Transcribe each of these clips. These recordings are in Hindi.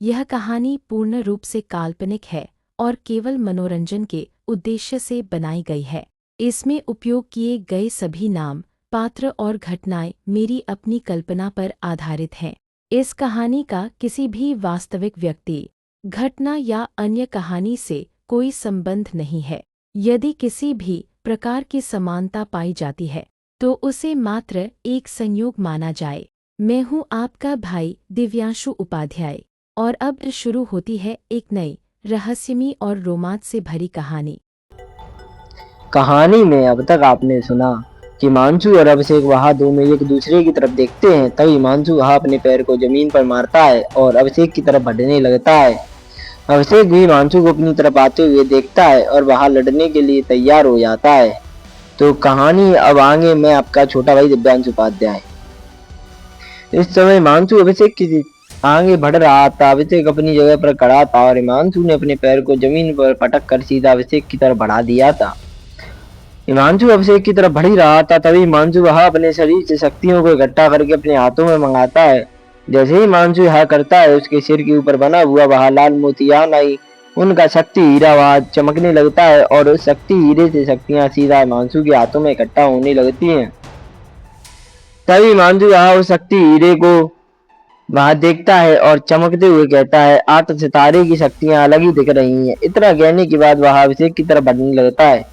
यह कहानी पूर्ण रूप से काल्पनिक है और केवल मनोरंजन के उद्देश्य से बनाई गई है। इसमें उपयोग किए गए सभी नाम, पात्र और घटनाएं मेरी अपनी कल्पना पर आधारित हैं। इस कहानी का किसी भी वास्तविक व्यक्ति, घटना या अन्य कहानी से कोई संबंध नहीं है। यदि किसी भी प्रकार की समानता पाई जाती है तो उसे मात्र एक संयोग माना जाए। मैं हूँ आपका भाई दिव्यांशु उपाध्याय और अब शुरू होती है एक नई रहस्यमयी और रोमांच से भरी कहानी। कहानी में अब तक आपने सुना कि हिमांशु और अभिषेक वहां दोनों एक दूसरे की तरफ देखते हैं। तभी हिमांशु वहां अपने पैर को जमीन पर मारता है और अभिषेक की तरफ बढ़ने लगता है। अभिषेक भी हिमांशु को अपनी तरफ आते हुए देखता है और वहां लड़ने के लिए तैयार हो जाता है। तो कहानी अब आगे, मैं आपका छोटा भाई दिव्यांशु उपाध्याय। इस समय हिमांशु अभिषेक की आगे बढ़ रहा था। अभिषेक अपनी जगह पर खड़ा था और हिमांशु ने अपने पैर को जमीन पर पटक कर सीधा अभिषेक की तरफ बढ़ा दिया था। हिमांशु अभिषेक की तरफ बढ़ ही रहा था, तभी हिमांशु वह अपने शरीर से शक्तियों को इकट्ठा करके अपने हाथों में मंगाता है। जैसे ही हिमांशु यह करता है, उसके सिर के ऊपर बना हुआ वह लाल मोतियान आई उनका शक्ति हीरा वहां चमकने लगता है और उस शक्ति हीरे से शक्तियां सीधा हिमांशु के हाथों में इकट्ठा होने लगती हैं। तभी हिमांशु वह उस शक्ति हीरे को वहां देखता है और चमकते हुए कहता है, 8 सितारे की शक्तियां अलग ही दिख रही हैं। इतना कहने के बाद वह अभिषेक की तरफ बढ़ने लगता है।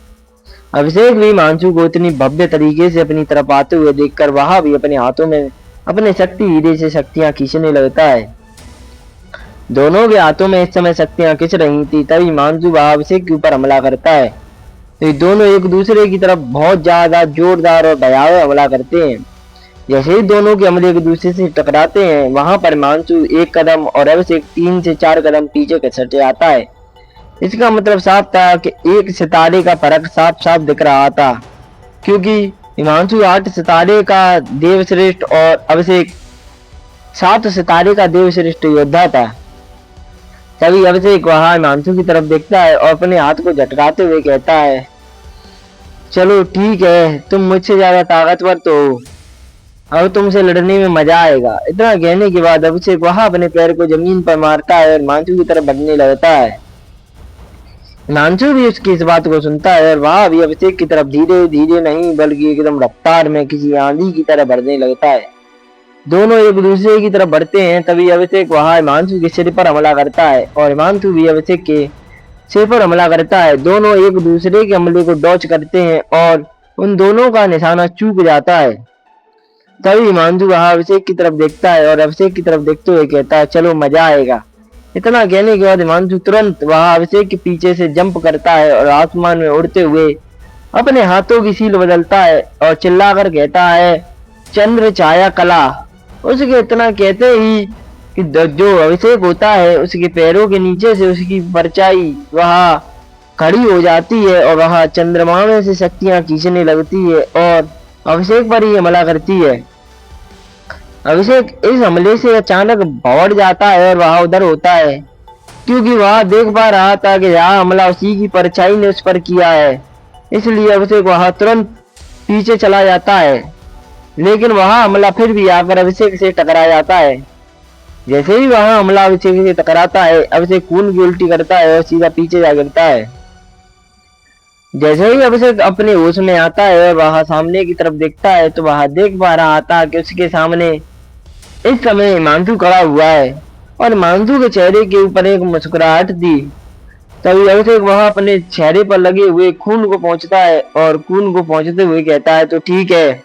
अभिषेक भी हिमांशु को इतनी भव्य तरीके से अपनी तरफ आते हुए देखकर वहां भी अपने हाथों में अपने शक्ति हीरे से शक्तियां खींचने लगता है। दोनों के हाथों में इस समय शक्तियां खींच रही थी। तभी हिमांशु वहां अभिषेक के ऊपर हमला करता है। तो ये दोनों एक दूसरे की तरफ बहुत ज्यादा जोरदार और भयावह हमला करते हैं। जैसे ही दोनों के हमले एक दूसरे से टकराते हैं, वहां पर हिमांशु 1 कदम और अभिषेक 3 से 4 कदम पीछे खसट जाता है। इसका मतलब साफ था कि एक सितारे का फर्क साफ साफ दिख रहा था, क्योंकि हिमांशु 8 सितारे का देवश्रेष्ठ और अभिषेक 7 सितारे का देवश्रेष्ठ योद्धा था। तभी अभिषेक वहां हिमांशु की तरफ देखता है और अपने हाथ को झटकाते हुए कहता है, चलो ठीक है, तुम मुझसे ज्यादा ताकतवर तो हो, अब तुमसे लड़ने में मजा आएगा। इतना कहने के बाद अभिषेक वहां अपने पैर को जमीन पर मारता है और हिमांशु की तरफ बढ़ने लगता है। हिमांशु भी उसकी इस बात को सुनता है और वह भी अभिषेक की तरफ धीरे धीरे नहीं बल्कि एकदम रफ्तार में किसी आंधी की तरह बढ़ने लगता है। दोनों एक दूसरे की तरफ बढ़ते हैं। तभी अभिषेक वहां हिमांशु के सिर पर हमला करता है और हिमांशु भी अभिषेक के सिर पर हमला करता है। दोनों एक दूसरे के हमले को डॉच करते हैं और उन दोनों का निशाना चूक जाता है। तभी हिमांशु वहां अभिषेक की तरफ देखता है और अभिषेक की तरफ देखते हुए कहता है, चलो मजा आएगा। इतना कहने के बाद हिमांशु तुरंत वहां अभिषेक के पीछे से जंप करता है और आसमान में उड़ते हुए अपने हाथों की सील बदलता है और चिल्लाकर कहता है, चंद्र छाया कला। उसके इतना कहते ही कि जो अभिषेक होता है उसके पैरों के नीचे से उसकी परछाई वहां खड़ी हो जाती है और वहां चंद्रमा में से शक्तियां खींचने लगती है और अभिषेक पर ही हमला करती है। अभिषेक इस हमले से अचानक भौंट जाता है और वहां उधर होता है, क्योंकि वहां देख पा रहा था कि यह हमला उसी की परछाई ने उस पर किया है। इसलिए अभिषेक वहां तुरंत पीछे चला जाता है, लेकिन वहां हमला फिर भी आकर अभिषेक से टकरा जाता है। जैसे ही वहां हमला अभिषेक से टकराता है, अभिषेक खून की उल्टी करता है और सीधा पीछे जा गिरता है। जैसे ही अभिषेक अपने होश में आता है और वहां सामने की तरफ देखता है, तो वहां देख पा रहा था कि उसके सामने इस समय हिमांशु खड़ा हुआ है और हिमांशु के चेहरे के ऊपर एक मुस्कुराहट थी। तभी अभिषेक वहां अपने चेहरे पर लगे हुए खून को पहुंचता है और खून को पहुंचते हुए कहता है, तो ठीक है।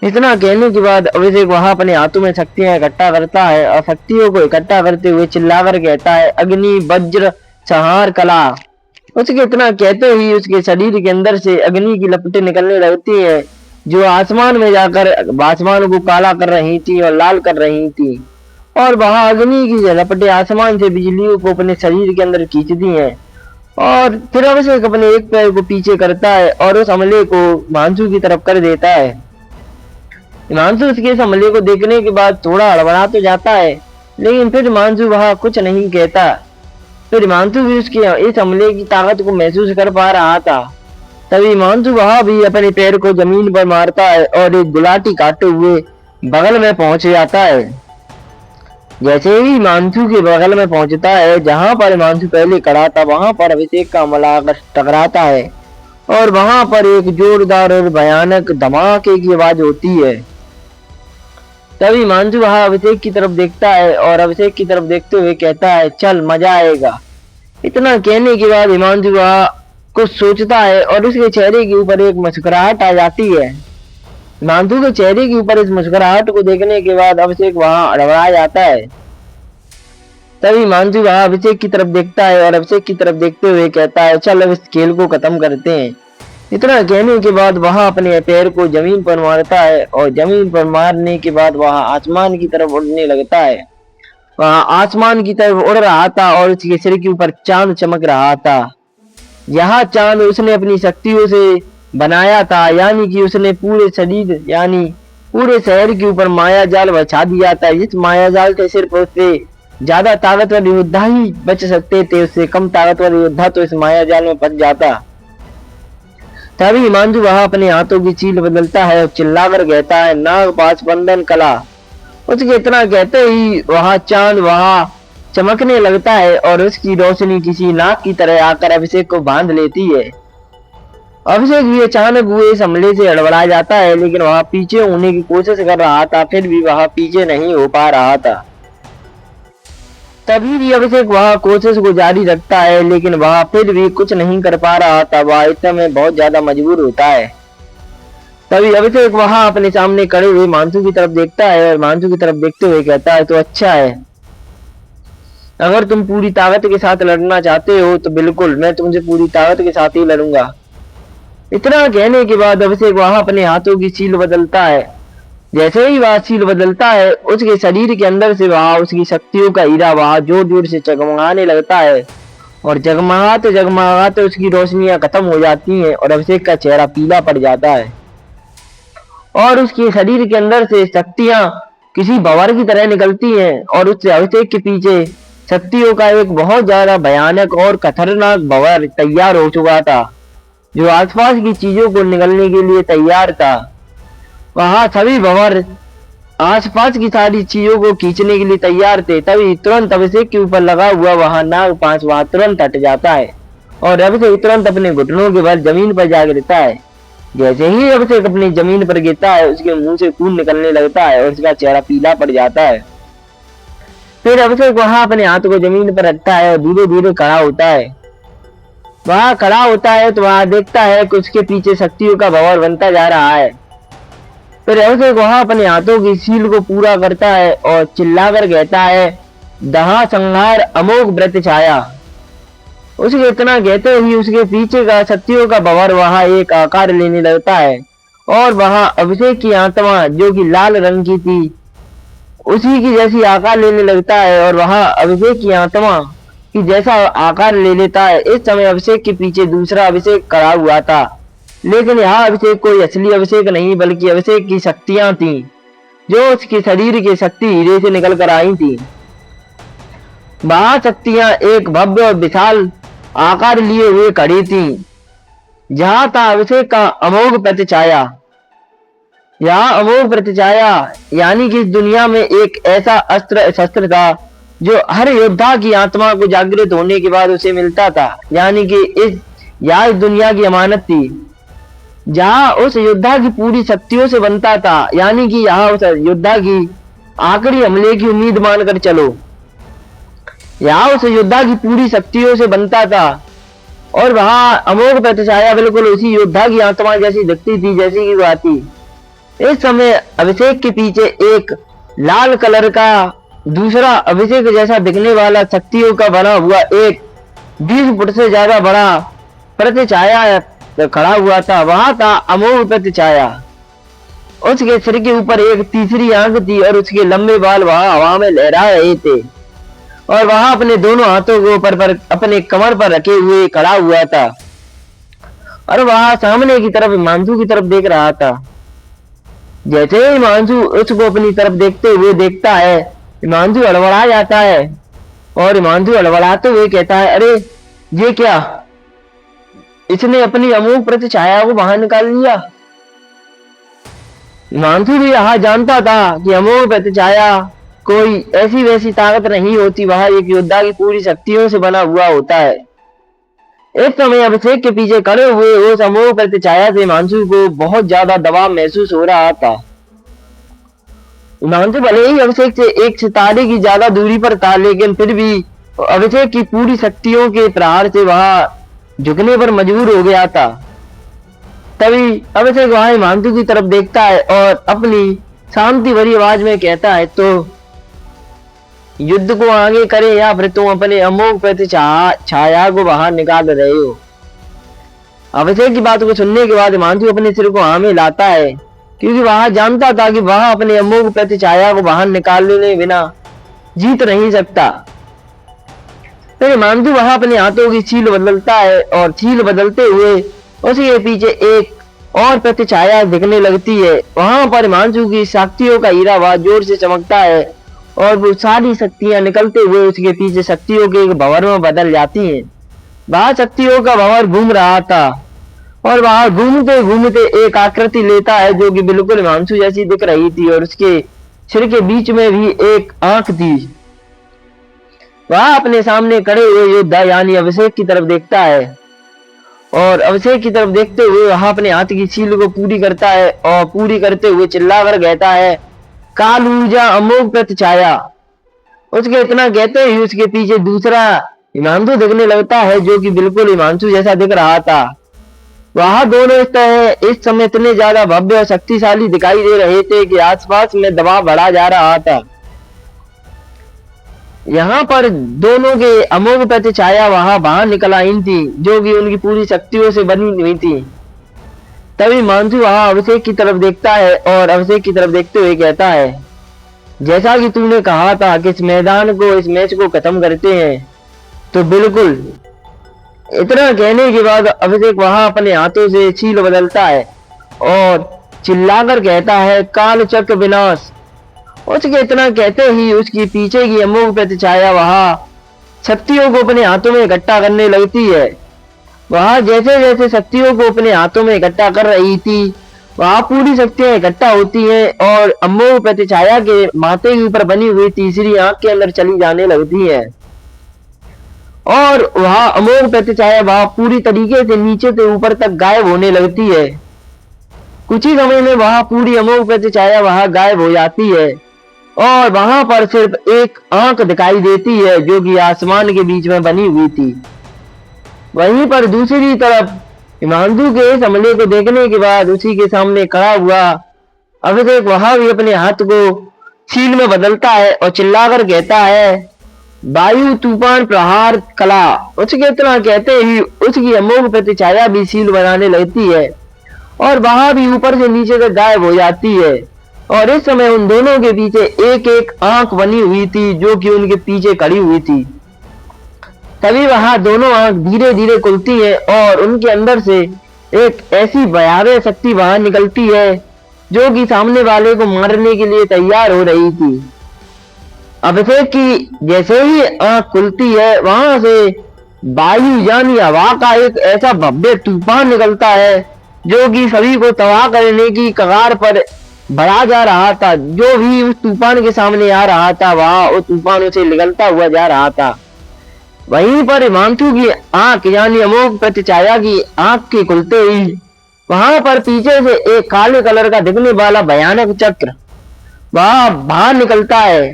इतना कहने के बाद अभिषेक वहां अपने हाथों में शक्तियां इकट्ठा करता है और शक्तियों को इकट्ठा करते हुए चिल्लाकर कहता है, अग्नि वज्र संहार कला। उसके इतना कहते ही उसके शरीर के अंदर से अग्नि की लपटें निकलने लगती हैं, जो आसमान में जाकर आसमान को काला कर रही थी और लाल कर रही थी, और वहां अग्नि की लपटें आसमान से बिजलियों को अपने शरीर के अंदर खींचती हैं। और फिर अभिषेक अपने एक पैर को पीछे करता है और उस हमले को हिमांशु की तरफ कर देता है। हिमांशु उसके इस हमले को देखने के बाद थोड़ा हड़बड़ा तो जाता है, लेकिन फिर हिमांशु वहां कुछ नहीं कहता। फिर हिमांशु भी उसके इस हमले की ताकत को महसूस कर पा रहा था। तभी हिमांशु वहां भी अपने पैर को जमीन पर मारता है और एक गुलाटी काटते हुए बगल में पहुंच जाता है। जैसे ही हिमांशु के बगल में पहुंचता है, जहां पर हिमांशु पहले खड़ा था, वहां पर अभिषेक का हमला आकर टकराता है और वहां पर एक जोरदार और भयानक धमाके की आवाज होती है। तभी हिमांशु वहां अभिषेक की तरफ देखता है और अभिषेक की तरफ देखते हुए कहता है, चल मजा आएगा। इतना कहने के बाद हिमांशु वहां कुछ सोचता है और उसके चेहरे के ऊपर एक मुस्कुराहट आ जाती है। हिमांशु के चेहरे के ऊपर इस मुस्कुराहट को देखने के बाद अभिषेक वहां हड़बड़ा जाता है। तभी हिमांशु वहां अभिषेक की तरफ देखता है और अभिषेक की तरफ देखते हुए कहता है, चल अब इस खेल को खत्म करते हैं। इतना कहने के बाद वहां अपने पैर को जमीन पर मारता है और जमीन पर मारने के बाद वहां आसमान की तरफ उड़ने लगता है। वहां आसमान की तरफ उड़ रहा था और उसके सिर के ऊपर चांद चमक रहा था। यह चांद उसने अपनी शक्तियों से बनाया था, यानी कि उसने पूरे शरीर यानी पूरे शहर के ऊपर माया जाल बिछा दिया था। इस माया जाल से सिर्फ उससे ज्यादा ताकतवर योद्धा ही बच सकते थे, उससे कम ताकतवर योद्धा तो इस माया जाल में फंस जाता। तभी हिमांशु वहां अपने हाथों की चील बदलता है और चिल्लाकर कहता है, नागपाश बंधन कला। उसके इतना कहते ही वहां चांद वहां चमकने लगता है और उसकी रोशनी किसी नाग की तरह आकर अभिषेक को बांध लेती है। अभिषेक भी अचानक हुए इस हमले से हड़बड़ा जाता है, लेकिन वहां पीछे होने की कोशिश कर रहा था, फिर भी वहां पीछे नहीं हो पा रहा था। तभी भी अभिषेक वहां कोशिश को जारी रखता है, लेकिन वहां फिर भी कुछ नहीं कर पा रहा था। वह इतने में बहुत ज्यादा मजबूर होता है। तभी अभिषेक वहां अपने सामने खड़े हुए हिमांशु की तरफ देखता है और हिमांशु की तरफ देखते हुए कहता है, तो अच्छा है, अगर तुम पूरी ताकत के साथ लड़ना चाहते हो तो बिल्कुल मैं तुमसे पूरी ताकत के साथ ही लड़ूंगा। इतना कहने के बाद अभिषेक वहां अपने हाथों की सील बदलता है। जैसे ही वह सील बदलता है, उसके शरीर के अंदर से वहां उसकी शक्तियों का हीरा वहां जोर जोर से जगमगाने लगता है और जगमगाते जगमगाते उसकी रोशनियां खत्म हो जाती हैं और अभिषेक का चेहरा पीला पड़ जाता है और उसके शरीर के अंदर से शक्तियां किसी भंवर की तरह निकलती हैं और उससे अभिषेक के पीछे शक्तियों का एक बहुत ज्यादा भयानक और खतरनाक भंवर तैयार हो चुका था, जो आसपास की चीजों को निगलने के लिए तैयार था। वहां सभी भंवर आसपास की सारी चीजों को खींचने के लिए तैयार थे। तभी तुरंत अभिषेक के ऊपर लगा हुआ वहां नागपाश वहां तुरंत हट जाता है और अभिषेक तुरंत अपने घुटनों के बल जमीन पर जा गिरता है। जैसे ही अभिषेक अपनी जमीन पर गिरता है, उसके मुंह से खून निकलने लगता है और उसका चेहरा पीला पड़ जाता है। फिर अभिषेक वहां अपने हाथ को जमीन पर रखता है और धीरे धीरे खड़ा होता है। वहां खड़ा होता है तो वहां देखता है कि उसके पीछे शक्तियों का भंवर बनता जा रहा है। फिर अभिषेक वहां अपने हाथों की सील को पूरा करता है और चिल्लाकर कहता है, दहा संहार अमोघ व्रत छाया। उसके इतना कहते ही उसके पीछे का शक्तियों का भंवर वहां एक आकार लेने लगता है और वहां अभिषेक की आत्मा जो कि लाल रंग की थी उसी की जैसी आकार लेने लगता है और वहां अभिषेक की आत्मा की जैसा आकार ले लेता है। इस समय अभिषेक के पीछे दूसरा अभिषेक खड़ा हुआ था, लेकिन यहाँ अभिषेक कोई असली अभिषेक नहीं बल्कि अभिषेक की शक्तियां थी जो उसके शरीर की शक्ति हीरे से निकल कर आई थी। वह शक्तियां एक भव्य और विशाल आकार लिए हुए खड़ी थी। जहां था अभिषेक का अमोघ प्रतिछाया। यह अमोघ प्रतिछाया यानी कि इस दुनिया में एक ऐसा अस्त्र शस्त्र था जो हर योद्धा की आत्मा को जागृत होने के बाद उसे मिलता था, यानी कि इस दुनिया की अमानत थी, जहां उस योद्धा की पूरी शक्तियों से बनता था, यानी कि यहाँ उस योद्धा की आखिरी हमले की उम्मीद मानकर चलो। यहाँ उस योद्धा की पूरी शक्तियों से बनता था और वहां अमोघ प्रतिछाया बिल्कुल उसी योद्धा की आत्मा जैसी दिखती थी जैसी की वह थी। इस समय अभिषेक के पीछे एक लाल कलर का दूसरा अभिषेक जैसा दिखने वाला शक्तियों का बना हुआ एक 20 फुट से ज्यादा बड़ा प्रतिछाया खड़ा हुआ था। वहां था अमोघ प्रतिछाया। उसके सिर के ऊपर एक तीसरी आंख थी और उसके लंबे बाल वहां हवा में लहरा रहे थे और वहां अपने दोनों हाथों को ऊपर पर अपने कमर पर रखे हुए खड़ा हुआ था और वहां सामने की तरफ हिमांशु की तरफ देख रहा था। जैसे ही हिमांशु उसको अपनी तरफ देखते हुए देखता है, हिमांशु हड़बड़ा जाता है और हिमांशु हड़बड़ाते हुए कहता है, अरे ये क्या, इसने अपनी अमोघ प्रतिछाया को बाहर निकाल लिया। हिमांशु भी यह जानता था कि अमोघ प्रतिछाया कोई ऐसी वैसी ताकत नहीं होती, वह एक योद्धा की पूरी शक्तियों से बना हुआ होता है। इस समय अभिषेक के पीछे खड़े हुए उस अमोघ प्रतिछाया से हिमांशु को बहुत ज्यादा दबाव महसूस हो रहा था। हिमांशु भले ही अभिषेक से एक सितारे की ज्यादा दूरी पर था, लेकिन फिर भी अभिषेक की पूरी शक्तियों के प्रहार से वह झुकने पर मजबूर हो गया था। तभी अभिषेक वहां हिमांशु की तरफ देखता है और अपनी शांति भरी आवाज में कहता है, तो युद्ध को आगे करें या फिर तुम अपने अमोघ छाया को बाहर निकाल रहे हो। अभिषेक की बात को सुनने के बाद हिमांशु अपने सिर को हाँ में लाता है, क्योंकि वह जानता था कि वह अपने अमोघ प्रतिछाया को बाहर निकालने बिना जीत नहीं सकता। फिर हिमांशु वह अपने हाथों की छील बदलता है और छील बदलते हुए उसके पीछे एक और प्रतिछाया दिखने लगती है। वहां पर हिमांशु की शक्तियों का हीरा वह जोर से चमकता है और वो सारी शक्तियां निकलते हुए उसके पीछे शक्तियों के एक भंवर में बदल जाती हैं। वह शक्तियों का भंवर घूम रहा था और वह घूमते घूमते एक आकृति लेता है जो कि बिल्कुल हिमांशु जैसी दिख रही थी, और उसके सिर के बीच में भी एक आंख थी। वह अपने सामने खड़े हुए योद्धा यानी अभिषेक की तरफ देखता है और अभिषेक की तरफ देखते हुए वह अपने हाथ की छील को पूरी करता है और पूरी करते हुए चिल्लाकर कहता है, काल ऊर्जा अमोघ प्रतिछाया। उसके इतना कहते ही उसके पीछे दूसरा हिमांशु दिखने लगता है जो कि बिल्कुल हिमांशु जैसा दिख रहा था। वह दोनों इस समय इतने ज्यादा भव्य और शक्तिशाली दिखाई दे रहे थे कि आसपास में दबाव बढ़ा जा रहा था। यहाँ पर दोनों के अमोघ प्रतिछाया वहां बाहर निकल आई थी जो कि उनकी पूरी शक्तियों से बनी हुई थी। तभी हिमांशु वहां अभिषेक की तरफ देखता है और अभिषेक की तरफ देखते हुए कहता है, जैसा कि तूने कहा था कि इस मैच को खत्म करते हैं, तो बिल्कुल। इतना कहने के बाद अभिषेक वहां अपने हाथों से छील बदलता है और चिल्लाकर कहता है, काल चक्र विनाश। उसके इतना कहते ही उसकी पीछे की अमोघ प्रतिछाया वहां शक्तियों को अपने हाथों में इकट्ठा करने लगती है। वह जैसे जैसे शक्तियों को अपने हाथों में इकट्ठा कर रही थी, वहां पूरी शक्तियां इकट्ठा होती हैं और अमोघ प्रतिछाया के माथे के ऊपर बनी हुई तीसरी आंख के अंदर चली जाने लगती है और वह अमोघ प्रतिछाया वह पूरी तरीके से नीचे से ऊपर तक गायब होने लगती है। कुछ ही समय में वह पूरी अमोघ प्रतिछाया वह गायब हो जाती है और वहां पर सिर्फ एक आंख दिखाई देती है जो कि आसमान के बीच में बनी हुई थी। वहीं पर दूसरी तरफ हिमांशु के इस हमले को देखने के बाद उसी के सामने खड़ा हुआ अभिषेक वहां भी अपने हाथ को छील में बदलता है और चिल्लाकर कहता है, वायु तूफान प्रहार कला। उसके इतना कहते ही उसकी अमोघ प्रतिछाया भी सील बनाने लगती है और वहां भी ऊपर से नीचे तक गायब हो जाती है। और इस समय उन दोनों के पीछे एक एक आंख बनी हुई थी जो कि उनके पीछे खड़ी हुई थी। तभी वहां दोनों आंख धीरे धीरे खुलती है और उनके अंदर से एक ऐसी भयावह शक्ति बाहर निकलती है जो कि सामने वाले को मारने के लिए तैयार हो रही थी। अभिषेक की जैसे ही आंख खुलती है वहां से वायु यानी हवा का एक ऐसा भव्य तूफान निकलता है जो कि सभी को तबाह करने की कगार पर बढ़ा जा रहा था। जो भी उस तूफान के सामने आ रहा था वहां उस तूफान उसे निकलता हुआ जा रहा था। वहीं पर हिमांशु की आंख यानी अमोघ प्रतिछाया की आंख के खुलते ही वहां पर पीछे से एक काले कलर का दिखने वाला भयानक चक्र वहां बाहर निकलता है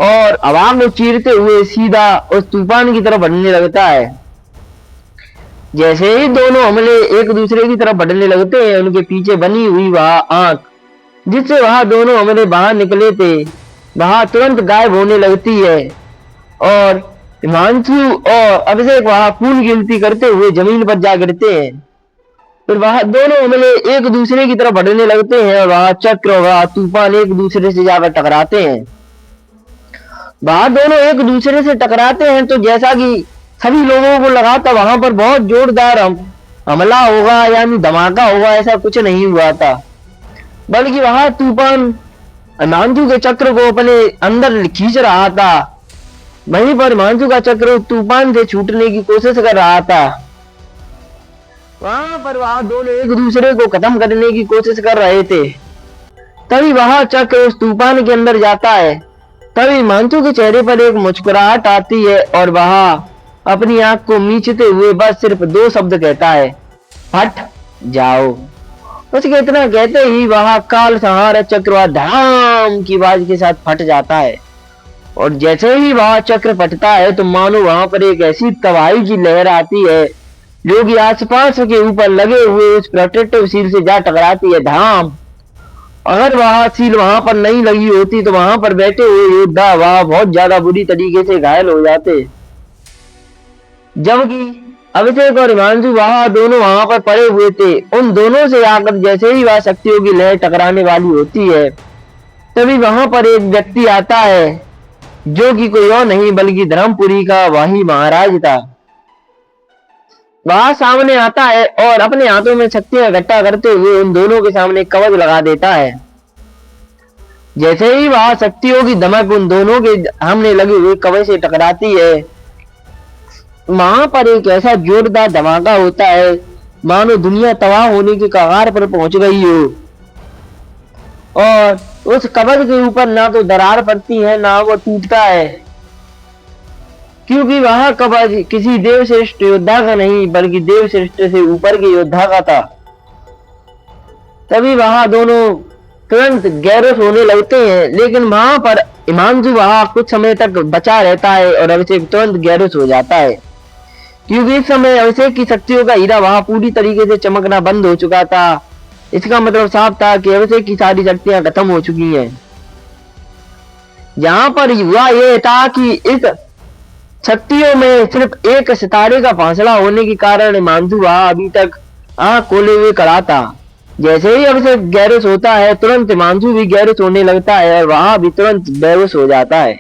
और हवा में चीरते हुए सीधा उस तूफान की तरफ बढ़ने लगता है। जैसे ही दोनों हमले एक दूसरे की तरफ बढ़ने लगते हैं, उनके पीछे बनी हुई वह आंख जिससे वह दोनों हमले बाहर निकले थे वहां तुरंत गायब होने लगती है और हिमांशु और अभिषेक वहां खून की उल्टी करते हुए जमीन पर जा गिरते हैं। फिर वह दोनों हमले एक दूसरे की तरफ बढ़ने लगते हैं और वह चक्र वह तूफान एक दूसरे से जाकर टकराते हैं। वह दोनों एक दूसरे से टकराते हैं तो जैसा कि सभी लोगों को लगा था वहां पर बहुत जोरदार हमला होगा यानी धमाका होगा, ऐसा कुछ नहीं हुआ था, बल्कि वहां तूफान हिमांशु के चक्र को अपने अंदर खींच रहा था। वहीं पर हिमांशु का चक्र तूफान से छूटने की कोशिश कर रहा था। वहां पर वह दोनों एक दूसरे को खत्म करने की कोशिश कर रहे थे। तभी वह चक्र उस तूफान के अंदर जाता है तभी हिमांशु के चेहरे पर एक मुस्कुराहट आती है और वह अपनी आंख को मीचते हुए बस सिर्फ दो शब्द कहता है, हट जाओ। उसके इतना कहते ही वह काल संहार चक्र धड़ाम की आवाज के साथ फट जाता है और जैसे ही वह चक्र फटता है तो मानो वहां पर एक ऐसी तबाही की लहर आती है जो कि आसपास के ऊपर लगे हुए उस प्रोटेक्टिव सील से जा टकराती है। धाम। अगर वह सील वहां पर नहीं लगी होती तो वहां पर बैठे हुए योद्धा वह बहुत ज्यादा बुरी तरीके से घायल हो जाते, जबकि अभिषेक और हिमांशु वहां दोनों वहां पर पड़े हुए थे। उन दोनों से आकर जैसे ही वह शक्तियों की लहर टकराने वाली होती है तभी वहां पर एक व्यक्ति आता है जो कि कोई और नहीं बल्कि धर्मपुरी का वही महाराज था। वह सामने आता है और अपने हाथों में शक्तियां इकट्ठा करते हुए उन दोनों के सामने कवच लगा देता है। जैसे ही वह शक्तियों की धमक उन दोनों के सामने लगे हुए कवच से टकराती है वहां पर एक ऐसा जोरदार धमाका होता है मानो दुनिया तबाह होने के कगार पर पहुंच गई हो और उस कवच के ऊपर ना तो दरार पड़ती है ना वो टूटता है, क्योंकि वह कवच किसी देवश्रेष्ठ योद्धा का नहीं बल्कि देवश्रेष्ठ से ऊपर के योद्धा का था। तभी वहां दोनों तुरंत गैरस होने लगते हैं, लेकिन वहां पर हिमांशु वहां कुछ समय तक बचा रहता है और अभिषेक तुरंत गैरस हो जाता है, क्योंकि इस समय अभिषेक की शक्तियों का हीरा वहां पूरी तरीके से चमकना बंद हो चुका था। इसका मतलब साफ था कि अभिषेक की सारी शक्तियां खत्म हो चुकी हैं। यहाँ पर हुआ यह था कि इस शक्तियों में सिर्फ एक सितारे का फासला होने के कारण हिमांशु वहां अभी तक आंख खोले हुए खड़ा था। जैसे ही अभिषेक गैरस होता है तुरंत हिमांशु भी गैरस होने लगता है और वहां भी तुरंत बेहोश हो जाता है।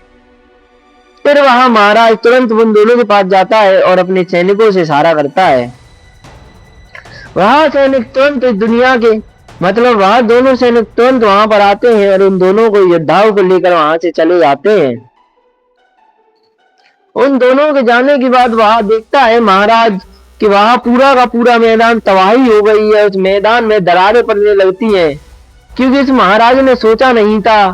फिर वहां महाराज तुरंत उन दोनों के पास जाता है और अपने सैनिकों से इशारा करता है। वहां सैनिक तुरंत इस दुनिया के मतलब वहां दोनों सैनिक तुरंत वहां पर आते हैं और उन दोनों को योद्धाओं को लेकर वहां से चले जाते हैं। उन दोनों के जाने के बाद वहां देखता है महाराज कि वहां पूरा का पूरा मैदान तबाही हो गई है। उस मैदान में दरारें पड़ने लगती हैं, क्योंकि इस महाराज ने सोचा नहीं था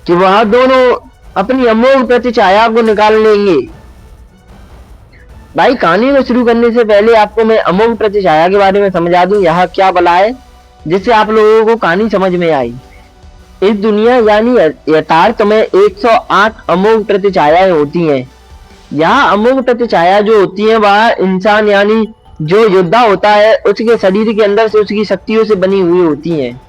कि वहां दोनों अपनी अमोघ प्रतिछाया को निकाल लेंगे। भाई कहानी को शुरू करने से पहले आपको मैं अमोघ प्रतिछाया के बारे में समझा दूं यहाँ क्या बला है, जिससे आप लोगों को कहानी समझ में आई। इस दुनिया यानी यथार्थ में 108 अमोघ प्रतिछायाएं होती हैं। यहाँ अमोघ प्रतिछाया जो होती है वह इंसान यानी जो योद्धा होता है उसके शरीर के अंदर से उसकी शक्तियों से बनी हुई होती हैं।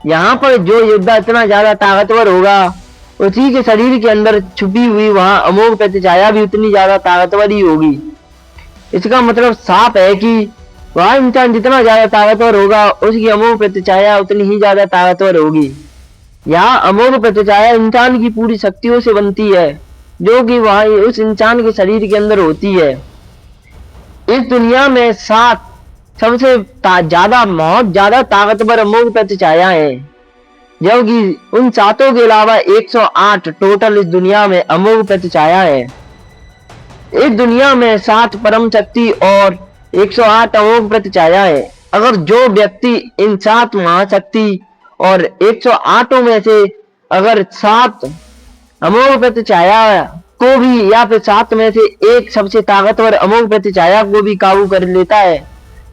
यहाँ पर जो योद्धा इतना ज्यादा ताकतवर होगा उसी के शरीर के अंदर छुपी हुई वहां अमोघ प्रतिछाया भी उतनी ज्यादा ताकतवर ही होगी। इसका मतलब साफ है कि वह इंसान जितना ज्यादा ताकतवर होगा उसकी अमोघ प्रतिछाया उतनी ही ज्यादा ताकतवर होगी। यहाँ अमोघ प्रतिछाया इंसान की पूरी शक्तियों से बनती है जो कि वह उस इंसान के शरीर के अंदर होती है। इस दुनिया में 7 सबसे ज्यादा बहुत ज्यादा ताकतवर अमोघ प्रतिछाया है, जबकि उन 7 के अलावा 108 टोटल इस दुनिया में अमोघ प्रतिछाया है। इस दुनिया में 7 परम शक्ति और 108 अमोघ प्रतिछाया है। अगर जो व्यक्ति इन 7 महाशक्ति और 108 में से अगर 7 अमोघ प्रतिछाया को भी या फिर 7 में से एक सबसे ताकतवर अमोघ प्रतिछाया को भी काबू कर लेता है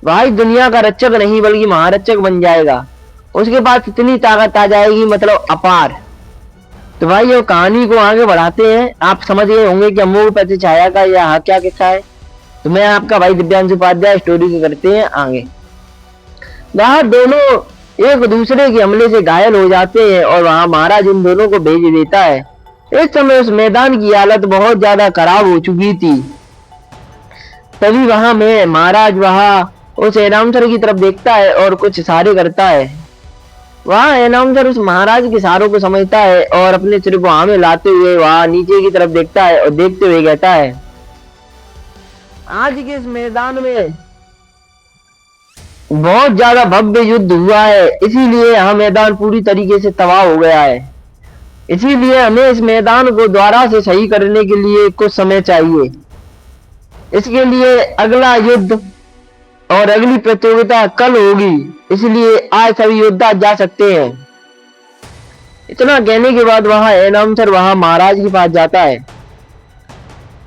वह दुनिया का रक्षक नहीं बल्कि महारक्षक बन जाएगा। उसके पास इतनी ताकत आ जाएगी मतलब अपार। तो भाई ये कहानी को आगे बढ़ाते हैं। आप समझ गए होंगे कि अमोघ प्रतिछाया का यह क्या किस्सा है। तो मैं आपका भाई दिव्यांशु उपाध्याय स्टोरी को करते हैं आगे। वहां दोनों एक दूसरे के हमले से घायल हो जाते हैं और वहां महाराज उन दोनों को भेज देता है। इस समय उस मैदान की हालत बहुत ज्यादा खराब हो चुकी थी। तभी वहां में महाराज वहां उस अनाउंसर की तरफ देखता है और कुछ इशारे करता है। वहां अनाउंसर उस महाराज के इशारों को समझता है और अपने सिर को हाथ में लाते हुए वहां नीचे की तरफ देखता है और देखते हुए कहता है, आज के इस मैदान में बहुत ज्यादा भव्य युद्ध हुआ है, इसीलिए यह मैदान पूरी तरीके से तबाह हो गया है। इसीलिए हमें इस मैदान को दोबारा से सही करने के लिए कुछ समय चाहिए। इसके लिए अगला युद्ध और अगली प्रतियोगिता कल होगी, इसलिए आज सभी योद्धा जा सकते हैं। इतना कहने के बाद वहां अनाउंसर वहां महाराज के पास जाता है।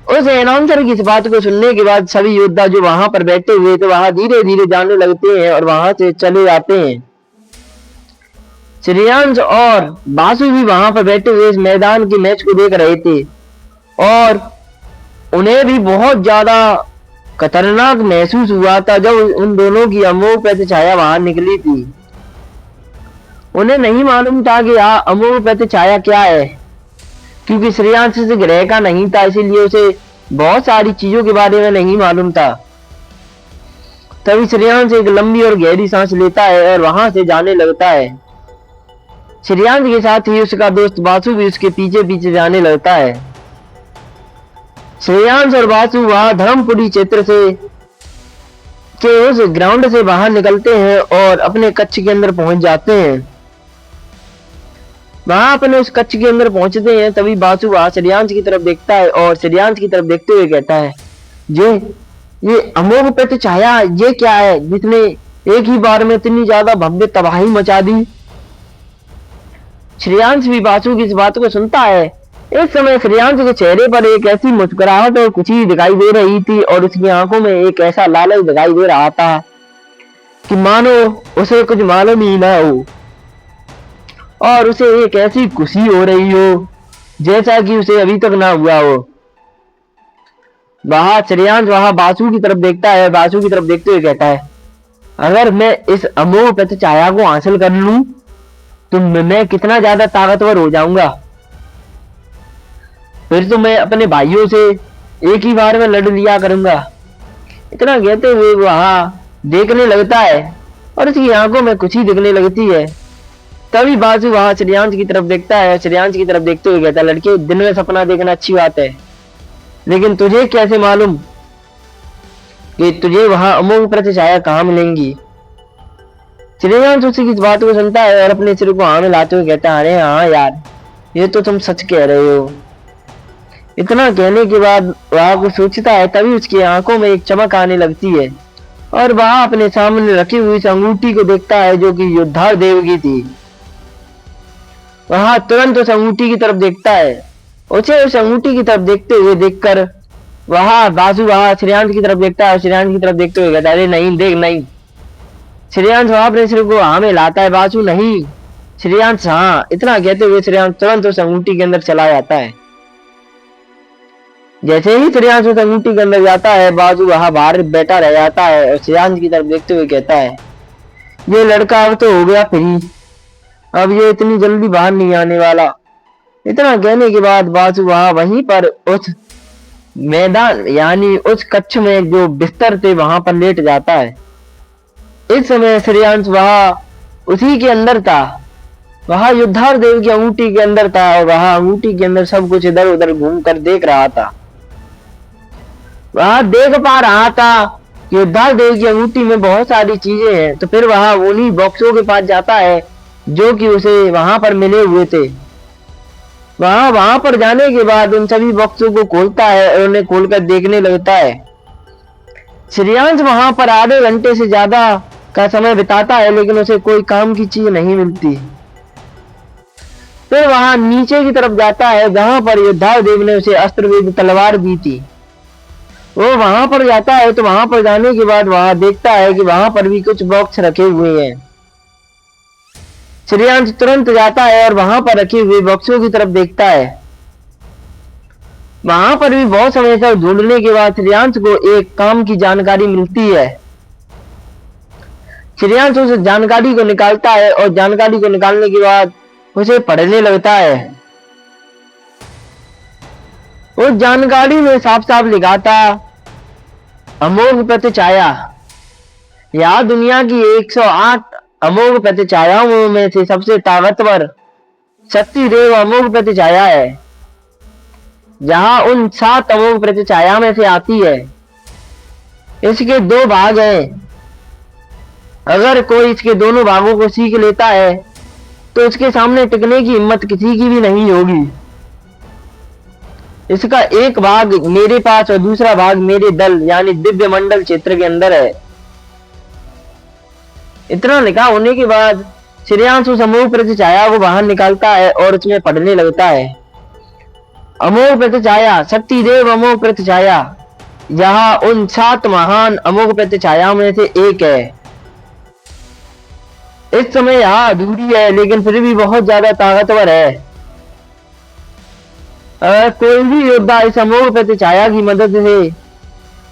उस अनाउंसर की इस बात को सुनने के बाद सभी योद्धा जो वहां पर बैठे हुए थे वहां धीरे धीरे जाने लगते हैं और वहां से चले जाते हैं। श्रेयांश और बासु भी वहां पर बैठे हुए इस मैदान के मैच को देख रहे थे और उन्हें भी बहुत ज्यादा खतरनाक महसूस हुआ था जब उन दोनों की अमोघ प्रतिछाया वहां निकली थी। उन्हें नहीं मालूम था कि अमोघ प्रतिछाया क्या है, क्योंकि श्रेयांश इस ग्रह का नहीं था, इसीलिए उसे बहुत सारी चीजों के बारे में नहीं मालूम था। तभी श्रेयांश एक लंबी और गहरी सांस लेता है और वहां से जाने लगता है। श्रेयांश के साथ ही उसका दोस्त बासु भी उसके पीछे पीछे जाने लगता है। श्रेयांश और बासु वहां धर्मपुरी क्षेत्र से के उस ग्राउंड से बाहर निकलते हैं और अपने कक्ष के अंदर पहुंच जाते हैं। वहां अपने उस कक्ष के अंदर पहुंचते हैं तभी बासु वहां श्रेयांश की तरफ देखता है और श्रेयांश की तरफ देखते हुए कहता है, ये अमोघ प्रतिछाया ये क्या है जिसने एक ही बार में इतनी ज्यादा भव्य तबाही मचा दी। श्रेयांश भी बासु की इस बात को सुनता है। इस समय श्रेयांश के चेहरे पर एक ऐसी मुस्कुराहट और खुशी दिखाई दे रही थी और उसकी आंखों में एक ऐसा लालच दिखाई दे रहा था कि मानो उसे कुछ मालूम ही ना हो और उसे एक ऐसी खुशी हो रही हो जैसा कि उसे अभी तक ना हुआ हो। वहां श्रेयांश वहां बासु की तरफ देखता है, बासु की तरफ देखते हुए कहता है, अगर मैं इस अमोघ प्रतिछाया को हासिल कर लूं तो मैं कितना ज्यादा ताकतवर हो जाऊंगा। फिर तो मैं अपने भाइयों से एक ही बार में लड़ लिया करूंगा। इतना कहते हुए वहां देखने लगता है और उसकी आंखों में खुशी दिखने लगती है। तभी बासु वहां श्रेयांश की तरफ देखता है, श्रेयांश की तरफ देखते हुए कहता है, लड़के दिन में सपना देखना अच्छी बात है, लेकिन तुझे कैसे मालूम कि तुझे वहां अमोघ प्रतिछाया कहाँ मिलेंगी। श्रेयांश उसकी इस बात को सुनता है और अपने सिर को हाँ में लाते हुए कहता है, अरे हाँ यार ये तो तुम सच कह रहे हो। इतना कहने के बाद वह कुछ सोचता है तभी उसकी आंखों में एक चमक आने लगती है और वह अपने सामने रखी हुई अंगूठी को देखता है जो कि योद्धा देव की थी। वह तुरंत उस अंगूठी की तरफ देखता है। उसे उस अंगूठी की तरफ देखते हुए देखकर वह बासु वहां श्रेयांश की तरफ देखता है, श्रेयांश की तरफ देखते हुए कहता है, अरे नहीं देख नहीं। श्रेयांश वहां अपने सिर को हाँ में लाता है, बासु नहीं। श्रेयांश हाँ। इतना कहते हुए श्रेयांश तुरंत उस अंगूठी के अंदर चला जाता है। जैसे ही श्रेयांश उस अंगूठी के अंदर जाता है बासु वहां बाहर बैठा रह जाता है और श्रेयांश की तरफ देखते हुए कहता है, ये लड़का अब तो हो गया फ्री, अब ये इतनी जल्दी बाहर नहीं आने वाला। इतना कहने के बाद बासु वहां वहीं पर उस मैदान यानी उस कक्ष में जो बिस्तर थे वहां पर लेट जाता है। इस समय श्रेयांश वहां उसी के अंदर था, वहां युद्धार देव की अंगूठी के अंदर था और वहां अंगूठी के अंदर सब कुछ इधर उधर घूम कर देख रहा था। वहां देख पा रहा था कि युद्धार देव की अंगूठी में बहुत सारी चीजें हैं, तो फिर वहां उन्हीं बॉक्सों के पास जाता है जो कि उसे वहां पर मिले हुए थे। वहां पर जाने के बाद उन सभी बॉक्सों को खोलता है और उन्हें खोलकर देखने लगता है। श्रेयांश वहां पर आधे घंटे से ज्यादा का समय बिताता है लेकिन उसे कोई काम की चीज नहीं मिलती। फिर वहां नीचे की तरफ जाता है जहां पर योद्धा देव ने उसे अस्त्रवेद तलवार दी थी। वो वहां पर जाता है तो वहां पर जाने के बाद वहां देखता है कि वहां पर भी कुछ बॉक्स रखे हुए हैं। श्रेयांश तुरंत जाता है और वहां पर रखे हुए बॉक्सों की तरफ देखता है। वहां पर भी बहुत समय तक ढूंढने के बाद श्रेयांश को एक काम की जानकारी मिलती है। श्रेयांश उस जानकारी को निकालता है और जानकारी को निकालने के बाद उसे पढ़ने लगता है। उस जानकारी में साफ साफ लिखा था, अमोघ प्रतिछाया, यह दुनिया की 108 अमोघ प्रतिछायाओं में से सबसे ताकतवर शक्ति देव अमोघ प्रतिछाया है, जहां उन 7 अमोघ प्रतिछाया में से आती है। इसके 2 भाग हैं। अगर कोई इसके दोनों भागों को सीख लेता है तो उसके सामने टिकने की हिम्मत किसी की भी नहीं होगी। इसका एक भाग मेरे पास और दूसरा भाग मेरे दल यानी दिव्य मंडल क्षेत्र के अंदर है। इतना लिखा होने के बाद श्रेयांश उस अमोघ प्रतिछाया को बाहर निकालता है और उसमें पढ़ने लगता है। अमोघ प्रतिछाया, शक्ति देव अमोघ प्रतिछाया, यह उन 7 महान अमोघ प्रतिछायाओं में से एक है। इस समय यह अधूरी है लेकिन फिर भी बहुत ज्यादा ताकतवर है। अगर कोई भी योद्धा इस अमोघ प्रतिछाया की मदद से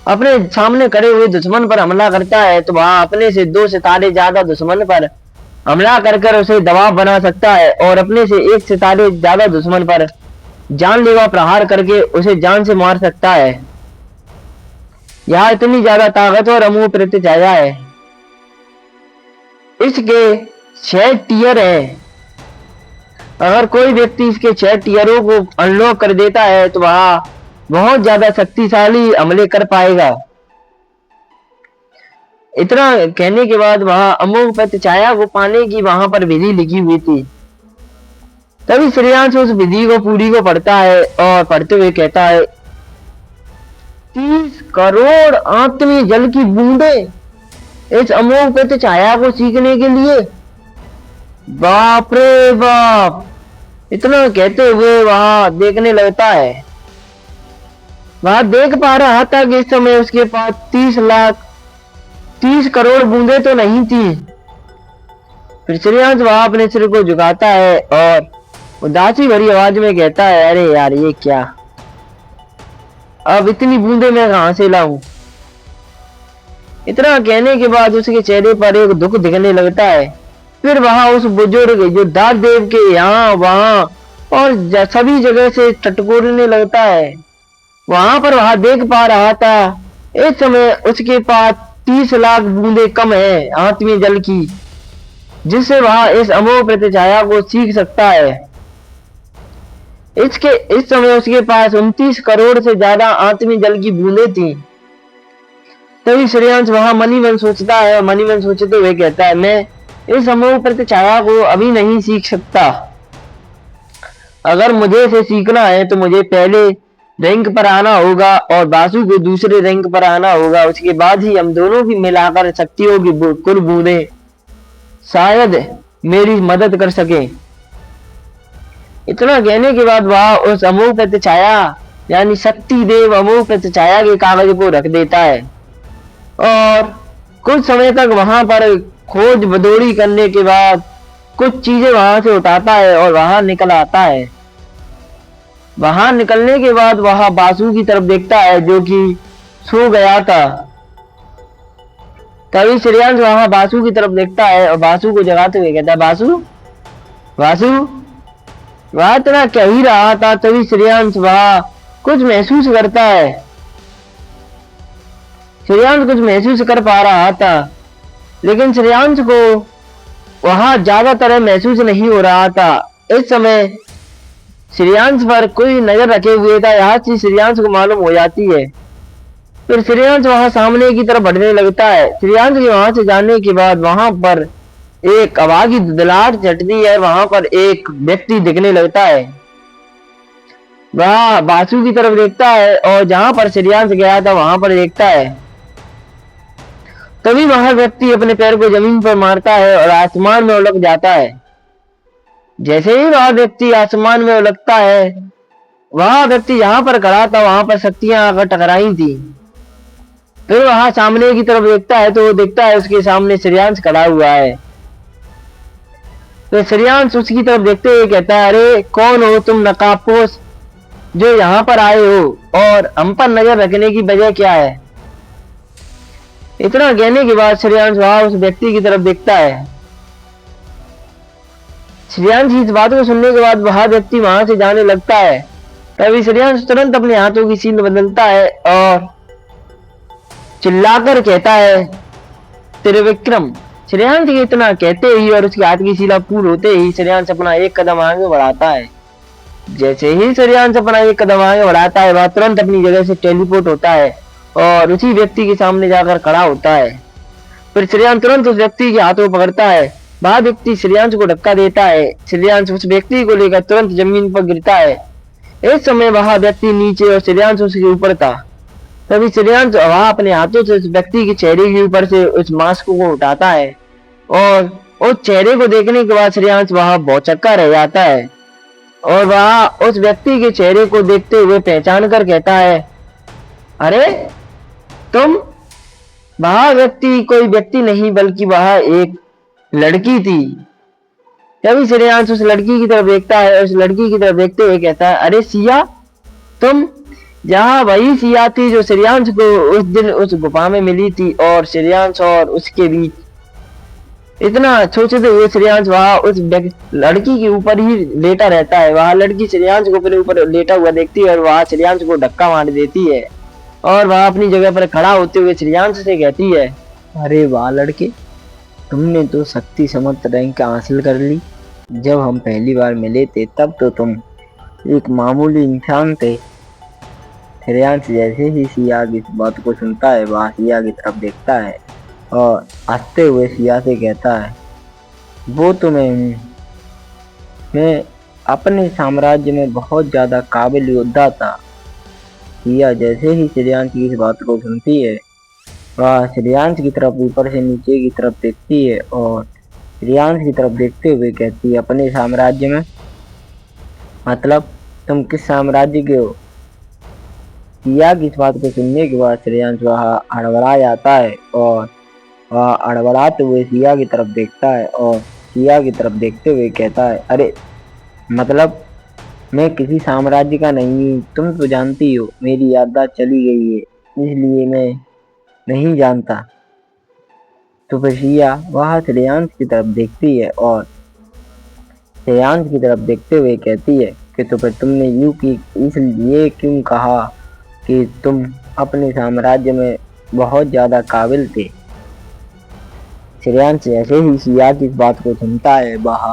अपने सामने खड़े हुए दुश्मन पर हमला करता है तो वह अपने से 2 सितारे ज्यादा दुश्मन पर हमला कर उसे दबाव बना सकता है और अपने से 1 सितारे ज्यादा दुश्मन पर जानलेवा प्रहार करके उसे जान से मार सकता है। यह इतनी ज्यादा ताकतवर अमोघ प्रतिछाया है। इसके 6 टियर है। अगर कोई व्यक्ति इसके 6 टियरों को अनलॉक कर देता है तो वह बहुत ज्यादा शक्तिशाली हमले कर पाएगा। इतना कहने के बाद वह अमोघ प्रतिछाया को पाने की वहां पर विधि लिखी हुई थी। तभी श्रेयांश उस विधि को पूरी को पढ़ता है और पढ़ते हुए कहता है, 30 करोड़ आत्मीय जल की बूंदे इस अमोघ प्रतिछाया को सीखने के लिए। बाप रे बाप। इतना कहते हुए वहां देखने लगता है। वह देख पा रहा था कि इस समय उसके पास 30 करोड़ बूंदे तो नहीं थी। फिर श्रेयांश वहां अपने सिर को झुकाता है और उदासी भरी आवाज में कहता है, अरे यार ये क्या, अब इतनी बूंदे मैं कहां से लाऊं। इतना कहने के बाद उसके चेहरे पर एक दुख दिखने लगता है। फिर वहां उस बुजुर्ग योद्धा देव के यहाँ वहां और सभी जगह से टटकोरने लगता है। वहां पर वह देख पा रहा था इस समय उसके पास 30 लाख बूंदे कम है आत्मीय जल की, जिससे वह इस अमोघ प्रतिछाया को सीख सकता है। इस समय उसके पास 29 करोड़ से ज्यादा आत्मीय जल की बूंदे थी। तभी श्रेयांश वहां मनी मन सोचता है और मनी मन सोचते हुए कहता है, मैं इस अमोघ प्रतिछाया को अभी नहीं सीख सकता। अगर मुझे इसे सीखना है तो मुझे पहले रैंक पर आना होगा और बासु को दूसरे रैंक पर आना होगा। उसके बाद ही हम दोनों की मिलाकर शक्तियों की कुल बूंदे शायद मेरी मदद कर सके। इतना कहने के बाद वह उस अमोघ प्रतिछाया यानी शक्ति देव अमोघ प्रतिछाया के कागज को रख देता है और कुछ समय तक वहां पर खोज बदोड़ी करने के बाद कुछ चीजें वहां से उठाता है और वहां निकल आता है। वहां निकलने के बाद वह बासु की तरफ देखता है जो कि सो गया था। तभी श्रेयांश वहां बासु की तरफ देखता है और बासु को जगाते हुए कहता है, बासु बासु। वह इतना कह ही रहा था तभी श्रेयांश वहां कुछ महसूस करता है। श्रेयांश कुछ महसूस कर पा रहा था लेकिन श्रेयांश को वहां ज्यादातर महसूस नहीं हो रहा था। इस समय श्रेयांश पर कोई नजर रखे हुए था, यह चीज श्रेयांश को मालूम हो जाती है। फिर श्रेयांश वहां सामने की तरफ बढ़ने लगता है। श्रेयांश के वहां से जाने के बाद वहां पर एक हवा की धुंधलाहट चढ़ती है। वहां पर एक व्यक्ति दिखने लगता है। वह बासु की तरफ देखता है और जहां पर श्रेयांश गया था वहां पर देखता है। तभी वह व्यक्ति अपने पैर को जमीन पर मारता है और आसमान में उलट जाता है। जैसे ही वह व्यक्ति आसमान में उलटता है, वह व्यक्ति जहां पर खड़ा था वहां पर शक्तियां आकर टकराई थी। फिर वहां सामने की तरफ देखता है तो वो देखता है उसके सामने श्रेयांश खड़ा हुआ है। तो श्रेयांश उसकी तरफ देखते हुए कहता है, अरे कौन हो तुम नकाबपोश जो यहाँ पर आए हो और हम पर नजर रखने की वजह क्या है। इतना कहने के बाद श्रेयांश वहां उस व्यक्ति की तरफ देखता है। श्रेयांश इस बात को सुनने के बाद वह व्यक्ति वहां से जाने लगता है। तभी श्रेयांश तुरंत अपने हाथों की सील बदलता है और चिल्लाकर कहता है, त्रिविक्रम। श्रेयांश के इतना कहते ही और उसके हाथ की सीला पूर्ण होते ही श्रेयांश अपना एक कदम आगे बढ़ाता है। जैसे ही श्रेयांश अपना एक कदम आगे बढ़ाता है वह तुरंत अपनी जगह से टेलीपोर्ट होता है और उसी व्यक्ति के सामने जाकर खड़ा होता है। फिर श्रेयांश तुरंत उस व्यक्ति के हाथों पकड़ता है। वह व्यक्ति श्रेयांश को धक्का देता है। श्रेयांश उस व्यक्ति को लेकर तुरंत जमीन पर गिरता है। इस समय वह व्यक्ति नीचे और श्रेयांश उसके ऊपर था। तभी श्रेयांश वह अपने हाथों से उस व्यक्ति के चेहरे के ऊपर से उस मास्क को उठाता है और उस चेहरे को देखने के बाद श्रेयांश वहां भौचक्का रह जाता है और वह उस व्यक्ति के चेहरे को देखते हुए पहचान कर कहता है, अरे तुम। वह व्यक्ति कोई व्यक्ति नहीं बल्कि वह एक लड़की थी। तभी श्रेयांश उस लड़की की तरफ देखता है, उस लड़की की तरफ देखते हुए कहता है, अरे सिया, तुम। जहाँ वही सिया थी जो श्रेयांश को उस दिन उस गुफा में मिली थी और श्रेयांश और उसके बीच इतना सोचते हुए श्रेयांश वहां उस लड़की के ऊपर ही लेटा रहता है। वह लड़की श्रेयांश को अपने ऊपर लेटा हुआ देखती है और वह श्रेयांश को धक्का मार देती है और वह अपनी जगह पर खड़ा होते हुए श्रेयांश से कहती है, अरे वाह लड़के, तुमने तो शक्ति समर्थ रैंक हासिल कर ली। जब हम पहली बार मिले थे तब तो तुम एक मामूली इंसान थे। श्रेयांश जैसे ही सिया की इस बात को सुनता है वह सिया की तरफ देखता है और हंसते हुए सिया से कहता है, वो तो मैं हूँ। मैं अपने साम्राज्य में बहुत ज्यादा काबिल योद्धा था। सिया जैसे ही श्रेयांश की इस बात को सुनती है वह श्रेयांश की तरफ ऊपर से नीचे की तरफ देखती है और श्रेयांश की तरफ देखते हुए कहती है, अपने साम्राज्य में मतलब तुम किस साम्राज्य के हो? सिया की इस बात को सुनने के बाद श्रेयांश वह हड़बड़ा जाता है और वह अड़बड़ाते हुए सिया की तरफ देखता है और सिया की तरफ देखते हुए कहता है, अरे मतलब मैं किसी साम्राज्य का नहीं हूँ। तुम तो जानती हो मेरी याददाश्त चली गई है, इसलिए मैं नहीं जानता। तो फिर सिया वह श्रेयांश की तरफ देखती है और श्रेयांश की तरफ देखते हुए कहती है कि तो फिर तुमने यूं की इसलिए क्यों कहा कि तुम अपने साम्राज्य में बहुत ज्यादा काबिल थे? श्रेयांश जैसे ही सिया की इस बात को सुनता है वह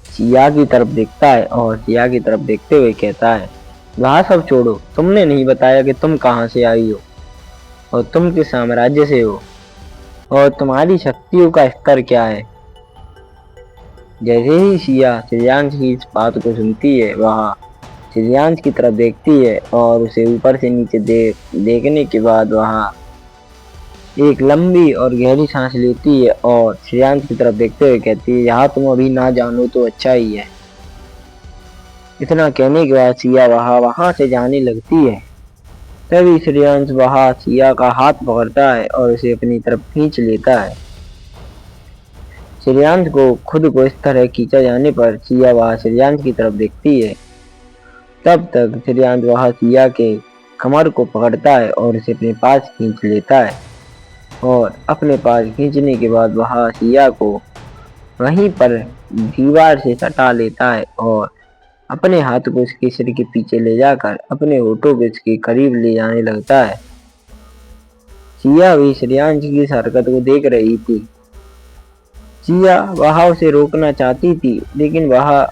सिया की तरफ देखता है और सिया की तरफ देखते हुए कहता है, वह सब छोड़ो, तुमने नहीं बताया कि तुम कहाँ से आई हो और तुम किस साम्राज्य से हो और तुम्हारी शक्तियों का स्तर क्या है? जैसे ही सिया श्रेयांश की इस बात को सुनती है वह श्रेयांश की तरफ देखती है और उसे ऊपर से नीचे देखने के बाद वह एक लंबी और गहरी सांस लेती है और श्रेयांश की तरफ देखते हुए कहती है, यहाँ तुम अभी ना जानो तो अच्छा ही है। इतना कहने के बाद सिया वहां से जाने लगती है। तभी श्रेयांश वहां सिया का हाथ पकड़ता है और उसे अपनी तरफ खींच लेता है। श्रेयांश को खुद को इस तरह खींचा जाने पर सिया वहां श्रेयांश की तरफ देखती है। तब तक श्रेयांश वहां सिया के कमर को पकड़ता है और उसे अपने पास खींच लेता है और अपने पास खींचने के बाद वह सिया को वहीं पर दीवार से सटा लेता है और अपने हाथ को उसके सिर के पीछे ले जाकर अपने होठों को इसके करीब ले जाने लगता है। सिया भी श्रेयांश की इस हरकत को देख रही थी। सिया वह उसे रोकना चाहती थी लेकिन वह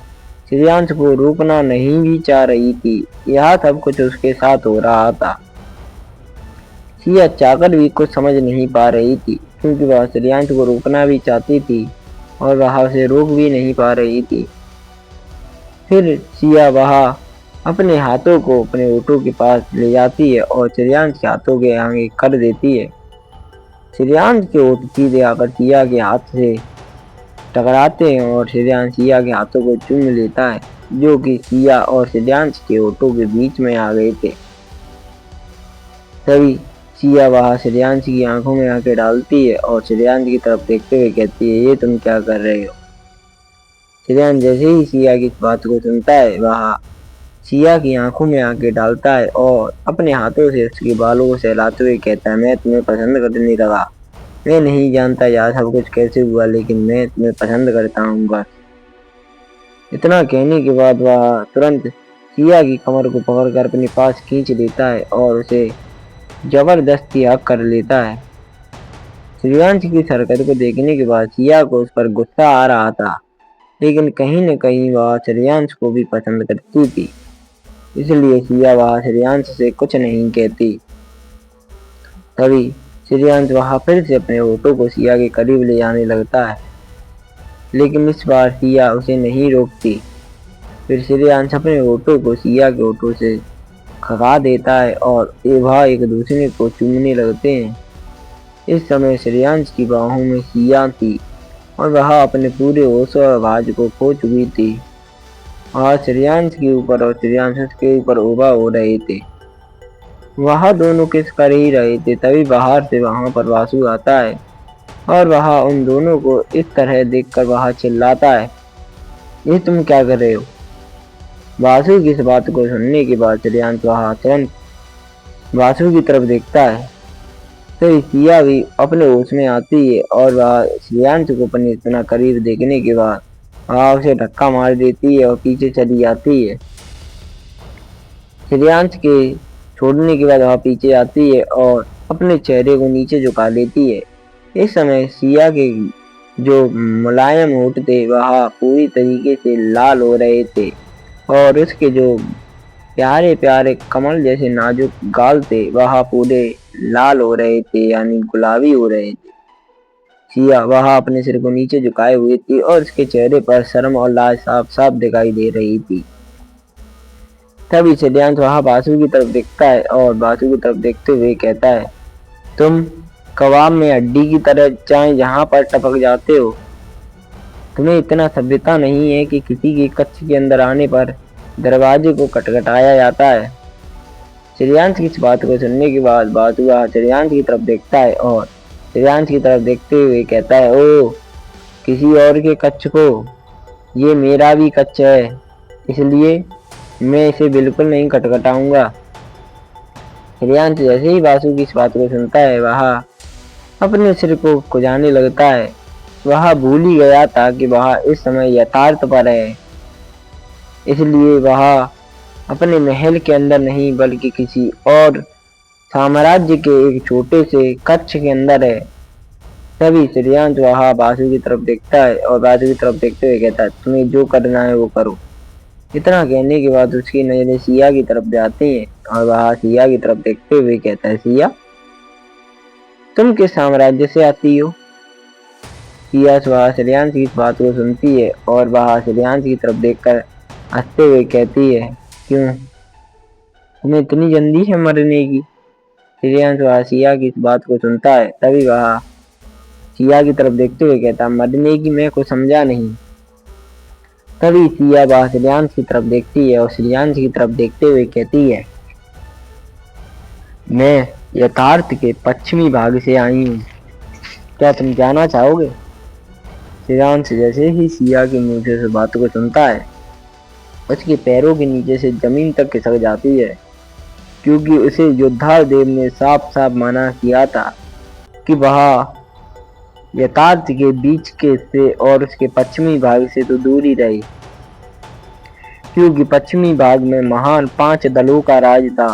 श्रेयांश को रोकना नहीं भी चाह रही थी। यह सब कुछ उसके साथ हो रहा था। सिया चाहकर भी कुछ समझ नहीं पा रही थी क्योंकि वह श्रेयांश को रोकना भी चाहती थी और वह उसे रोक भी नहीं पा रही थी। फिर सिया वह अपने हाथों को अपने होठों के पास ले जाती है और श्रेयांश के हाथों के आगे कर देती है। श्रेयांश के होठ सीधे आकर सिया के हाथ से टकराते हैं और श्रेयांश सिया के हाथों को चूम लेता है जो कि सिया और श्रेयांश के होठों के बीच में आ गए थे। तभी सिया वह श्रेयांश की आंखों में आंखें डालती है और श्रेयांश की तरफ देखते हुए कहती है, ये तुम क्या कर रहे हो? श्रेयांश जैसे ही सिया की बात को सुनता है वह सिया की आंखों में आंखें डालता है और अपने हाथों से उसके बालों को सहलाते हुए कहता है, मैं तुम्हें पसंद करने लगा। मैं नहीं जानता यार सब कुछ कैसे हुआ लेकिन मैं तुम्हें पसंद करता हूँ बस। इतना कहने के बाद वह तुरंत सिया की कमर को पकड़कर अपने पास खींच लेता है और उसे जबरदस्ती हक कर लेता है। श्रेयांश की हरकत को देखने के बाद सिया को उस पर गुस्सा आ रहा था लेकिन कहीं न कहीं वह श्रेयांश को भी पसंद करती थी, इसलिए सिया वह श्रेयांश से कुछ नहीं कहती। तभी श्रेयांश वहां फिर से अपने होठों को सिया के करीब ले जाने लगता है लेकिन इस बार सिया उसे नहीं रोकती। फिर श्रेयांश अपने होठों को सिया के होठों से खगा देता है और वह एक दूसरे को चूमने लगते हैं। इस समय श्रेयांश की बाहों में सिया थी और वह अपने पूरे होश और आवाज को खो चुकी थी। वह श्रेयांश के ऊपर और श्रेयांश उसके ऊपर उबा हो रहे थे। वह दोनों किस कर ही रहे थे, तभी बाहर से वहां पर वासु आता है और वह उन दोनों को इस तरह देखकर वह चिल्लाता है, ये तुम क्या कर रहे हो? वासु की इस बात को सुनने के बाद श्रेयांश वह तुरंत वासु की तरफ देखता है। तो सिया भी अपने होश में आती है और वह श्रेयांश को अपने इतना करीब देखने के बाद वह उसे धक्का मार देती है और पीछे चली जाती है। श्रेयांश के छोड़ने के बाद वह पीछे आती है और अपने चेहरे को नीचे झुका लेती है। इस समय सिया के जो मुलायम होठ थे वह पूरी तरीके से लाल हो रहे थे और उसके जो प्यारे प्यारे कमल जैसे नाजुक गाल थे वह पूरे लाल हो रहे थे, यानी गुलाबी हो रहे थे। सिया वह अपने सिर को नीचे झुकाए हुए थी और उसके चेहरे पर शर्म और लाज साफ साफ दिखाई दे रही थी। तभी श्रेयांश वहां बासु की तरफ देखता है और बासु की तरफ देखते हुए कहता है, तुम कबाब में हड्डी की तरह चाहे जहां पर टपक जाते हो। तुम्हें इतना सभ्यता नहीं है कि किसी के कक्ष के अंदर आने पर दरवाजे को खटखटाया जाता है। श्रेयांश की इस बात को सुनने के बाद बासु श्रेयांश की तरफ देखता है और श्रेयांश की तरफ देखते हुए कहता है, ओ किसी और के कक्ष को, ये मेरा भी कक्ष है, इसलिए मैं इसे बिल्कुल नहीं खटखटाऊंगा। श्रेयांश जैसे ही बासु की इस बात को सुनता है वह अपने सिर को खुजाने लगता है। वह भूल ही गया था कि वह इस समय यथार्थ पर है, इसलिए वह अपने महल के अंदर नहीं बल्कि किसी और साम्राज्य के एक छोटे से कक्ष के अंदर है। तभी श्रेयांश वह बासु की तरफ देखता है और बासु की तरफ देखते हुए कहता है, तुम्हें जो करना है वो करो। इतना कहने के बाद उसकी नजरें सिया की तरफ जाती हैं और वह सिया की तरफ देखते हुए कहता है, सिया तुम किस साम्राज्य से आती हो? सिया श्रेयांश की इस बात को सुनती है और वह श्रेयांश की तरफ देखकर हंसते हुए कहती है, क्यों तुम्हें इतनी जल्दी है मरने की? श्रेयांश सिया की इस बात को सुनता है, तभी वह सिया की तरफ देखते हुए कहता, मरने की मैं कुछ समझा नहीं। तभी सिया श्रेयांश की तरफ देखती है और श्रेयांश की तरफ देखते हुए कहती है, मैं यथार्थ के पश्चिमी भाग से आई हूँ, क्या तुम जाना चाहोगे? श्रेयांश जैसे ही सिया के मुंह से उस बात को सुनता है उसके पैरों के नीचे से जमीन तक खिसक जाती है, क्योंकि उसे योद्धा देव ने साफ साफ मना किया था कि वह यथार्थ के बीच के से और उसके पश्चिमी भाग से तो दूर ही रहे, क्योंकि पश्चिमी भाग में महान 5 दलों का राज था,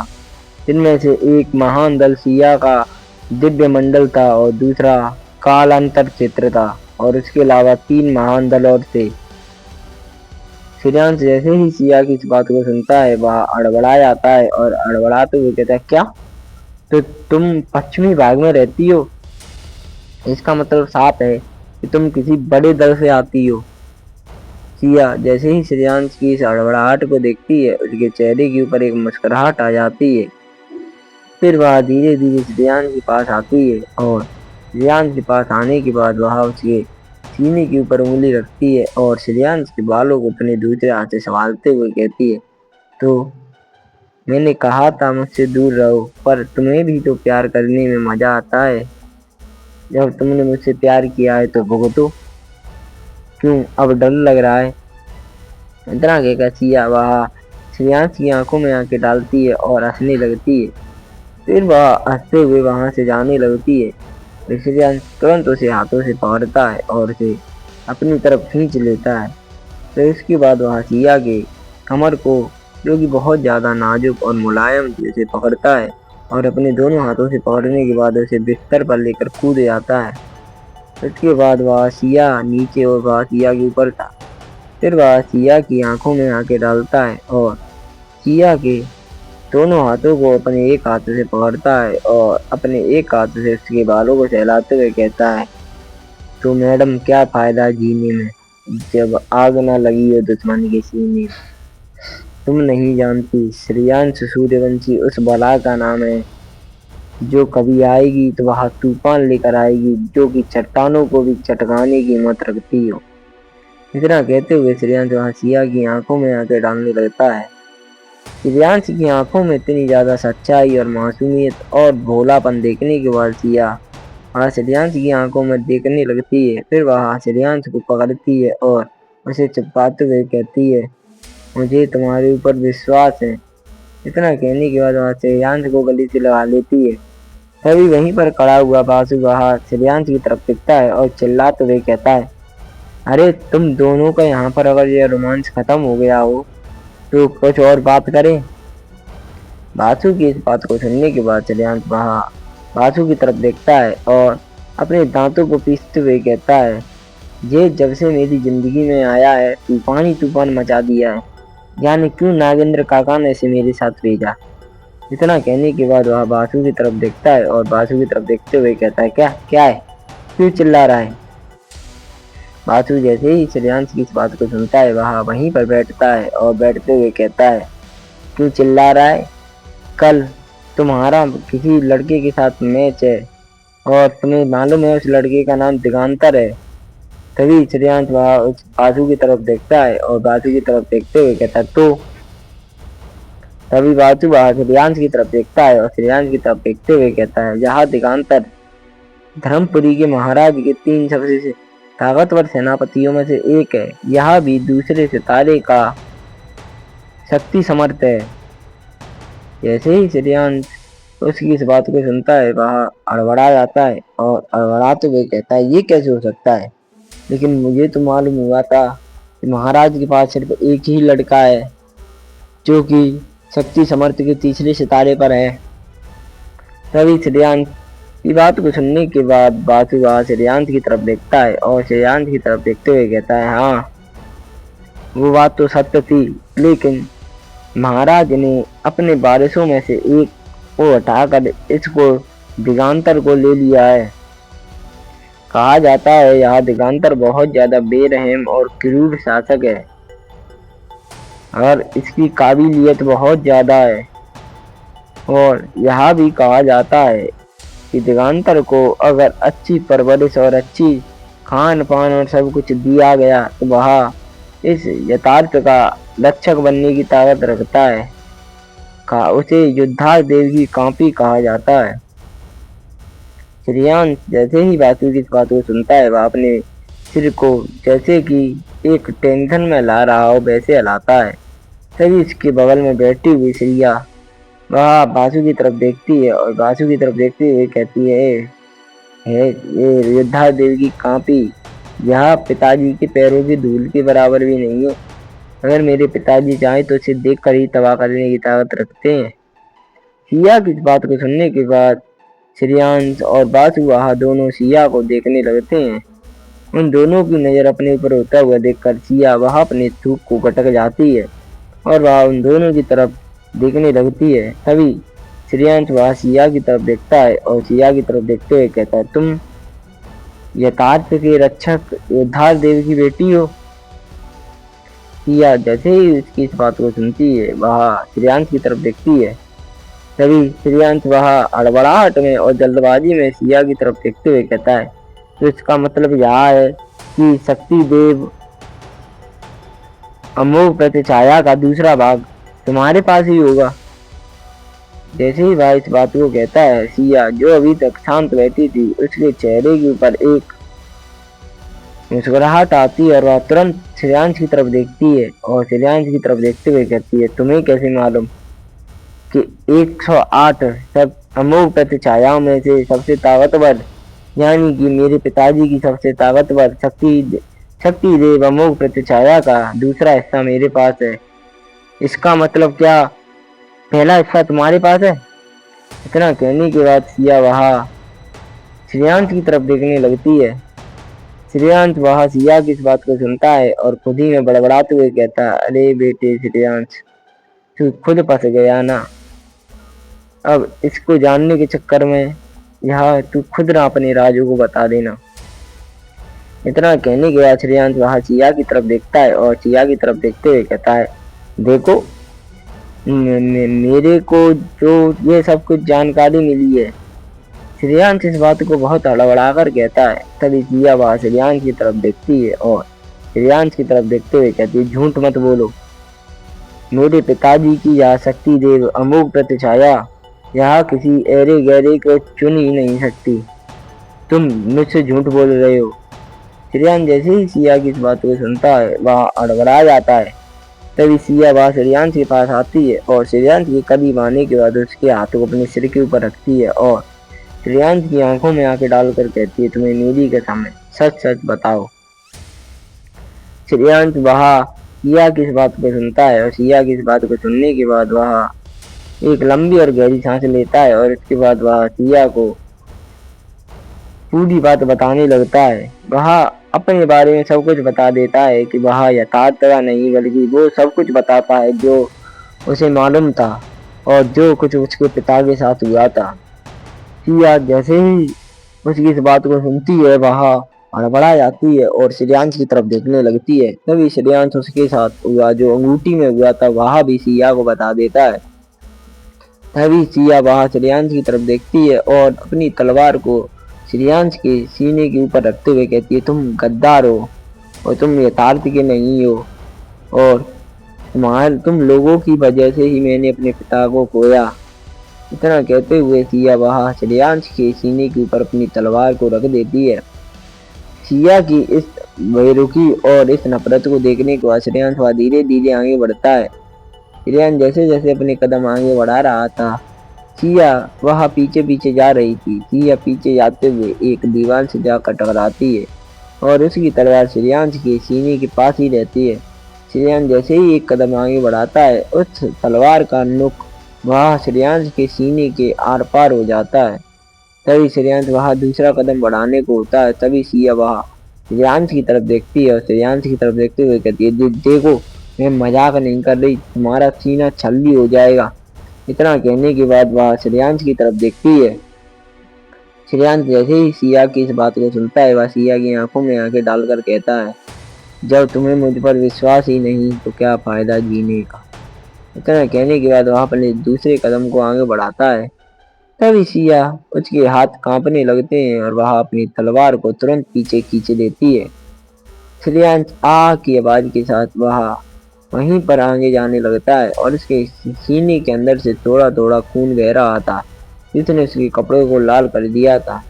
जिनमें से एक महान दल सिया का दिव्य मंडल था और दूसरा कालांतर क्षेत्र था और उसके अलावा 3 महान दल और थे। श्रेयांश जैसे ही सिया की इस बात को सुनता है वह अड़बड़ा जाता है और अड़बड़ाते हुए कहता है, क्या तो तुम पश्चिमी भाग में रहती हो? इसका मतलब साफ है कि तुम किसी बड़े दल से आती हो। सिया जैसे ही श्रेयांश की इस अड़बड़ाहट को देखती है उसके चेहरे के ऊपर एक मुस्कुराहट आ जाती है। फिर वह धीरे धीरे श्रेयांश के पास आती है और श्रेयांश के पास आने के बाद वह उसके सीने के ऊपर उंगली रखती है और श्रेयांश के बालों को अपने दूसरे हाथ से संभालते हुए कहती है, तो मैंने कहा था मुझसे दूर रहो, पर तुम्हें भी तो प्यार करने में मजा आता है। जब तुमने मुझसे प्यार किया है तो भुगतो, क्यों अब डर लग रहा है? इतना कहकर सिया वह श्रेयांश की आंखों में आंखें डालती है और हंसने लगती है। फिर वह हंसते हुए वहां से जाने लगती है। श्रेयांश तुरंत उसे हाथों से पकड़ता है और उसे अपनी तरफ खींच लेता है। तो इसके बाद वह सिया के कमर को, जो कि बहुत ज़्यादा नाजुक और मुलायम थी, उसे पकड़ता है और अपने दोनों हाथों से पकड़ने के बाद उसे बिस्तर पर लेकर कूद जाता है। उसके बाद वह सिया नीचे और वह सिया के ऊपर था। फिर वह सिया की आंखों में आंखें डालता है और सिया के दोनों हाथों को अपने एक हाथ से पकड़ता है और अपने एक हाथ से उसके बालों को सहलाते हुए कहता है, तो मैडम क्या फायदा जीने में जब आग ना लगी हो दुश्मन के सीने। तुम नहीं जानती, श्रेयांश सूर्यवंशी उस बला का नाम है जो कभी आएगी तो वह तूफान लेकर आएगी, जो कि चट्टानों को भी चटकाने की हिम्मत रखती हो। इतना कहते हुए श्रेयांश वहां सिया की आंखों में आंखें डालने लगता है। श्रेयांश की आंखों में इतनी ज्यादा सच्चाई और मासूमियत और भोलापन देखने के बाद सिया वह श्रेयांश की आंखों में देखने लगती है। फिर वह श्रेयांश को पकड़ती है और उसे चिपकाते हुए कहती है, मुझे तुम्हारे ऊपर विश्वास है। इतना कहने के बाद वह श्रेयांश को गले से लगा लेती है। तभी वहीं पर खड़ा हुआ बासु वह श्रेयांश की तरफ दिखता है और चिल्लाते हुए कहता है, अरे तुम दोनों का यहाँ पर अगर यह रोमांस खत्म हो गया हो तो कुछ और बात करें। बासु की इस बात को सुनने के बाद श्रेयांश वह बासु की तरफ देखता है और अपने दांतों को पीसते हुए कहता है, ये जब से मेरी जिंदगी में आया है तूफान ही तूफान मचा दिया है, जाने क्यों नागेंद्र काका ने इसे मेरे साथ भेजा। इतना कहने के बाद वह बासु की तरफ देखता है और बासु की तरफ देखते हुए कहता है, क्या क्या है, क्यों चिल्ला रहा है। बासु जैसे ही श्रेयांश की इस बात को सुनता है वह वहीं पर बैठता है और बैठते हुए कहता है, क्यों चिल्ला रहा है, कल तुम्हारा किसी लड़के के साथ मैच है और तुम्हें मालूम है उस लड़के का नाम दिगांतर है। तभी श्रेयांश वह उस बासु की तरफ देखता है और बासु की तरफ देखते हुए कहता है, तो तभी बासु वह श्रेयांश की तरफ देखता है और श्रेयांश की तरफ देखते हुए कहता है, यह दिगांतर धर्मपुरी के महाराज के 3 सबसे ताकतवर सेनापतियों में से एक है। यह भी दूसरे सितारे का शक्ति समर्थ है। जैसे ही श्रेयांश उसकी इस बात को सुनता है वह अड़बड़ा जाता है और अड़बड़ाते हुए कहता है, ये कैसे हो सकता है, लेकिन मुझे तो मालूम हुआ था कि महाराज के पास सिर्फ एक ही लड़का है जो कि शक्ति समर्थ के तीसरे सितारे पर है। तभी श्रेयांश की बात को सुनने के बाद बासु वह श्रेयांश की तरफ देखता है और श्रेयांश की तरफ देखते हुए कहता है, हाँ वो बात तो सत्य थी, लेकिन महाराज ने अपने वारिसों में से एक को हटाकर इसको दिगांतर को ले लिया है। कहा जाता है यह दिगांतर बहुत ज्यादा बेरहम और क्रूर शासक है और इसकी काबिलियत बहुत ज्यादा है। और यह भी कहा जाता है कि दिगांतर को अगर अच्छी परवरिश और अच्छी खान पान और सब कुछ दिया गया तो वह इस यथार्थ का रक्षक बनने की ताकत रखता है। उसे योद्धा देव की कांपी कहा जाता है। श्रेयांश जैसे ही बासु की इस बात को सुनता है वह अपने सिर को जैसे कि एक टेंशन में ला रहा हो वैसे हिलाता है। तभी इसके बगल में बैठी हुई श्रिया वह बासु की तरफ देखती है और बासु की तरफ देखते हुए कहती है ये योद्धा देव की कांपी यह पिताजी के पैरों की धूल के बराबर भी नहीं है। अगर मेरे पिताजी चाहें तो इसे देख कर ही तबाह करने की ताकत रखते हैं। सिया की इस बात को सुनने के बाद श्रेयांश और बासु वह दोनों सिया को देखने लगते हैं। उन दोनों की नज़र अपने ऊपर होता हुआ देखकर सिया वह अपने थूक को गटक जाती है और वह उन दोनों की तरफ देखने लगती है। तभी श्रेयांश वह सिया की तरफ देखता है और सिया की तरफ देखते हुए कहता है, तुम यथार्थ के रक्षक योद्धा देव की बेटी हो। सिया जैसे ही उसकी इस बात को सुनती है वह श्रेयांश की तरफ देखती है। तभी श्रेयांश वह अड़बड़ाहट में और जल्दबाजी में सिया की तरफ देखते हुए कहता है, तो इसका मतलब यह है कि शक्ति देव अमोघ प्रतिछाया का दूसरा भाग तुम्हारे पास ही होगा। जैसे ही वह इस बात को कहता है सिया जो अभी तक शांत बैठी थी उसके चेहरे के ऊपर एक मुस्कुराहट आती है और वह तुरंत श्रेयांश की तरफ देखती है और श्रेयांश की तरफ देखते हुए कहती है, तुम्हें कैसे मालूम कि 108 सब अमोघ प्रतिछायाओं में से सबसे ताकतवर यानी कि मेरे पिताजी की सबसे ताकतवर शक्ति देव अमोघ प्रतिछाया का दूसरा हिस्सा मेरे पास है। इसका मतलब क्या पहला हिस्सा तुम्हारे पास है। इतना कहने के बाद सिया वह श्रेयांश की तरफ देखने लगती है। श्रेयांश वह सिया की इस बात को सुनता है और खुद ही में बड़बड़ाते हुए कहता है, अरे बेटे श्रेयांश तू खुद फंस गया ना, अब इसको जानने के चक्कर में यह तू खुद ना अपने राजू को बता देना। इतना कहने के बाद श्रेयांश वह सिया की तरफ देखता है और सिया की तरफ देखते हुए कहता है, देखो मेरे को जो ये सब कुछ जानकारी मिली है श्रेयांश इस बात को बहुत हड़बड़ाकर कहता है। तभी सिया वहां श्रेयांश की तरफ देखती है और श्रेयांश की तरफ देखते हुए कहती है, झूठ मत बोलो। मेरे पिताजी की यह शक्ति देव अमोघ प्रतिछाया यहाँ किसी ऐरे गहरे को चुन ही नहीं सकती। तुम मुझसे झूठ बोल रहे हो। श्रेयांश जैसे ही सिया की इस बात को सुनता है वह हड़बड़ा जाता है। तभी सिया वह श्रेयांश के पास आती है और श्रेयांश के करीब आने के बाद उसके हाथों को अपने सिर के ऊपर रखती है और श्रेयांश की आंखों में आंखें डालकर कहती है, तुम्हें मेरी कसम है, सच सच बताओ। श्रेयांश वह सिया की इस बात को सुनता है और सिया की इस बात को सुनने के बाद वह एक लंबी और गहरी सांस लेता है और इसके बाद वह सिया को पूरी बात बताने लगता है। वह अपने बारे में सब कुछ बता देता है कि वह यथार्थ का नहीं बल्कि वो सब कुछ बताता है जो उसे मालूम था और जो कुछ उसके पिता के साथ हुआ था। सिया जैसे ही उसकी इस बात को सुनती है वह हड़बड़ा जाती है और श्रेयांश की तरफ देखने लगती है। तभी श्रेयांश उसके साथ हुआ जो अंगूठी में हुआ था वह भी सिया को बता देता है। तभी सिया वह श्रेयांश की तरफ देखती है और अपनी तलवार को श्रेयांश के सीने के ऊपर रखते हुए कहती है, तुम गद्दार हो और तुम यथार्थ के नहीं हो और तुम लोगों की वजह से ही मैंने अपने पिता को खोया। इतना कहते हुए सिया वह श्रेयांश के सीने के ऊपर अपनी तलवार को रख देती है। सिया की इस बेरुखी और इस नफरत को देखने के बाद श्रेयांश वह धीरे धीरे आगे बढ़ता है। श्रेयांश जैसे जैसे अपने कदम आगे बढ़ा रहा था सिया वह पीछे पीछे जा रही थी। सिया पीछे जाते हुए एक दीवार से जाकर टकराती है और उसकी तलवार श्रेयांश के सीने के पास ही रहती है। श्रेयांश जैसे ही एक कदम आगे बढ़ाता है उस तलवार का नुक वह श्रेयांश के सीने के आर पार हो जाता है। तभी श्रेयांश वह दूसरा कदम बढ़ाने को होता है। तभी सिया वह श्रेयांश की तरफ देखती है और श्रेयांश की तरफ देखते हुए कहती है, देखो मैं मजाक नहीं कर रही, तुम्हारा सीना छल्ली हो जाएगा। इतना कहने के बाद वह श्रेयांश की तरफ देखती है। श्रेयांश जैसे ही सिया की इस बात को सुनता है वह सिया की आंखों में आंखें डालकर कहता है, जब तुम्हें मुझ पर विश्वास ही नहीं तो क्या फायदा जीने का। इतना कहने के बाद वह अपने दूसरे कदम को आगे बढ़ाता है। तभी सिया उसके हाथ कांपने लगते हैं और वह अपनी तलवार को तुरंत पीछे खींच देती है। श्रेयांश आ की आवाज के साथ वह वहीं पर आगे जाने लगता है और उसके सीने के अंदर से थोड़ा थोड़ा खून बह रहा था जिसने उसके कपड़ों को लाल कर दिया था।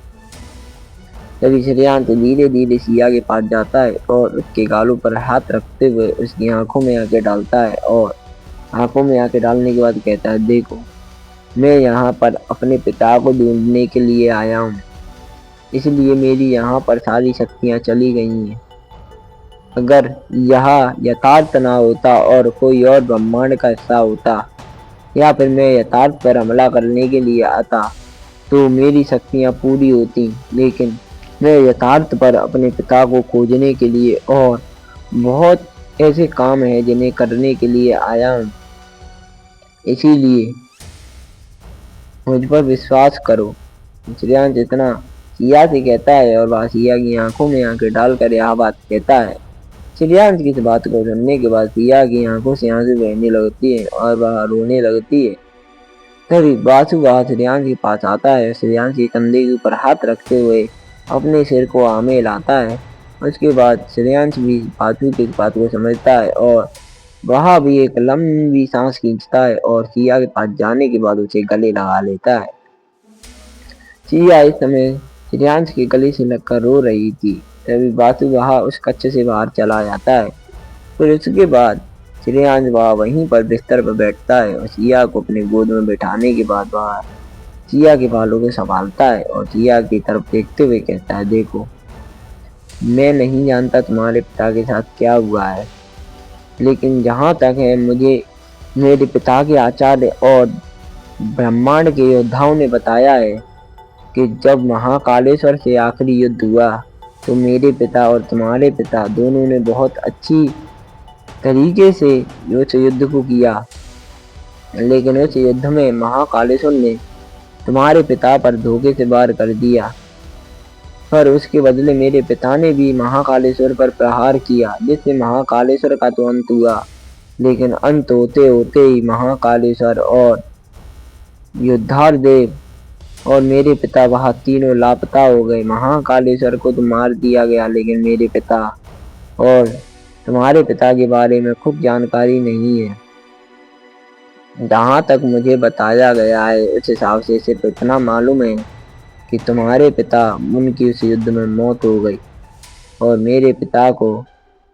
तभी श्रेयांश धीरे धीरे सिया के पास जाता है और उसके गालों पर हाथ रखते हुए उसकी आंखों में आंखें डालता है और आंखों में आंखें डालने के बाद कहता है, देखो मैं यहाँ पर अपने पिता को ढूंढने के लिए आया हूँ, इसलिए मेरी यहाँ पर सारी शक्तियाँ चली गई हैं। अगर यह यथार्थ ना होता और कोई और ब्रह्मांड का हिस्सा होता या फिर मैं यथार्थ पर हमला करने के लिए आता तो मेरी शक्तियाँ पूरी होती, लेकिन मैं यथार्थ पर अपने पिता को खोजने के लिए और बहुत ऐसे काम हैं जिन्हें करने के लिए आया हूँ, इसीलिए मुझ पर विश्वास करो। श्रेयांश इतना सिया से कहता है और वह सिया की आंखों में आंखें डालकर यह बात कहता है। श्रेयांश की इस बात को सुनने के बाद सिया की आंखों से आंसू बहने लगती है और वह रोने लगती है। तभी बासु वह श्रेयांश के पास आता है। श्रेयांश के कंधे के ऊपर हाथ रखते हुए अपने सिर को आमे हिलाता है। उसके बाद श्रेयांश भी बासु की इस बात को समझता है और वह भी एक लंबी सांस खींचता है और सिया के पास जाने के बाद उसे गले लगा लेता है। सिया इस समय श्रेयांश के गले से लगकर रो रही थी। तभी बासु वह उस कक्ष से बाहर चला जाता है। फिर उसके बाद श्रेयांश वह वहीं पर बिस्तर पर बैठता है और सिया को अपने गोद में बैठाने के बाद वह सिया के बालों को संभालता है और सिया की तरफ देखते हुए कहता है, देखो मैं नहीं जानता तुम्हारे पिता के साथ क्या हुआ है, लेकिन जहाँ तक है मुझे मेरे पिता के आचार्य और ब्रह्मांड के योद्धाओं ने बताया है कि जब महाकालेश्वर से आखिरी युद्ध हुआ तो मेरे पिता और तुम्हारे पिता दोनों ने बहुत अच्छी तरीके से उस युद्ध को किया, लेकिन उस युद्ध में महाकालेश्वर ने तुम्हारे पिता पर धोखे से वार कर दिया। पर उसके बदले मेरे पिता ने भी महाकालेश्वर पर प्रहार किया, जिससे महाकालेश्वर का तो अंत हुआ, लेकिन अंत होते होते ही महाकालेश्वर और योद्धार देव और मेरे पिता वहाँ तीनों लापता हो गए। महाकालेश्वर को तो मार दिया गया, लेकिन मेरे पिता और तुम्हारे पिता के बारे में कुछ जानकारी नहीं है। जहाँ तक मुझे बताया गया है उस हिसाब से सिर्फ इतना मालूम है कि तुम्हारे पिता उनकी उस युद्ध में मौत हो गई और मेरे पिता को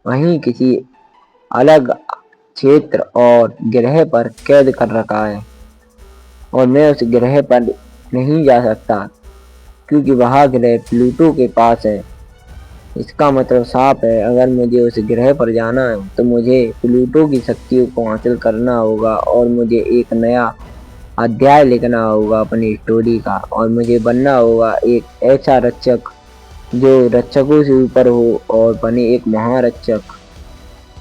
वहीं किसी अलग क्षेत्र और ग्रह पर कैद कर रखा है और मैं उस ग्रह पर नहीं जा सकता क्योंकि वह ग्रह प्लूटो के पास है। इसका मतलब साफ है, अगर मुझे उस ग्रह पर जाना है तो मुझे प्लूटो की शक्तियों को हासिल करना होगा और मुझे एक नया अध्याय लिखना होगा अपनी स्टोरी का, और मुझे बनना होगा एक ऐसा रक्षक जो रक्षकों से ऊपर हो और बने एक महारक्षक।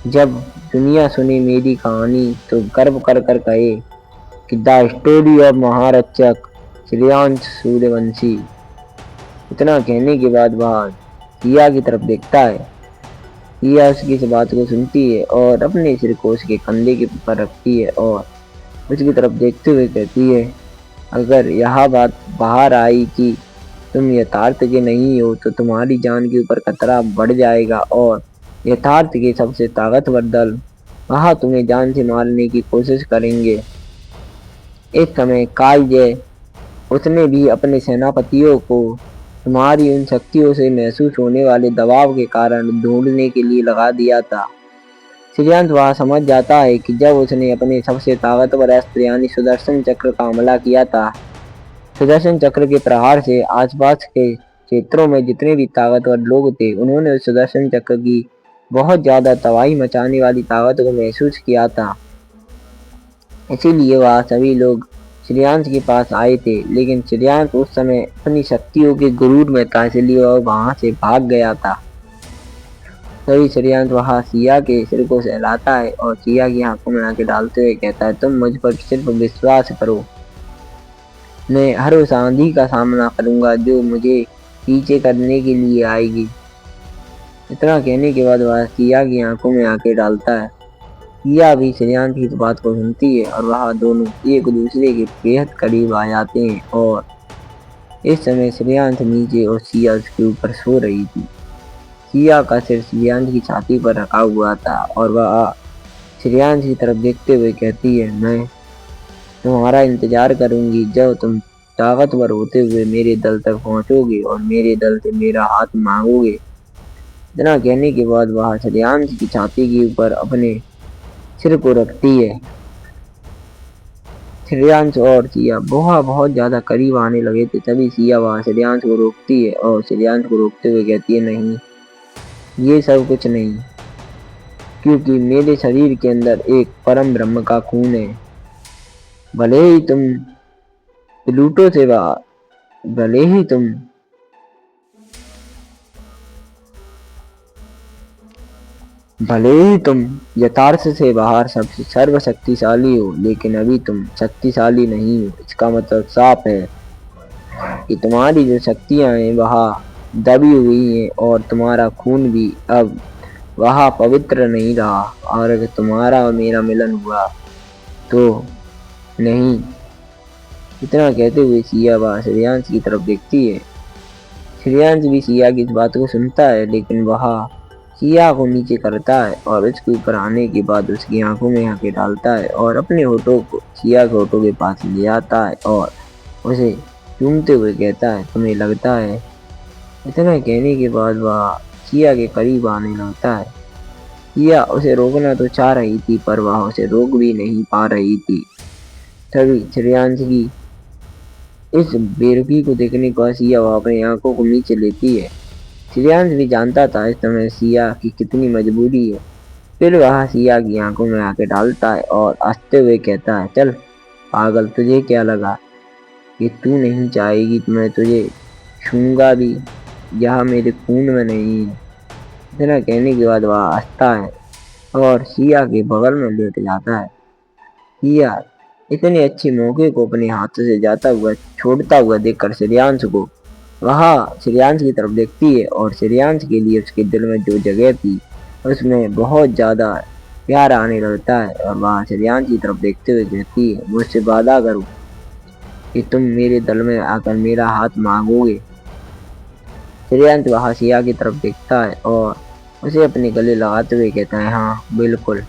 जब दुनिया सुने मेरी कहानी तो गर्व कर कर कहे कि the story of Maharakshak Shreyansh Suryavanshi. इतना कहने के बाद वह सिया की तरफ देखता है। सिया उसकी इस बात को सुनती है और अपने सिर को उसके कंधे के ऊपर रखती है और उसकी तरफ देखते हुए कहती है, अगर यह बात बाहर आई कि तुम यथार्थ के नहीं हो तो तुम्हारी जान के ऊपर खतरा बढ़ जाएगा और यथार्थ के सबसे ताकतवर दल वहाँ तुम्हें जान से मारने की कोशिश करेंगे। इस समय कालजय उसने भी अपने सेनापतियों को तुम्हारी उन शक्तियों से महसूस होने वाले दबाव के कारण ढूंढने के लिए लगा दिया था। श्रेयांश वह समझ जाता है कि जब उसने अपने सबसे ताकतवर अस्त्र यानी सुदर्शन चक्र का हमला किया था, सुदर्शन चक्र के प्रहार से आसपास के क्षेत्रों में जितने भी ताकतवर लोग थे उन्होंने उस सुदर्शन चक्र की बहुत ज्यादा तबाही मचाने वाली ताकत को महसूस किया था। इसीलिए वह सभी लोग श्रेयांश के पास आए थे, लेकिन श्रेयांश उस समय अपनी शक्तियों के गुरूर में था, इसलिए वह वहां से भाग गया था। तभी श्रेयांश वहां सिया के सिर को सहलाता है और सिया की आंखों में आंखें डालते हुए कहता है, तुम मुझ पर सिर्फ विश्वास करो, मैं हर उस आंधी का सामना करूंगा जो मुझे पीछे करने के लिए आएगी। इतना कहने के बाद वह सिया की आंखों में आंखें डालता है। सिया भी श्रेयांश की इस बात को सुनती है और वह दोनों एक दूसरे के बेहद करीब आ जाते हैं और इस समय श्रेयांश नीचे और सिया उसके ऊपर सो रही थी। सिया का सिर श्रेयांश की छाती पर रखा हुआ था और वह श्रेयांश की तरफ देखते हुए कहती है, मैं तुम्हारा इंतजार करूंगी जब तुम ताकतवर होते हुए मेरे दल तक पहुंचोगे और मेरे दल से मेरा हाथ मांगोगे। इतना कहने के बाद वह श्रेयांश की छाती के ऊपर अपने सिर को रखती है। श्रेयांश और सिया बहुत ज्यादा करीब आने लगे थे, तभी सिया वह श्रेयांश को रोकती है और श्रेयांश को रोकते हुए कहती है, नहीं, ये सब कुछ नहीं, क्योंकि मेरे शरीर के अंदर एक परम ब्रह्म का खून है। भले ही तुम प्लूटो से भले ही तुम यथार्थ से बाहर सबसे सर्वशक्तिशाली हो, लेकिन अभी तुम शक्तिशाली नहीं हो। इसका मतलब साफ है कि तुम्हारी जो शक्तियां हैं वह दबी हुई हैं और तुम्हारा खून भी अब वह पवित्र नहीं रहा, और अगर तुम्हारा और मेरा मिलन हुआ तो नहीं। इतना कहते हुए सिया वह श्रेयांश की तरफ देखती है। श्रेयांश भी सिया की इस बात को सुनता है, लेकिन वह सिया को नीचे करता है और उसके ऊपर आने के बाद उसकी आंखों में आंखें डालता है और अपने होठों को सिया के होठों के पास ले आता है और उसे चूमते हुए कहता है, तुम्हें लगता है। इतना कहने के बाद वह सिया के करीब आने लगता है। सिया उसे रोकना तो चाह रही थी पर वह उसे रोक भी नहीं पा रही थी। तभी श्रेयांश की इस बेरुखी को देखने पर सिया वह अपनी आंखों को नीचे लेती है। श्रेयांश भी जानता था इस समय सिया की कितनी मजबूरी है। फिर वह सिया की आंखों में आके डालता है और हंसते हुए कहता है, चल पागल, तुझे क्या लगा कि तू नहीं चाहेगी तो मैं तुझे छूंगा भी? यह मेरे खून में नहीं है। इतना कहने के बाद वह हंसता है और सिया के बगल में लेट जाता है। सिया इतने अच्छे मौके को अपने हाथों से जाता हुआ छोड़ता हुआ देखकर श्रेयांश को वह श्रेयांश की तरफ देखती है और श्रेयांश के लिए उसके दिल में जो जगह थी उसमें बहुत ज्यादा प्यार आने लगता है और वह श्रेयांश की तरफ देखते हुए कहती है, मुझसे वादा करो कि तुम मेरे दल में आकर मेरा हाथ मांगोगे। श्रेयांश वहां सिया की तरफ देखता है और उसे अपने गले लगाते हुए कहता है, हाँ बिल्कुल।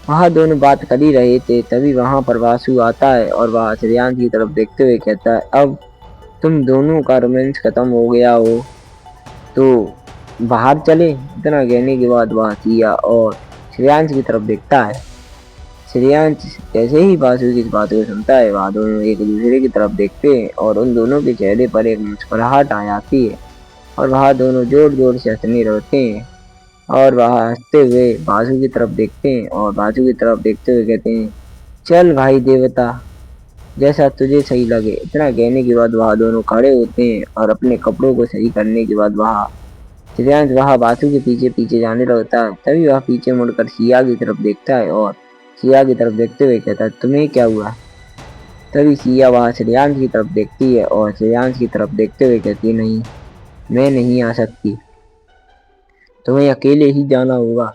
वह दोनों बात कर ही रहे थे, तभी वहां पर वासु आता है और वह श्रेयांश की तरफ देखते हुए कहता है, अब तुम दोनों का रोमांस खत्म हो गया हो तो बाहर चले। इतना कहने के बाद वह सिया और श्रेयांश की तरफ देखता है। श्रेयांश जैसे ही वासु की इस बात को सुनता है, वह दोनों एक दूसरे की तरफ देखते हैं और उन दोनों के चेहरे पर एक मुस्कुराहट आ जाती है और वह दोनों जोर जोर से हंसने लगते हैं। और वह हंसते हुए बाजू की तरफ देखते हैं और बाजू की तरफ देखते हुए कहते हैं, चल भाई देवता, जैसा तुझे सही लगे। इतना कहने के बाद वह दोनों खड़े होते हैं और अपने कपड़ों को सही करने के बाद श्रेयांश वह बासु के पीछे पीछे जाने लगता है। तभी वह पीछे मुड़कर सिया की तरफ देखता है और सिया की तरफ देखते हुए कहता है, तुम्हें क्या हुआ। तभी सिया वह श्रेयांश की तरफ देखती है और श्रेयांश की तरफ देखते हुए कहती है, नहीं, मैं नहीं आ सकती, तुम्हें अकेले ही जाना होगा।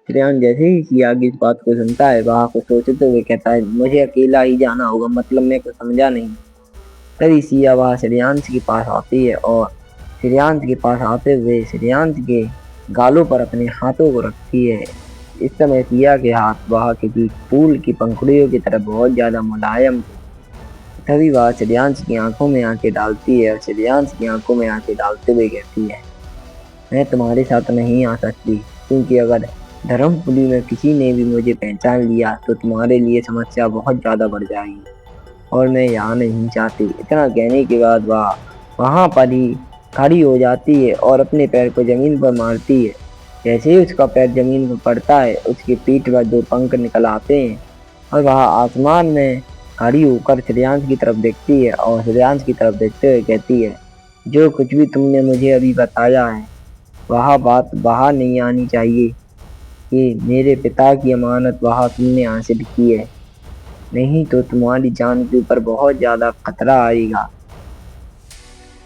श्रेयांश जैसे ही सिया की इस बात को सुनता है, वह कुछ सोचते हुए कहता है, मुझे अकेला ही जाना होगा, मतलब मैं कुछ समझा नहीं। तभी सिया वह श्रेयांश के पास आती है और श्रेयांश के पास आते हुए श्रेयांश के गालों पर अपने हाथों को रखती है। इस समय सिया के हाथ वह किसी फूल की पंखुड़ियों की तरह बहुत ज्यादा मुलायम थे। तभी वह श्रेयांश की आंखों में आंखें डालती है और श्रेयांश की आंखों में आंखें डालते हुए कहती है, मैं तुम्हारे साथ नहीं आ सकती, क्योंकि अगर धर्मपुरी में किसी ने भी मुझे पहचान लिया तो तुम्हारे लिए समस्या बहुत ज़्यादा बढ़ जाएगी और मैं यहाँ नहीं चाहती। इतना कहने के बाद वह वहाँ पर ही खड़ी हो जाती है और अपने पैर को ज़मीन पर मारती है। जैसे ही उसका पैर ज़मीन पर पड़ता है, उसकी पीठ पर दो पंख निकल आते हैं और वह आसमान में खड़ी होकर श्रेयांश की तरफ देखती है और श्रेयांश की तरफ देखते हुए कहती है, जो कुछ भी तुमने मुझे अभी बताया है वह बात बाहर नहीं आनी चाहिए कि मेरे पिता की अमानत वह तुमने हासिल की है, नहीं तो तुम्हारी जान के ऊपर बहुत ज़्यादा खतरा आएगा।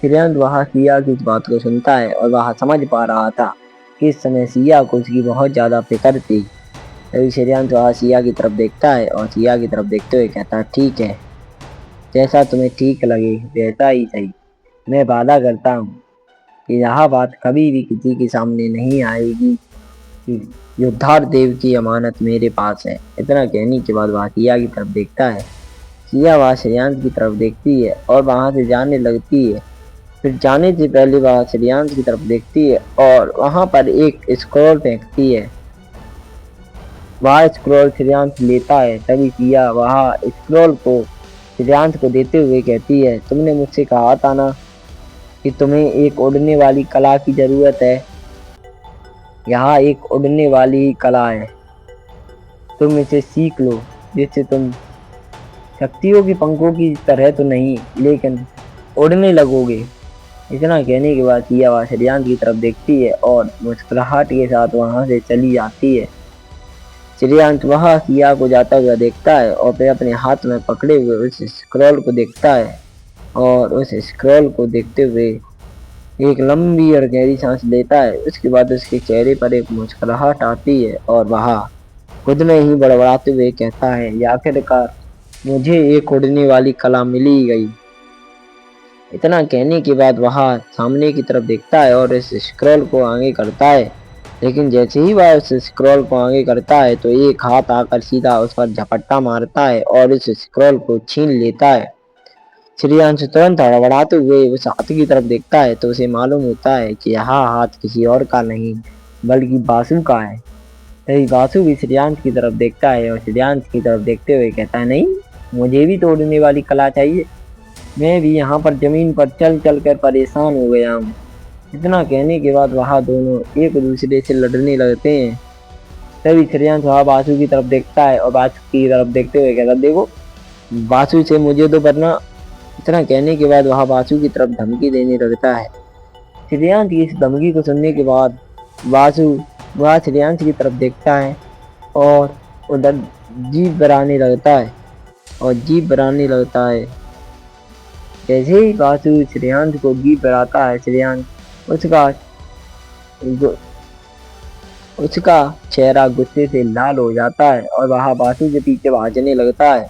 श्रेयांश वह सिया की इस बात को सुनता है और वह समझ पा रहा था कि इस समय सिया को उसकी बहुत ज़्यादा फिक्र थी। तभी श्रेयांश वह सिया की तरफ देखता है और सिया की तरफ देखते हुए कहता है, ठीक है, जैसा तुम्हें ठीक लगे वैसा ही सही। मैं वादा करता हूँ कि यह बात कभी भी किसी के सामने नहीं आएगी कि योद्धार देव की अमानत मेरे पास है। इतना कहने के बाद वह सिया की तरफ देखता है। सिया वह श्रेयांश की तरफ देखती है और वहां से जाने लगती है। फिर जाने से पहले वह श्रेयांश की तरफ देखती है और वहां पर एक स्क्रॉल फेंकती है। वह स्क्रॉल श्रेयांश लेता है। तभी सिया वह स्क्रॉल को श्रेयांश को देते हुए कहती है, तुमने मुझसे कहा था ना कि तुम्हें एक उड़ने वाली कला की जरूरत है। यहाँ एक उड़ने वाली कला है, तुम इसे सीख लो, जिससे तुम शक्तियों की पंखों की तरह तो नहीं, लेकिन उड़ने लगोगे। इतना कहने के बाद सिया वह श्रेयांश की तरफ देखती है और मुस्कुराहट के साथ वहां से चली जाती है। श्रेयांश वह सिया को जाता हुआ देखता है और फिर अपने हाथ में पकड़े हुए उस स्क्रॉल को देखता है और उस स्क्रॉल को देखते हुए एक लंबी और गहरी सांस लेता है। उसके बाद उसके चेहरे पर एक मुस्कुराहट आती है और वह खुद में ही बड़बड़ाते हुए कहता है, आखिरकार मुझे एक उड़ने वाली कला मिल ही गई। इतना कहने के बाद वह सामने की तरफ देखता है और इस स्क्रॉल को आगे करता है। लेकिन जैसे ही वह उस स्क्रॉल को आगे करता है तो एक हाथ आकर सीधा उस पर झपट्टा मारता है और इस स्क्रॉल को छीन लेता है। श्रेयांश तुरंत हड़बड़ाते हुए उस हाथ की तरफ देखता है तो उसे मालूम होता है कि यह हाथ किसी और का नहीं बल्कि बासु का है। तभी बासु भी श्रेयांश की तरफ देखता है और श्रेयांश की तरफ देखते हुए कहता है, नहीं, मुझे भी तोड़ने वाली कला चाहिए, मैं भी यहाँ पर जमीन पर चल चल कर परेशान हो गया हूँ। इतना कहने के बाद वह दोनों एक दूसरे से लड़ने लगते हैं। तभी श्रेयांश वह बासु की तरफ देखता है और बासु की तरफ देखते हुए कहता, देखो, बासु से मुझे तो बचना। इतना कहने के बाद वह बासु की तरफ धमकी देने लगता है। श्रेयांश की इस धमकी को सुनने के बाद बासु वह श्रेयांश की तरफ देखता है और उधर जीभ बराने लगता है। जैसे ही बासु श्रेयांश को जीभ बराता है, श्रेयांश उसका चेहरा गुस्से से लाल हो जाता है और वह बासु के पीछे भागने लगता है।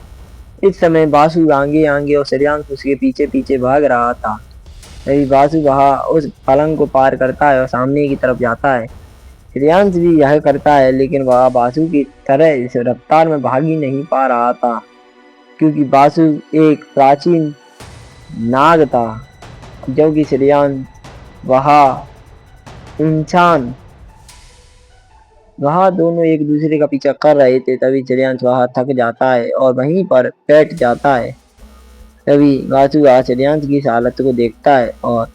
इस समय बासु आगे आगे और श्रेयांश उसके पीछे पीछे भाग रहा था। तभी बासु वहां उस पलंग को पार करता है और सामने की तरफ जाता है। श्रेयांश भी यह करता है, लेकिन वह बासु की तरह इस रफ्तार में भाग ही नहीं पा रहा था, क्योंकि बासु एक प्राचीन नाग था, जबकि श्रेयांश वह इंसान। वह दोनों एक दूसरे का पीछा कर रहे थे। तभी श्रेयांश वह थक जाता है और वहीं पर बैठ जाता है। तभी बासु वह श्रेयांश की इस हालत को देखता है और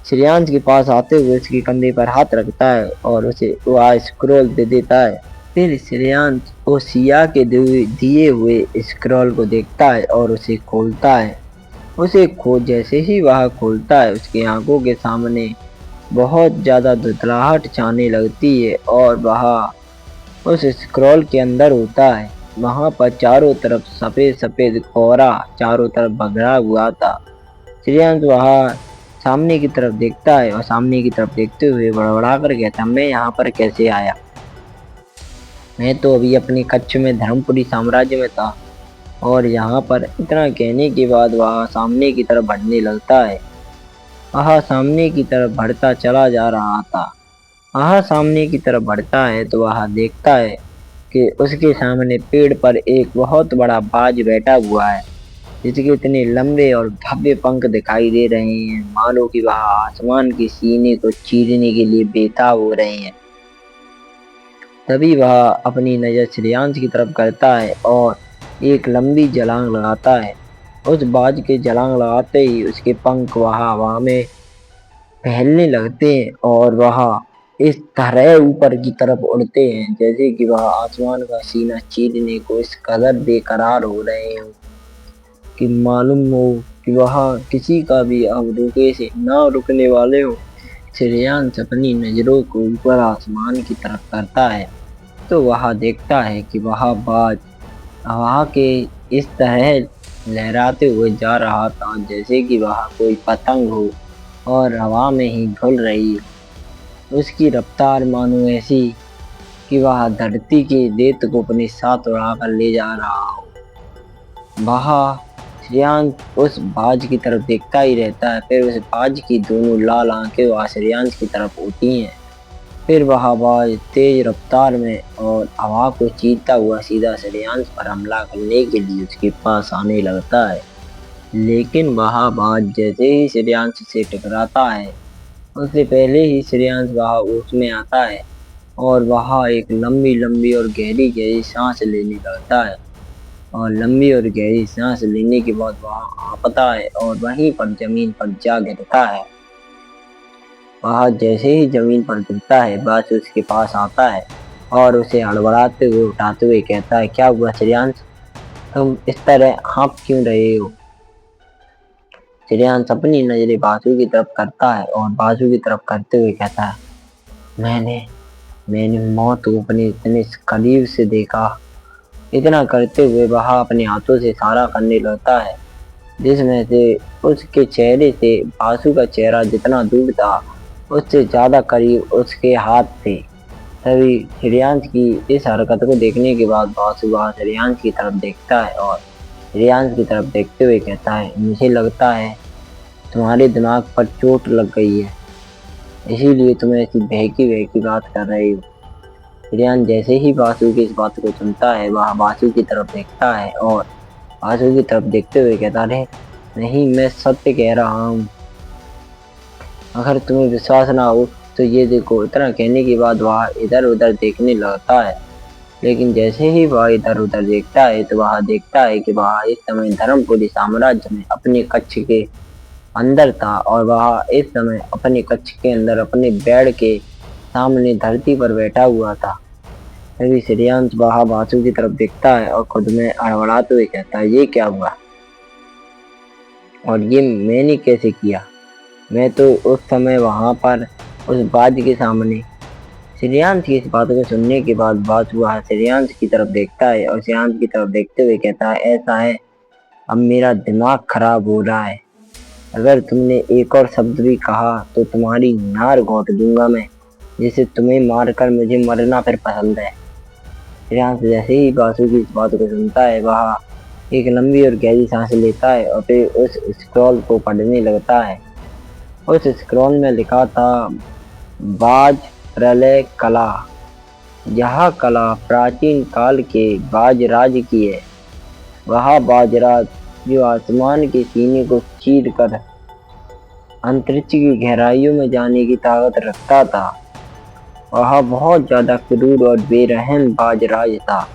श्रेयांश के पास आते हुए उसके कंधे पर हाथ रखता है और उसे वह स्क्रॉल दे देता है। फिर श्रेयांश ओसिया के दिए हुए स्क्रॉल को देखता है और उसे खोलता है। उसे जैसे ही वह खोलता है, उसकी आंखों के सामने बहुत ज्यादा धुंधलाहट छाने लगती है और वह उस स्क्रॉल के अंदर होता है। वहां पर चारों तरफ सफेद सफेद कोहरा चारों तरफ भरा हुआ था। श्रेयांश वहां सामने की तरफ देखता है और सामने की तरफ देखते हुए बड़बड़ा कर कहता, मैं यहाँ पर कैसे आया? मैं तो अभी अपने कच्छ में धर्मपुरी साम्राज्य में था। और यहाँ पर इतना कहने के बाद वह सामने की तरफ बढ़ने लगता है। वह सामने की तरफ बढ़ता चला जा रहा था। वह सामने की तरफ बढ़ता है तो वह देखता है कि उसके सामने पेड़ पर एक बहुत बड़ा बाज बैठा हुआ है, जिसके इतने लंबे और भव्य पंख दिखाई दे रहे हैं, मानो कि वह आसमान के सीने को चीरने के लिए बेताब हो रहे हैं। तभी वह अपनी नजर श्रेयांश की तरफ करता है और एक लंबी जलांग लगाता है। उस बाज के जलांग लगाते ही उसके पंख वह हवा में फैलने लगते हैं और वह इस तरह ऊपर की तरफ उड़ते हैं जैसे कि वह आसमान का सीना चीरने को इस कदर बेकरार हो रहे हो कि मालूम हो कि वह किसी का भी अब रुके से ना रुकने वाले हो। श्रेयांश अपनी नजरों को ऊपर आसमान की तरफ करता है तो वह देखता है कि वह बाज हवा के इस तरह लहराते हुए जा रहा था जैसे कि वह कोई पतंग हो और हवा में ही घुल रही हो। उसकी रफ्तार मानो ऐसी कि वह धरती के रेत को अपने साथ उड़ाकर ले जा रहा हो। वह श्रेयांश उस बाज की तरफ देखता ही रहता है। फिर उस बाज की दोनों लाल आंखें वह श्रेयांश की तरफ उठी हैं। फिर वह बाज तेज रफ्तार में और हवा को चीरता हुआ सीधा श्रेयांश पर हमला करने के लिए उसके पास आने लगता है। लेकिन वह बाज जैसे ही श्रेयांश से टकराता है, उससे पहले ही श्रेयांश वह उसमें आता है और वह एक लंबी लंबी और गहरी गहरी सांस लेने लगता है। और लंबी और गहरी सांस लेने के बाद वह हांफता है और वहीं पर जमीन पर जा गिरता है। वह जैसे ही जमीन पर गिरता है, बाज उसके पास आता है और उसे हड़बड़ाते हुए उठाते हुए कहता है, क्या हुआ श्रेयांश, तुम इस तरह हाँफ क्यों रहे हो? श्रेयांश अपनी नजरें बाजू की तरफ करता है और बाजू की तरफ करते हुए कहता है, मैंने मौत को अपने इतने करीब से देखा। इतना करते हुए वह अपने हाथों से इशारा करने लगता है, जिसमें से उसके चेहरे से बासु का चेहरा जितना दूर था, उससे ज्यादा करीब उसके हाथ थे। तभी श्रेयांश की इस हरकत को देखने के बाद बासु वह श्रेयांश की तरफ देखता है और श्रेयांश की तरफ देखते हुए कहता है, मुझे लगता है तुम्हारे दिमाग पर चोट लग गई है, इसीलिए तुम ऐसी बहकी बहकी बात कर रहे हो। श्रेयांश जैसे ही बासु की इस बात को सुनता है, वह बासु की तरफ देखता है और बासु की तरफ देखते हुए कहता है, नहीं, मैं सत्य कह रहा हूँ, अगर तुम्हें विश्वास ना हो तो ये देखो। इतना कहने के बाद वह इधर उधर देखने लगता है। लेकिन जैसे ही वह इधर उधर देखता है तो वह देखता है कि वह इस समय धर्मपुरी साम्राज्य में अपने कक्ष के अंदर था और वह इस समय अपने कक्ष के अंदर अपने बेड के सामने धरती पर बैठा हुआ था। तभी श्रेयांश वह बासु की तरफ देखता है और खुद में हड़बड़ाते हुए कहता है, ये क्या हुआ और ये मैंने कैसे किया? मैं तो उस समय वहां पर उस बाज के सामने। श्रेयांश की इस बात को सुनने के बाद बासु वह श्रेयांश की तरफ देखता है और श्रेयांश की तरफ देखते हुए कहता है, ऐसा है, अब मेरा दिमाग खराब हो रहा है। अगर तुमने एक और शब्द भी कहा तो तुम्हारी नार घोंट दूंगा मैं, जिसे तुम्हें मारकर मुझे मरना फिर पसंद है। श्रेयांश जैसे ही बासु की इस बात को सुनता है, वह एक लंबी और गहरी सांस लेता है और फिर उस स्क्रॉल को पढ़ने लगता है। उस स्क्रॉल में लिखा था बाज प्रलय कला। यह कला प्राचीन काल के बाज राज की है। वह बाजराज जो आसमान के सीने को चीर कर अंतरिक्ष की गहराइयों में जाने की ताकत रखता था। वह बहुत ज्यादा क्रूर और बेरहम बाजराज था।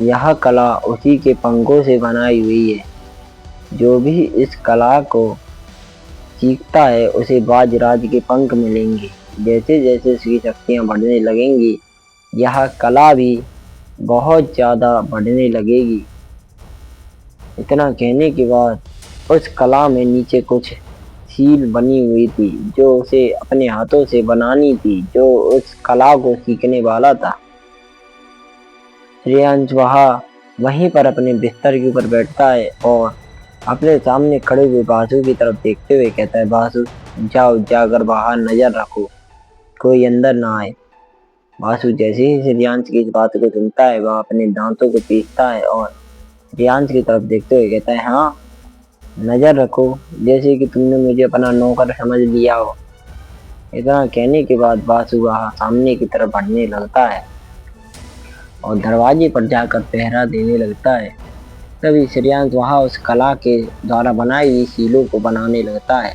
यह कला उसी के पंखों से बनाई हुई है। जो भी इस कला को सीखता है उसे बाजराज के पंख मिलेंगे। जैसे जैसे उसकी शक्तियां बढ़ने लगेंगी यह कला भी बहुत ज्यादा बढ़ने लगेगी। इतना कहने के बाद उस कला में नीचे कुछ सील बनी हुई थी जो उसे अपने हाथों से बनानी थी, जो उस कला को सीखने वाला था। श्रेयांश वहीं पर अपने बिस्तर के ऊपर बैठता है और अपने सामने खड़े हुए बासु की तरफ देखते हुए कहता है, बासु जाओ, जाकर बाहर नजर रखो, कोई अंदर ना आए। बासु जैसे ही श्रेयांश की इस बात को सुनता है वह अपने दांतों को पीसता है और श्रेयांश की तरफ देखते हुए कहता है, हाँ नजर रखो, जैसे कि तुमने मुझे अपना नौकर समझ लिया हो। इतना कहने के बाद बासु सामने की तरफ बढ़ने लगता है और दरवाजे पर जाकर पहरा देने लगता है। तभी श्रेयांश उस कला के द्वारा बनाई हुई सीलों को बनाने लगता है।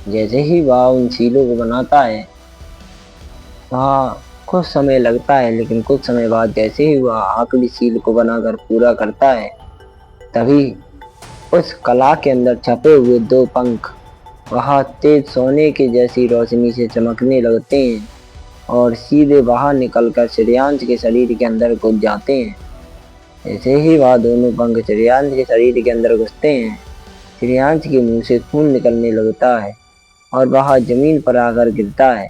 जैसे ही वह उन सीलों को बनाता है वह कुछ समय लगता है, लेकिन कुछ समय बाद जैसे ही वह आखिरी सील को बनाकर पूरा करता है तभी उस कला के अंदर छपे हुए 2 पंख वह तेज सोने के जैसी रोशनी से चमकने लगते हैं और सीधे बाहर निकलकर श्रेयांश के शरीर के अंदर घुस जाते हैं। ऐसे ही वह दोनों पंख श्रेयांश के शरीर के अंदर घुसते हैं। श्रेयांश के मुंह से खून निकलने लगता है और वह जमीन पर आकर गिरता है।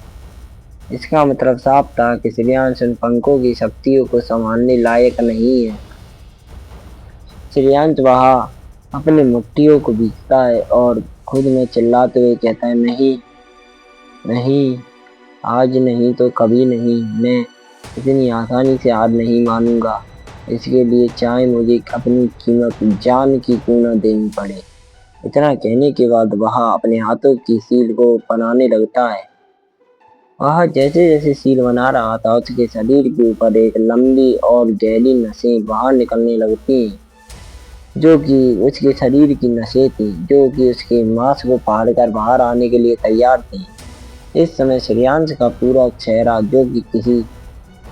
इसका मतलब साफ था कि श्रेयांश उन पंखों की शक्तियों को संभालने लायक नहीं है। श्रेयांश अपने मुट्ठियों को भींचता है और खुद में चिल्लाते हुए कहता है, नहीं नहीं, आज नहीं तो कभी नहीं, मैं इतनी आसानी से हार नहीं मानूंगा। इसके लिए चाहे मुझे अपनी कीमत जान की क्यों न देनी पड़े। इतना कहने के बाद वह अपने हाथों की सील को बनाने लगता है। वह जैसे जैसे सील बना रहा था उसके शरीर के ऊपर एक लंबी और गहरी नसें बाहर निकलने लगती हैं, जो कि उसके शरीर की नसें थी, जो कि उसके मांस को फाड़ कर बाहर आने के लिए तैयार थी। इस समय श्रेयांश का पूरा चेहरा, जो कि किसी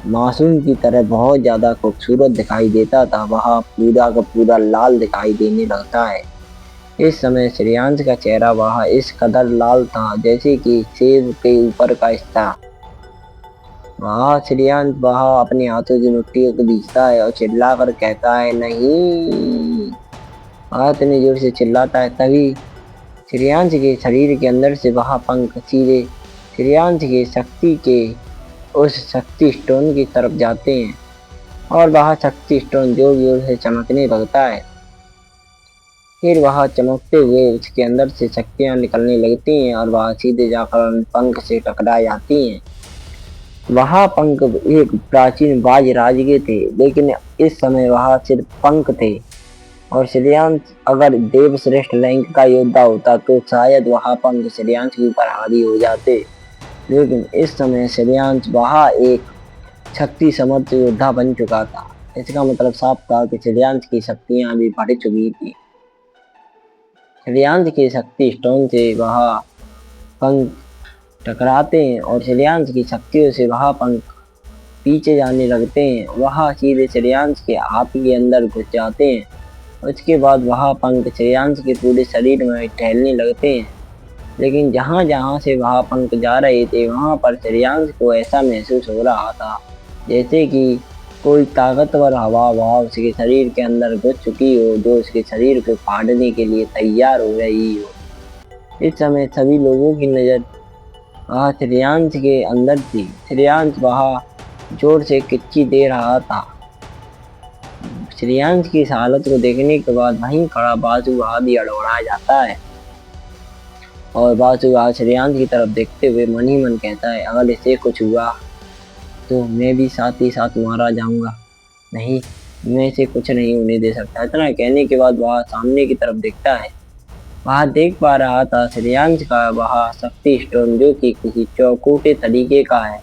मासूम की तरह बहुत ज्यादा खूबसूरत दिखाई देता था, वह पूरा का पूरा लाल दिखाई देने लगता है। इस समय श्रेयांश का चेहरा इस कदर लाल था जैसे कि सेब के ऊपर का हिस्सा। श्रेयांश अपने हाथों की मुट्ठियों को भींचता है और चिल्लाकर कहता है, नहीं। इतनी जोर से चिल्लाता है तभी श्रेयांश के शरीर के अंदर से पंख सीधे श्रेयांश के उस शक्ति स्टोन की तरफ जाते हैं और शक्ति स्टोन जोर जोर से चमकने लगता है। फिर चमकते हुए उसके अंदर से शक्तियां निकलने लगती हैं और सीधे जाकर उन पंख से टकरा जाती हैं। पंख एक प्राचीन बाज राज के थे, लेकिन इस समय सिर्फ पंख थे और श्रेयांश अगर देवश्रेष्ठ रैंक का योद्धा होता तो शायद पंख श्रेयांश के ऊपर हावी हो जाते, लेकिन इस समय श्रेयांश एक शक्ति समर्थ योद्धा बन चुका था। इसका मतलब साफ था कि श्रेयांश की शक्तियां भी बढ़ चुकी थी। श्रेयांश के शक्ति स्टोन से पंख टकराते हैं और श्रेयांश की शक्तियों से पंख पीछे जाने लगते हैं। सीधे श्रेयांश के हाथ के अंदर घुस जाते हैं। उसके बाद पंख श्रेयांश के पूरे शरीर में टहलने लगते हैं, लेकिन जहाँ जहाँ से पंख जा रहे थे वहाँ पर श्रेयांश को ऐसा महसूस हो रहा था जैसे कि कोई ताकतवर हवा उसके शरीर के अंदर घुस चुकी हो, जो उसके शरीर को फाड़ने के लिए तैयार हो रही हो। इस समय सभी लोगों की नज़र श्रेयांश के अंदर थी। श्रेयांश जोर से किच्ची दे रहा था। श्रेयांश की इस हालत को देखने के बाद वहीं खड़ा बासु भी अड़बड़ा जाता है और बासु श्रेयांश की तरफ देखते हुए मन ही मन कहता है, अगर इसे कुछ हुआ तो मैं भी साथ ही साथ मारा जाऊंगा। नहीं, मैं इसे कुछ नहीं होने दे सकता। इतना कहने के बाद वह सामने की तरफ देखता है। वह देख पा रहा था श्रेयांश का वह शक्ति स्टोन, जो कि किसी चौकूटे तरीके का है,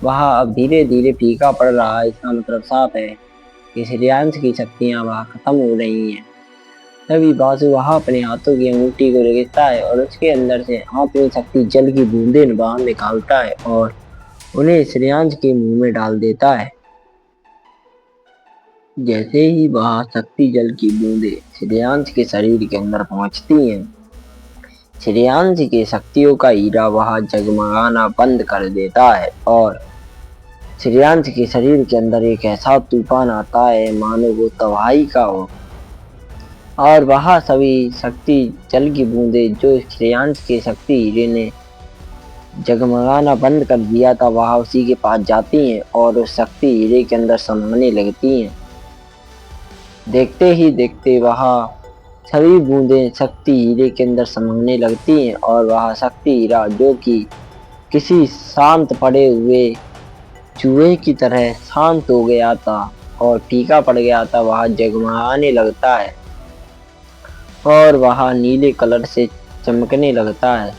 वह अब धीरे धीरे फीका पड़ रहा है। इसका मतलब साफ है कि श्रेयांश की शक्तियां वह खत्म हो रही हैं। तभी बासु वह अपने हाथों की अंगूठी को रेंगता है और उसके अंदर से अपनी शक्ति जल की बूंदें बाहर निकालता है और उन्हें श्रेयांश के मुंह में डाल देता है। जैसे ही वह शक्ति जल की बूंदें श्रेयांश के शरीर के अंदर पहुंचती हैं, श्रेयांश की शक्तियों का हीरा वह जगमगाना बंद कर देता है और श्रेयांश के शरीर के अंदर एक ऐसा तूफान आता है मानो वो तबाही का हो। और वह सभी शक्ति जल की बूंदें जो श्रेयांश के शक्ति हीरे ने जगमगाना बंद कर दिया था, वह उसी के पास जाती हैं और उस शक्ति हीरे के अंदर समाने लगती हैं। देखते ही देखते वह सभी बूंदें शक्ति हीरे के अंदर समाने लगती हैं और वह शक्ति हीरा, जो कि किसी शांत पड़े हुए चूहे की तरह शांत हो गया था और फीका पड़ गया था, वह जगमगाने लगता है और वह नीले कलर से चमकने लगता है।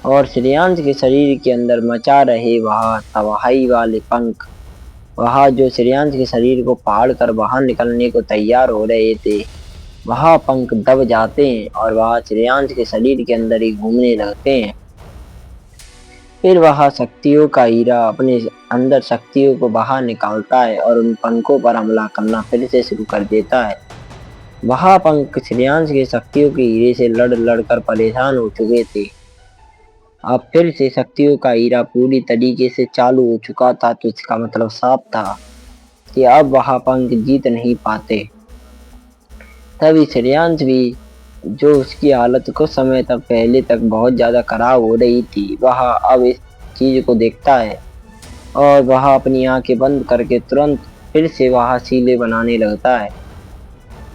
और श्रेयांश के शरीर के अंदर मचा रहे वह तबाही वाले पंख, वह जो श्रेयांश के शरीर को फाड़ कर बाहर निकलने को तैयार हो रहे थे, वह पंख दब जाते हैं और वह श्रेयांश के शरीर के अंदर ही घूमने लगते हैं। फिर वह शक्तियों का हीरा अपने अंदर शक्तियों को बाहर निकालता है और उन पंखों पर हमला करना फिर से शुरू कर देता है। वह पंख श्रेयांश के शक्तियों के हीरे से लड़ लड़ कर परेशान हो चुके थे। अब फिर से शक्तियों का हीरा पूरी तरीके से चालू हो चुका था, तो इसका मतलब साफ था कि अब वह पंख जीत नहीं पाते। तभी श्रेयांश भी, जो उसकी हालत कुछ समय तक पहले तक बहुत ज़्यादा खराब हो रही थी, वह अब इस चीज़ को देखता है और वह अपनी आंखें बंद करके तुरंत फिर से वह सीलें बनाने लगता है।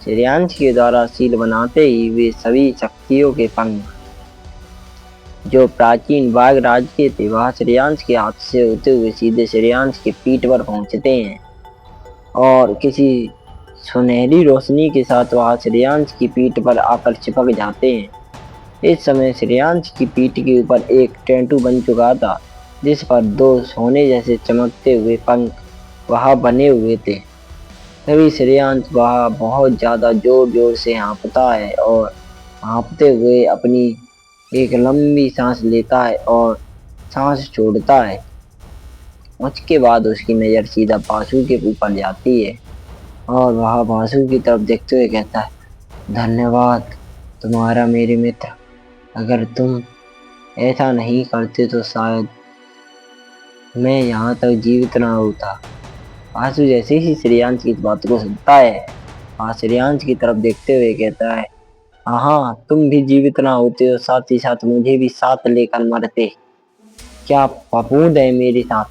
श्रेयांश के द्वारा सील बनाते ही वे सभी शक्तियों के पंख जो प्राचीन बाघ राज के थे, वह श्रेयांश के हाथ से होते हुए सीधे श्रेयांश के पीठ पर पहुंचते हैं और किसी सुनहरी रोशनी के साथ वह श्रेयांश की पीठ पर आकर चिपक जाते हैं। इस समय श्रेयांश की पीठ के ऊपर एक टैटू बन चुका था, जिस पर दो सोने जैसे चमकते हुए पंख वह बने हुए थे। तभी श्रेयांश वह बहुत ज़्यादा जोर जोर से हाँफता है और हाँफते हुए अपनी एक लंबी सांस लेता है और सांस छोड़ता है। उसके बाद उसकी नज़र सीधा बासु के ऊपर जाती है और वह बासु की तरफ देखते हुए कहता है, धन्यवाद तुम्हारा मेरे मित्र, अगर तुम ऐसा नहीं करते तो शायद मैं यहाँ तक जीवित ना होता। बासु जैसे ही श्रेयांश की इस बात को सुनता है, वह श्रेयांश की तरफ देखते हुए कहता है, हाँ तुम भी जीवित ना होते और साथ ही साथ मुझे भी साथ लेकर मरते। क्या फफूंद है मेरे साथ।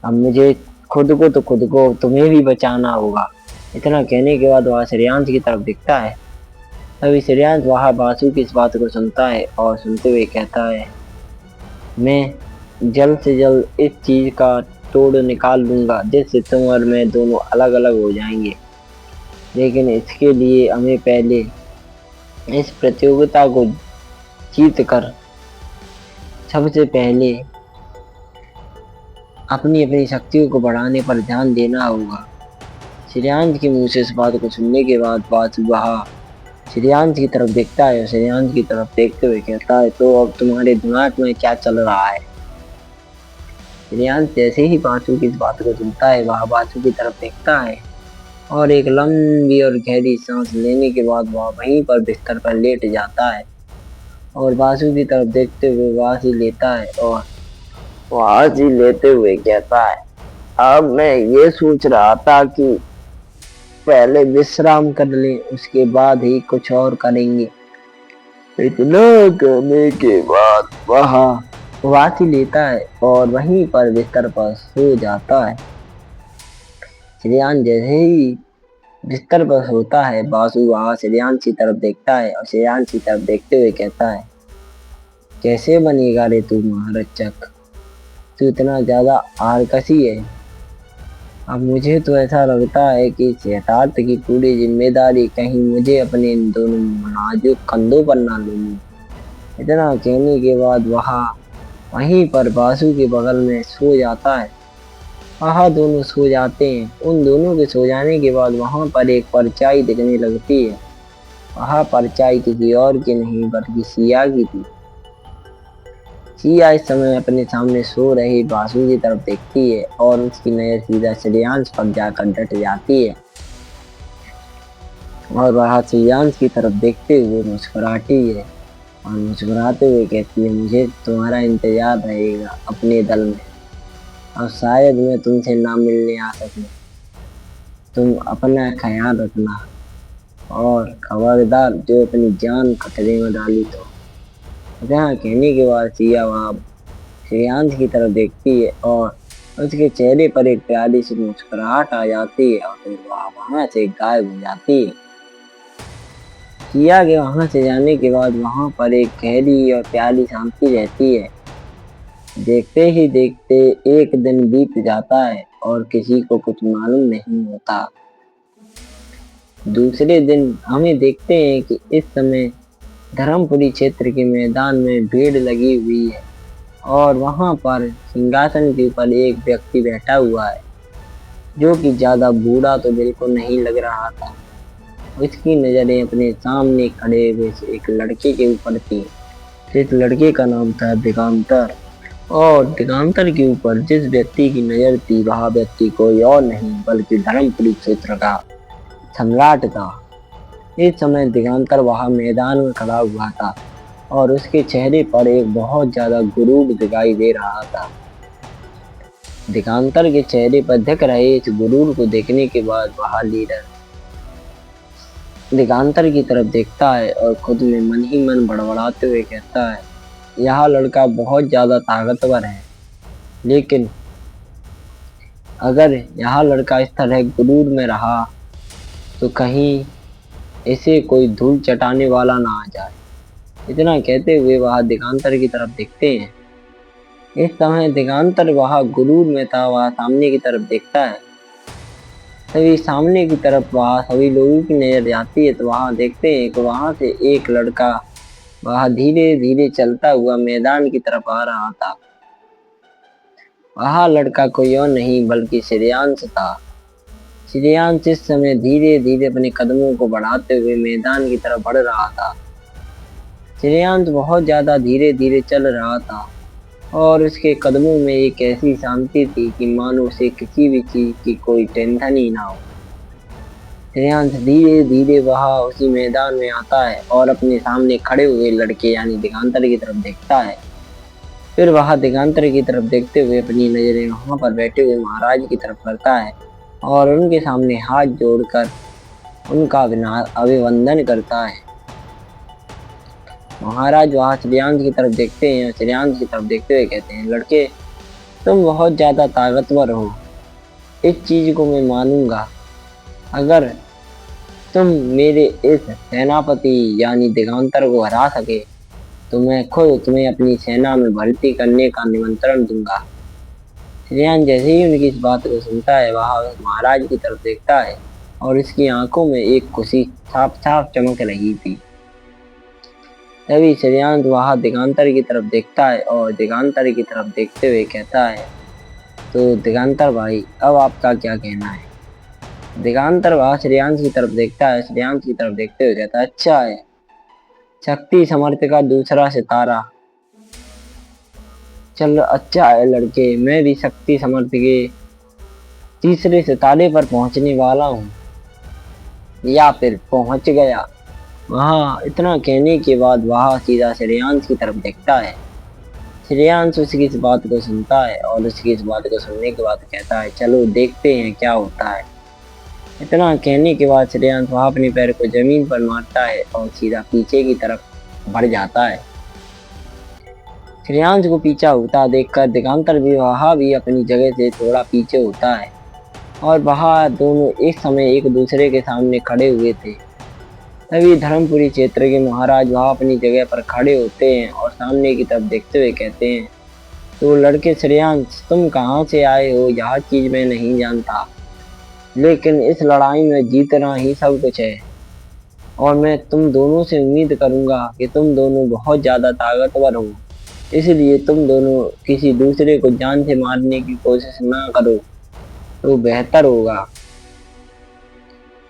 अब मुझे खुद को तो खुद को तुम्हें भी बचाना होगा। इतना कहने के बाद वह श्रेयांश की तरफ दिखता है। तभी श्रेयांश वह बासु की इस बात को सुनता है और सुनते हुए कहता है, मैं जल्द से जल्द इस चीज का तोड़ निकाल लूंगा, जिससे तुम और मैं दोनों अलग अलग हो जाएंगे। लेकिन इसके लिए हमें पहले इस प्रतियोगिता को जीत कर सबसे पहले अपनी अपनी शक्तियों को बढ़ाने पर ध्यान देना होगा। श्रेयांश के मुंह से इस बात को सुनने के बाद बासु वह श्रेयांश की तरफ देखता है और श्रेयांश की तरफ देखते हुए कहता है, तो अब तुम्हारे दिमाग में क्या चल रहा है। श्रेयांश जैसे ही बासु की इस बात को सुनता है, वह बासु की तरफ देखता है और एक लंबी और गहरी सांस लेने के बाद वह वहीं पर बिस्तर पर लेट जाता है और बासु की तरफ देखते हुए वासी लेता है और वासी लेते हुए कहता है, अब मैं ये सोच रहा था कि पहले विश्राम कर लें, उसके बाद ही कुछ और करेंगे। इतना करने के बाद वह वासी लेता है और वहीं पर बिस्तर पर सो जाता है। श्रेयांश जैसे ही बिस्तर पर सोता है, बासु वहां श्रेयांश की तरफ देखता है और श्रेयांश की तरफ देखते हुए कहता है, कैसे बनेगा रे तू महारचक, तू इतना ज्यादा आलसी है। अब मुझे तो ऐसा लगता है कि इस यथार्थ की पूरी जिम्मेदारी कहीं मुझे अपने इन दोनों नाजुक कंधों पर ना लूं। इतना कहने के बाद वहीं पर बासु के बगल में सो जाता है। वहाँ दोनों सो जाते हैं। उन दोनों के सो जाने के बाद वहाँ पर एक परछाई दिखने लगती है। वहाँ परछाई किसी और की नहीं बल्कि सिया की थी। सिया इस समय अपने सामने सो रही बासु की तरफ देखती है और उसकी नजर सीधा श्रेयांश पर जाकर डट जाती है और वह श्रेयांश की तरफ देखते हुए मुस्कुराती है और मुस्कुराते हुए कहती है, मुझे तुम्हारा इंतजार रहेगा अपने दल में। और शायद मैं तुमसे ना मिलने आ सकूं। तुम अपना ख्याल रखना और खबरदार जो अपनी जान खतरे में डाली तो। जहाँ कहने के बाद सिया वहाँ श्रेयांश की तरफ देखती है और उसके चेहरे पर एक प्यारी सी मुस्कुराहट आ जाती है और फिर वह वहाँ से गायब हो जाती है। सिया के वहाँ से जाने के बाद वहाँ पर एक गहरी और प्यारी शांति रहती है। देखते ही देखते एक दिन बीत जाता है और किसी को कुछ मालूम नहीं होता। दूसरे दिन हमें देखते हैं कि इस समय धर्मपुरी क्षेत्र के मैदान में भीड़ लगी हुई है और वहां पर सिंहासन के ऊपर एक व्यक्ति बैठा हुआ है जो कि ज्यादा बूढ़ा तो बिल्कुल नहीं लग रहा था। उसकी नजरें अपने सामने खड़े हुए एक लड़के के ऊपर थी। इस लड़के का नाम था दिगंतर और दिगंतर के ऊपर जिस व्यक्ति की नजर थी वह व्यक्ति कोई और नहीं बल्कि धर्मपुरी क्षेत्र का सम्राट था। इस समय दिगंतर वहां मैदान में खड़ा हुआ था और उसके चेहरे पर एक बहुत ज्यादा गुरूर दिखाई दे रहा था। दिगंतर के चेहरे पर दिख रहे इस गुरूर को देखने के बाद वह लीडर दिगंतर की तरफ देखता है और खुद में मन ही मन बड़बड़ाते हुए कहता है, यह लड़का बहुत ज्यादा ताकतवर है, लेकिन अगर यह लड़का इस तरह गुरूर में रहा तो कहीं इसे कोई धूल चटाने वाला ना आ जाए। इतना कहते हुए वह दिगंतर की तरफ देखते हैं। इस समय दिगंतर वह गुरूर में था, वह सामने की तरफ देखता है। तभी सामने की तरफ वहाँ सभी लोगों की नजर जाती है तो वहाँ देखते हैं कि वहाँ से एक लड़का वह धीरे धीरे चलता हुआ मैदान की तरफ आ रहा था। वह लड़का कोई और नहीं बल्कि श्रेयांश था। श्रेयांश इस समय धीरे धीरे अपने कदमों को बढ़ाते हुए मैदान की तरफ बढ़ रहा था। श्रेयांश बहुत ज्यादा धीरे धीरे चल रहा था और उसके कदमों में एक ऐसी शांति थी कि मानो उसे किसी भी चीज की कोई टेंशन ही ना हो। श्रेयांश धीरे धीरे वहाँ उसी मैदान में आता है और अपने सामने खड़े हुए लड़के यानी दिगंतर की तरफ देखता है। फिर वह दिगंतर की तरफ देखते हुए अपनी नजरें वहाँ पर बैठे हुए महाराज की तरफ करता है और उनके सामने हाथ जोड़कर उनका अभिवंदन करता है। महाराज वहाँ श्रेयांश की तरफ देखते हैं और श्रेयांश की तरफ देखते हुए कहते हैं, लड़के तुम बहुत ज्यादा ताकतवर हो, इस चीज को मैं मानूंगा। अगर तुम मेरे इस सेनापति यानी दिगंतर को हरा सके तो मैं खुद तुम्हें अपनी सेना में भर्ती करने का निमंत्रण दूंगा। श्रेयांश जैसे ही उनकी इस बात को सुनता है वह महाराज की तरफ देखता है और इसकी आंखों में एक खुशी साफ साफ चमक रही थी। तभी श्रेयांश वह दिगंतर की तरफ देखता है और दिगंतर की तरफ देखते हुए कहता है, तो दिगंतर भाई अब आपका क्या कहना है। दिगंतर वह श्रेयांश की तरफ देखता है, श्रेयांश की तरफ देखते हुए कहता है, अच्छा है, शक्ति समर्थ का दूसरा सितारा। चल अच्छा है लड़के, मैं भी शक्ति समर्थ के तीसरे सितारे पर पहुंचने वाला हूँ या फिर पहुंच गया। वहाँ इतना कहने के बाद वह सीधा श्रेयांश की तरफ देखता है। श्रेयांश उसकी इस बात को सुनता है और उसकी इस बात को सुनने के बाद कहता है, चलो देखते हैं क्या होता है। इतना कहने के बाद श्रेयांश वहाँ अपने पैर को जमीन पर मारता है और सीधा पीछे की तरफ बढ़ जाता है। श्रेयांश को पीछा होता देखकर दिगंतर भी वहाँ भी अपनी जगह से थोड़ा पीछे होता है और वहाँ दोनों एक समय एक दूसरे के सामने खड़े हुए थे। तभी धर्मपुरी क्षेत्र के महाराज वहाँ अपनी जगह पर खड़े होते हैं और सामने की तरफ देखते हुए कहते हैं, तो लड़के श्रेयांश, तुम कहाँ से आए हो यह चीज मैं नहीं जानता, लेकिन इस लड़ाई में जीतना ही सब कुछ है। और मैं तुम दोनों से उम्मीद करूंगा कि तुम दोनों बहुत ज्यादा ताकतवर हो, इसलिए तुम दोनों किसी दूसरे को जान से मारने की कोशिश ना करो तो बेहतर होगा।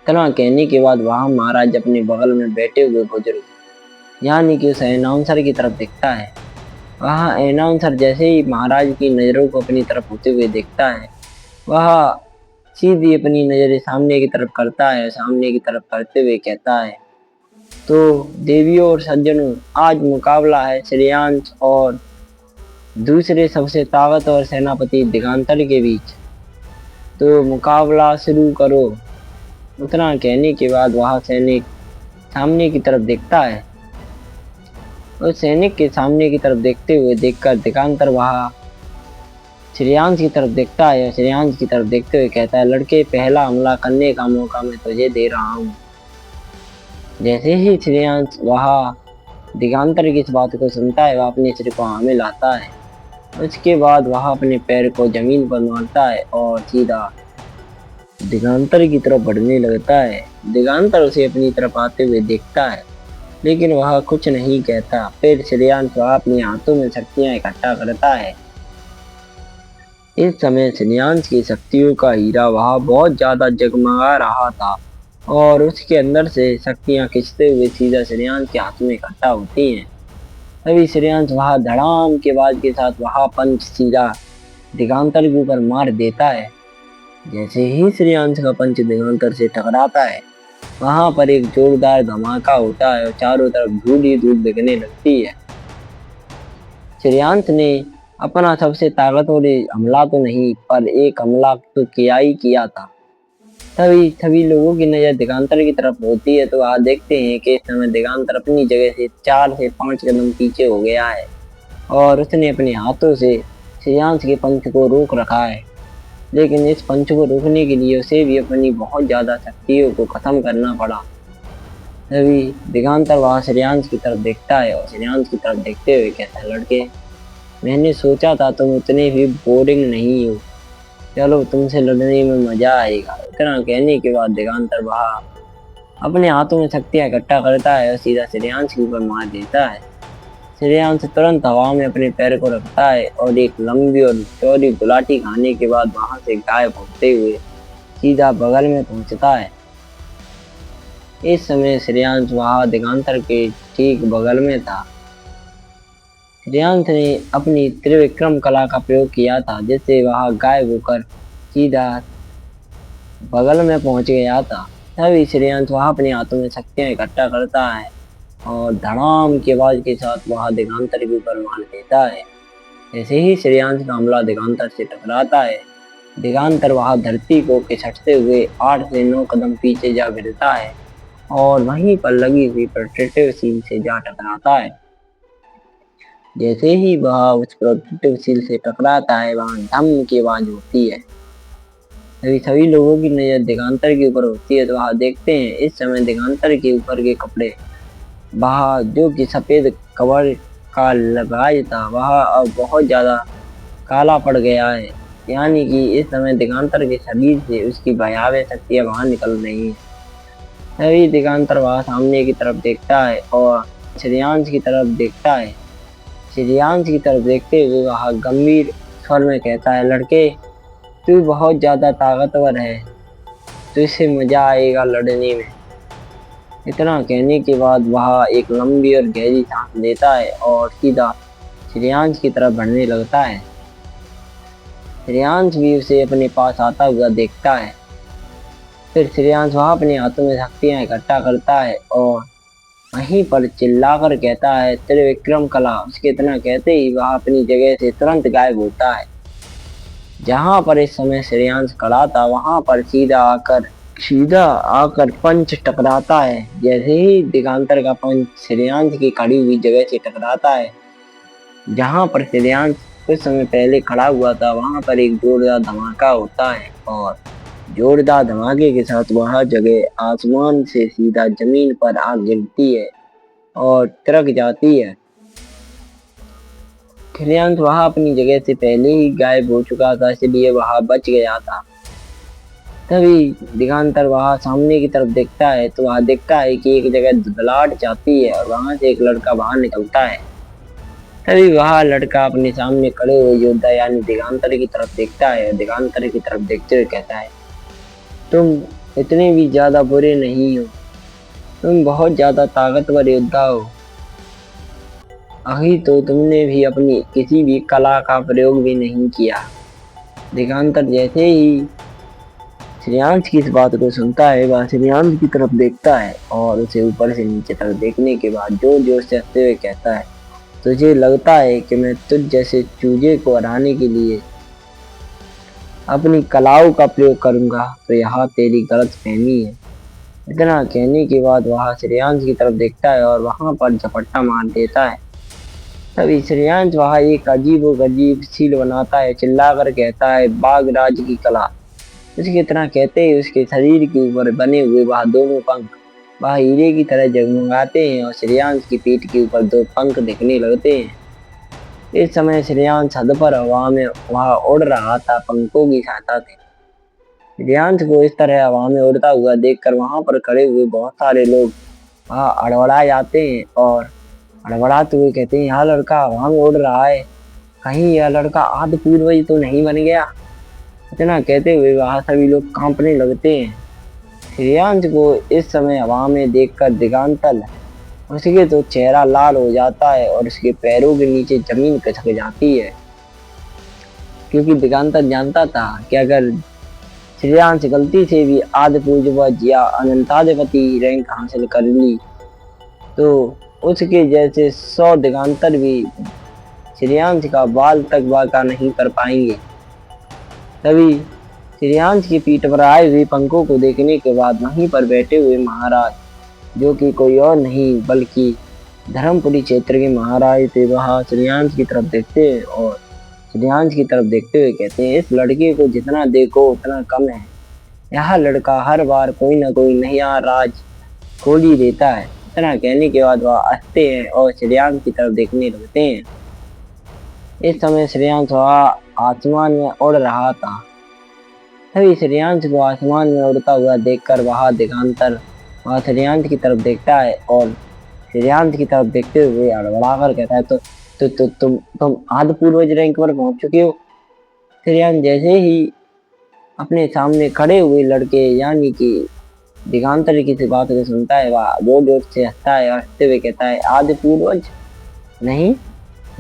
इतना कहने के बाद वहां महाराज अपने बगल में बैठे हुए बुजुर्ग यानी कि उस अनाउंसर की तरफ देखता है। वह अनाउंसर जैसे ही महाराज की नजरों को अपनी तरफ होते हुए देखता है, वह सीधी अपनी नजरें सामने की तरफ करता है। सामने की तरफ करते हुए कहता है, तो देवियों और सज्जनों, आज मुकाबला है श्रेयांश और दूसरे सबसे ताकतवर सेनापति दिगांतर के बीच, तो मुकाबला शुरू करो। उतना कहने के बाद वह सैनिक सामने की तरफ देखता है। उस सैनिक के सामने की तरफ देखते हुए देखकर दिगांतर वह श्रेयांश की तरफ देखता है और श्रेयांश की तरफ देखते हुए कहता है, लड़के, पहला हमला करने का मौका मैं तुझे दे रहा हूँ। जैसे ही श्रेयांश वह दिगांतर की इस बात को सुनता है, वह अपने सिर को हाँ में लाता है। उसके बाद वह अपने पैर को जमीन पर मारता है और सीधा दिगांतर की तरफ बढ़ने लगता है। दिगांतर उसे अपनी तरफ आते हुए देखता है, लेकिन वह कुछ नहीं कहता। फिर श्रेयांश वह अपने हाथों में शक्तियां इकट्ठा करता है। इस समय श्रेयांश की शक्तियों का हीरा वह बहुत ज्यादा जगमगा रहा था और उसके अंदर से शक्तियां खिंचते हुए सीधा श्रेयांश के हाथ में इकट्ठा होती हैं। तभी श्रेयांश वह धड़ाम के आवाज के साथ वह पंच सीधा दिगांतर के ऊपर मार देता है। जैसे ही श्रेयांश का पंच दिगांतर से टकराता है, वहां पर एक जोरदार धमाका होता है और चारों तरफ धूल ही धूल दिखने लगती है। श्रेयांश ने अपना सबसे ताकतवर हमला तो नहीं, पर एक हमला तो किया ही किया था। तभी सभी लोगों की नजर दिगांतर की तरफ होती है, तो वह देखते हैं कि इस समय दिगांतर अपनी जगह से 4 से 5 कदम पीछे हो गया है और उसने अपने हाथों से श्रेयांश के पंच को रोक रखा है। लेकिन इस पंच को रोकने के लिए उसे भी अपनी बहुत ज्यादा शक्तियों को खत्म करना पड़ा। तभी दिगांतर वहां श्रेयांश की तरफ देखता है और श्रेयांश की तरफ देखते हुए कहता है, लड़के, मैंने सोचा था तुम उतने भी बोरिंग नहीं हो, चलो तुमसे लड़ने में मजा आएगा। इतना कहने के बाद दिगांतर वहां अपने हाथों में शक्तियां इकट्ठा करता है और सीधा श्रेयांश के ऊपर मार देता है। श्रेयांश तुरंत हवा में अपने पैर को रखता है और एक लंबी और चौड़ी गुलाटी खाने के बाद वहां से गायब होते हुए सीधा बगल में पहुंचता है। इस समय श्रेयांश वहां दिगांतर के ठीक बगल में था। श्रेयांश ने अपनी त्रिविक्रम कला का प्रयोग किया था, जिससे वह गायब होकर सीधा बगल में पहुंच गया था। तभी श्रेयांश वह अपने हाथों में शक्तियां इकट्ठा करता है और धड़ाम की आवाज के साथ वह दिगांतर के ऊपर मार देता है। जैसे ही श्रेयांश का हमला दिगांतर से टकराता है, दिगांतर वह धरती को खिसकते हुए 8 से 9 कदम पीछे जा गिरता है और वहीं पर लगी हुई प्रोटेक्टिव सील से जा टकराता है। जैसे ही वह उस प्रोटेक्टिव सील से टकराता है, वहां धम की आवाज होती है। तभी सभी लोगों की नजर दिगांतर के ऊपर होती है, तो वह देखते हैं इस समय दिगांतर के ऊपर के कपड़े वह जो कि सफेद कवर का लगाज था, वह अब बहुत ज्यादा काला पड़ गया है। यानी कि इस समय दिगांतर के शरीर से उसकी भयावह शक्तियां बाहर निकल रही है। तभी दिगांतर वह सामने की तरफ देखता है और श्रेयांश की तरफ देखता है। श्रेयांश की तरफ देखते हुए वह गंभीर स्वर में कहता है, लड़के, तू बहुत ज्यादा ताकतवर है, तो इससे मजा आएगा लड़ने में। इतना कहने के बाद वह एक लंबी और गहरी सांस लेता है और सीधा श्रेयांश की तरफ बढ़ने लगता है। श्रेयांश भी उसे अपने पास आता हुआ देखता है। फिर श्रेयांश वह अपने हाथों में शक्तियां इकट्ठा करता है और वहीं पर चिल्लाकर कहता है, त्रिविक्रम कला। उसके इतना कहते ही वह अपनी जगह से तुरंत गायब होता है। जहां पर इस समय श्रेयांश खड़ा था, वहां पर सीधा आकर पंच टकराता है। जैसे ही दिगांतर का पंच श्रेयांश की खड़ी हुई जगह से टकराता है, जहां पर श्रेयांश कुछ समय पहले खड़ा हुआ था, वहां पर एक जोरदार धमाका होता है और जोरदार धमाके के साथ वह जगह आसमान से सीधा जमीन पर आ गिरती है और तिरक जाती है। श्रेयांश वहां अपनी जगह से पहले ही गायब हो चुका था, इसलिए वहां बच गया था। तभी दिगंतर वहां सामने की तरफ देखता है तो वहां देखता है कि एक जगह धुंधलाहट जाती है और वहां से एक लड़का बाहर निकलता है। तभी वह लड़का अपने सामने खड़े हुए योद्धा यानी दिगंतर की तरफ देखता है और दिगंतर की तरफ देखते हुए कहता है, तुम इतने भी ज्यादा बुरे नहीं हो, तुम बहुत ज्यादा ताकतवर योद्धा हो। अभी तो तुमने भी अपनी किसी भी कला का प्रयोग भी नहीं किया। दिगंतर जैसे ही श्रेयांश की इस बात को सुनता है वह श्रेयांश की तरफ देखता है और उसे ऊपर से नीचे तक देखने के बाद जोर जोर से हंसते हुए कहता है, तुझे लगता है कि मैं तुझ जैसे चूजे को हराने के लिए अपनी कलाओं का प्रयोग करूंगा, तो यह तेरी गलतफहमी है। इतना कहने के बाद वह श्रेयांश की तरफ देखता है और वहां पर झपट्टा मार देता है। तभी श्रेयांश वहां एक अजीबोगरीब सील बनाता है, चिल्लाकर कहता है, बाघराज की कला। उसकी इतना कहते ही उसके शरीर के ऊपर बने हुए वह दोनों पंख वह हीरे की तरह जगमगाते हैं और श्रेयांश की पीठ के ऊपर दो पंख दिखने लगते हैं। इस समय श्रेयांश छत पर हवा में वह उड़ रहा था, पंखों की सहायता से। श्रेयांश को इस तरह हवा में उड़ता हुआ देखकर वहां पर खड़े हुए बहुत सारे लोग वहां अड़बड़ा जाते हैं और हड़बड़ाते हुए कहते हैं, यह लड़का हवा में उड़ रहा है, कहीं यह लड़का आदि पूर्वज तो नहीं बन गया। इतना कहते हुए वहां सभी लोग कांपने लगते हैं। श्रेयांश को इस समय हवा में देखकर दिगंतर उसके तो चेहरा लाल हो जाता है और उसके पैरों के नीचे जमीन खिसक जाती है, क्योंकि दिगंतर जानता था कि अगर श्रेयांश गलती से भी आदि पूर्वज या अनंताधिपति रैंक हासिल कर ली तो उसके जैसे 100 दिगंतर भी श्रेयांश का बाल तक बांका नहीं कर पाएंगे। तभी श्रेयांश की पीठ पर आए हुए पंखों को देखने के बाद वहीं पर बैठे हुए महाराज, जो कि कोई और नहीं बल्कि धर्मपुरी क्षेत्र के महाराज थे, वह श्रेयांश की तरफ देखते हैं और श्रेयांश की तरफ देखते हुए कहते हैं, इस लड़के को जितना देखो उतना कम है। यह लड़का हर बार कोई ना कोई नया राज खोल ही देता है। इतना कहने के बाद वह हंसते हैं और श्रेयांश की तरफ देखने लगते हैं। इस समय श्रेयांश वह आसमान में उड़ रहा था। तभी श्रेयांश को आसमान में उड़ता हुआ देखकर वह दिगंतर वह श्रेयांश की तरफ देखता है और श्रेयांश की तरफ देखते हुए हड़बड़ाकर कहता है, तुम आदि पूर्वज रैंक पर पहुंच चुके हो। श्रेयांश जैसे ही अपने सामने खड़े हुए लड़के यानी कि दिगंतर की इस बात को सुनता है वह जोर जोर से हंसता है और हंसते हुए कहता है, आदि पूर्वज नहीं,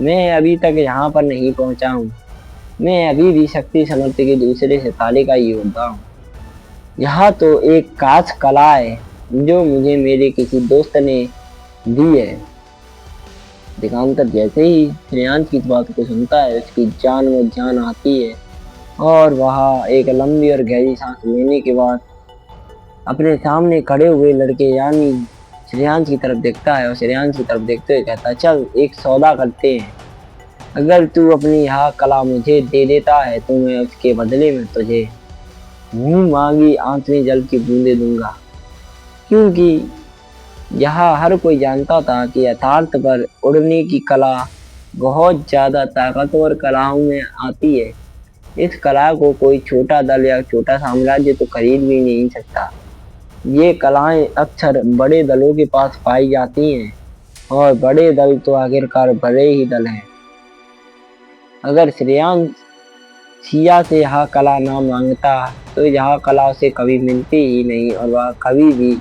मैं अभी तक यहाँ पर नहीं पहुंचा हूँ। मैं अभी भी शक्ति समर्थी के दूसरे सितारे का योद्धा हूँ। यह तो एक खास कला है जो मुझे मेरे किसी दोस्त ने दी है। दिगंतर जैसे ही श्रेयांश की इस बात को सुनता है उसकी जान में जान आती है और वह एक लंबी और गहरी सांस लेने के बाद अपने सामने खड़े हुए लड़के यानी श्रेयांश की तरफ देखता है और श्रेयांश की तरफ देखते हुए कहता है, चल एक सौदा करते हैं। अगर तू अपनी यह कला मुझे दे देता है तो मैं उसके बदले में तुझे मुंह मांगी आंसू जल की बूंदे दूंगा। क्योंकि यह हर कोई जानता था कि यथार्थ पर उड़ने की कला बहुत ज्यादा ताकतवर कलाओं में आती है। इस कला को कोई छोटा दल या छोटा साम्राज्य तो खरीद भी नहीं सकता। ये कलाएं अक्सर बड़े दलों के पास पाई जाती हैं और बड़े दल तो आखिरकार बड़े ही दल हैं। अगर श्रेयांश सिया से यह कला ना मांगता तो यह कला उसे कभी मिलती ही नहीं और वह कभी भी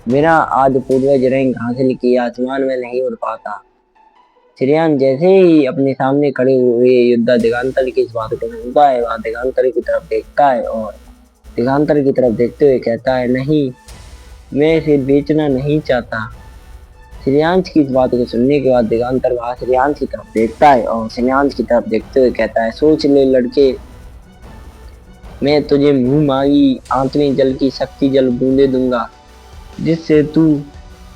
बिना आदि पूर्वज रैंक हासिल किए आसमान में नहीं उड़ पाता। श्रेयांश जैसे ही अपने सामने खड़े हुए योद्धा दिगंतर की इस बात को सुनता है वह दिगंतर की तरफ देखता है और दिगंतर की तरफ देखते हुए कहता है, नहीं, मैं इसे बेचना नहीं चाहता। श्रेयांश की इस बात को सुनने के बाद दिगंतर वहां श्रेयांश की तरफ देखता है और श्रेयांश की तरफ देखते हुए कहता है, सोच ले लड़के, मैं तुझे मुंह मांगी आंसू जल की शक्ति जल बूंदे दूंगा जिससे तू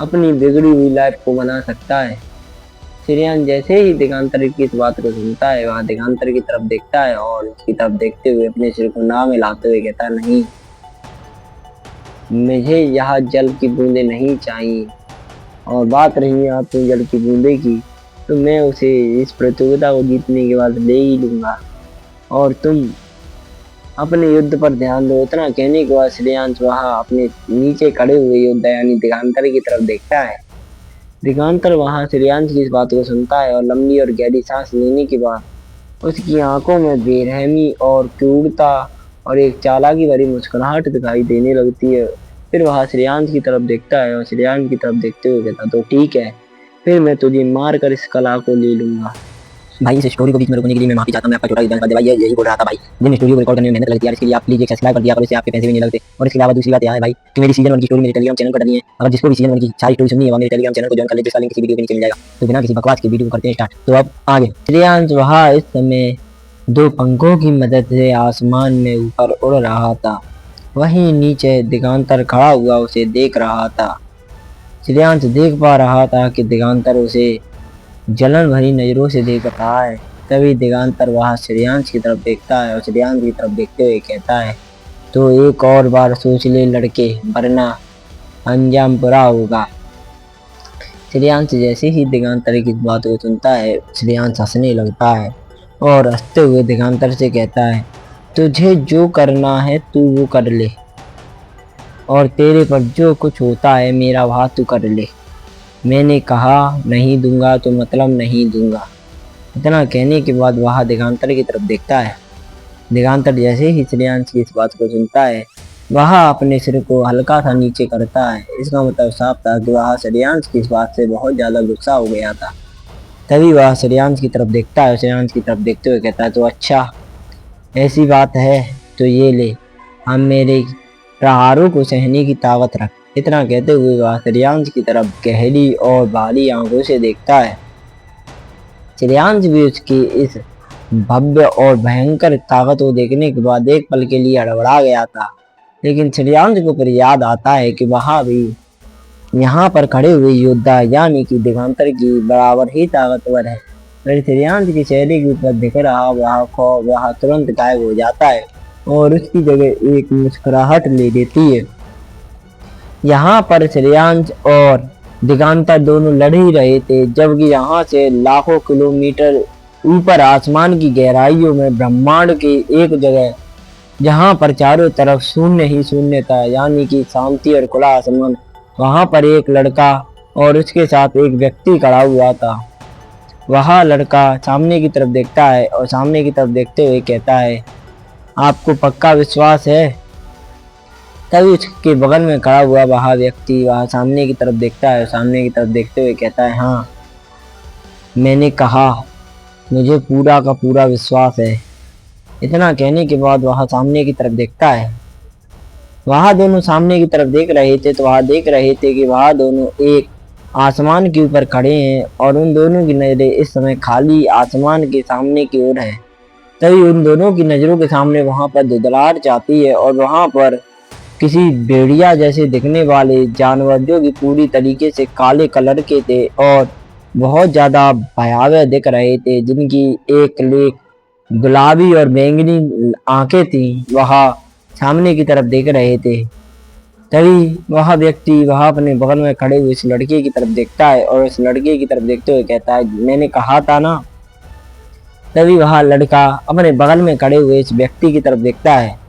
अपनी बिगड़ी हुई लाइफ को बना सकता है। श्रेयांश जैसे ही दिगंतर की इस बात को सुनता है वह दिगंतर की तरफ देखता है और उसकी तरफ देखते हुए अपने सिर को ना मिलाते हुए कहता है, नहीं, मुझे यह जल की बूंदे नहीं चाहिए। और बात रही आंसू जल की बूंदे की, तो मैं उसे इस प्रतियोगिता को जीतने के बाद ले ही लूंगा और तुम अपने युद्ध पर ध्यान दो। इतना कहने के बाद श्रेयांश वहां अपने नीचे खड़े हुए योद्धा यानी दिगांतर की तरफ देखता है। दिगांतर वहां श्रेयांश की इस बात को सुनता है और लंबी और गहरी सांस लेने के बाद उसकी आंखों में बेरहमी और क्रूरता और एक चालाकी भरी मुस्कुराहट दिखाई देने लगती है। फिर वह श्रेयांश की तरफ देखता है और श्रेयांश की तरफ देखते हुए कहता, तो ठीक है, फिर मैं तुझे मार कर इस कला को ले लूंगा। भाई इस स्टोरी को बीच में रोकने के लिए मैं माफी चाहता हूं, मैं आपका छोटा योगदान कर दे भाई, यही बोल रहा था भाई। जिन स्टोरी को रिकॉर्ड करने में मेहनत लगती है इसके लिए आप प्लीज एक सब्सक्राइब कर दिया करो, इससे आपके पैसे भी नहीं लगते। और इसके अलावा दूसरी बात यह है भाई कि मेरी सीजन 1 की स्टोरी मेरे टेलीग्राम चैनल पर डली है। अगर जिसको भी सीजन 1 की सारी स्टोरी सुननी है वो मेरे टेलीग्राम चैनल को ज्वाइन कर ले, जिसका लिंक किसी वीडियो के नीचे मिल जाएगा। तो बिना किसी बकवास के वीडियो करते हैं स्टार्ट। तो अब आगे श्रेयांश वहां इस समय 2 पंखों की मदद से आसमान में ऊपर उड़ रहा था। वहीं नीचे दिगांतर खड़ा हुआ उसे देख रहा था। श्रेयांश देख पा रहा था कि दिगांतर उसे जलन भरी नजरों से देख रहा है। तभी दिगांतर वहां श्रेयांश की तरफ देखता है और श्रेयांश की तरफ देखते हुए कहता है, तो एक और बार सोच ले लड़के, वरना अंजाम बुरा होगा। श्रेयांश जैसे ही दिगांतर की बात को सुनता है श्रेयांश हंसने लगता है और हंसते हुए दिगांतर से कहता है, तुझे जो करना है तू वो कर ले और तेरे पर जो कुछ होता है मेरा वहाँ तू कर ले। मैंने कहा नहीं दूंगा तो मतलब नहीं दूंगा। इतना कहने के बाद वह दिगांतर की तरफ देखता है। दिगांतर जैसे ही श्रेयांश की इस बात को सुनता है वह अपने सिर को हल्का सा नीचे करता है। इसका मतलब साफ था कि वह श्रेयांश की इस बात से बहुत ज़्यादा गुस्सा हो गया था। तभी वह श्रेयांश की तरफ देखता है, श्रेयांश की तरफ देखते हुए कहता है, तो अच्छा ऐसी बात है तो ये ले, हम मेरे प्रहारों को सहने की ताकत रख। इतना कहते हुए वह श्रेयांश की तरफ गहरी और भारी आंखों से देखता है। श्रेयांश भी उसकी इस भव्य और भयंकर ताकत को देखने के बाद एक पल के लिए हड़बड़ा गया था, लेकिन श्रेयांश को फिर याद आता है कि वह भी यहाँ पर खड़े हुए योद्धा यानी कि दिगांतर की बराबर ही ताकतवर है। फिर श्रेयांश के चेहरे के ऊपर दिख रहा वह तुरंत गायब हो जाता है और उसकी जगह एक मुस्कुराहट ले लेती है। यहाँ पर श्रेयांश और दिगांतर दोनों लड़ ही रहे थे, जबकि यहाँ से लाखों किलोमीटर ऊपर आसमान की गहराइयों में ब्रह्मांड की एक जगह जहाँ पर चारों तरफ शून्य ही शून्य था यानी कि शांति और खुला आसमान, वहाँ पर एक लड़का और उसके साथ एक व्यक्ति खड़ा हुआ था। वह लड़का सामने की तरफ देखता है और सामने की तरफ देखते हुए कहता है, आपको पक्का विश्वास है? तभी उसके बगल में खड़ा हुआ वह व्यक्ति वह सामने की तरफ देखता है और सामने की तरफ देखते हुए कहता है, हाँ मैंने कहा, मुझे पूरा का पूरा विश्वास है। इतना कहने के बाद वह सामने की तरफ देखता है। वह दोनों सामने की तरफ देख रहे थे तो वह देख रहे थे कि वह दोनों एक आसमान के ऊपर खड़े हैं और उन दोनों की नज़रें इस समय खाली आसमान के सामने की ओर है। तभी उन दोनों की नज़रों के सामने वहाँ पर धुंधलाहट जाती है और वहाँ पर किसी भेड़िया जैसे दिखने वाले जानवर जो कि पूरी तरीके से काले कलर के थे और बहुत ज़्यादा भयावह दिख रहे थे, जिनकी एक लेक गुलाबी और बैंगनी आंखें थी, वह सामने की तरफ देख रहे थे। तभी वह व्यक्ति वह अपने बगल में खड़े हुए इस लड़के की तरफ देखता है और इस लड़के की तरफ देखते हुए कहता है, मैंने कहा था ना। तभी वह लड़का अपने बगल में खड़े हुए इस व्यक्ति की तरफ देखता है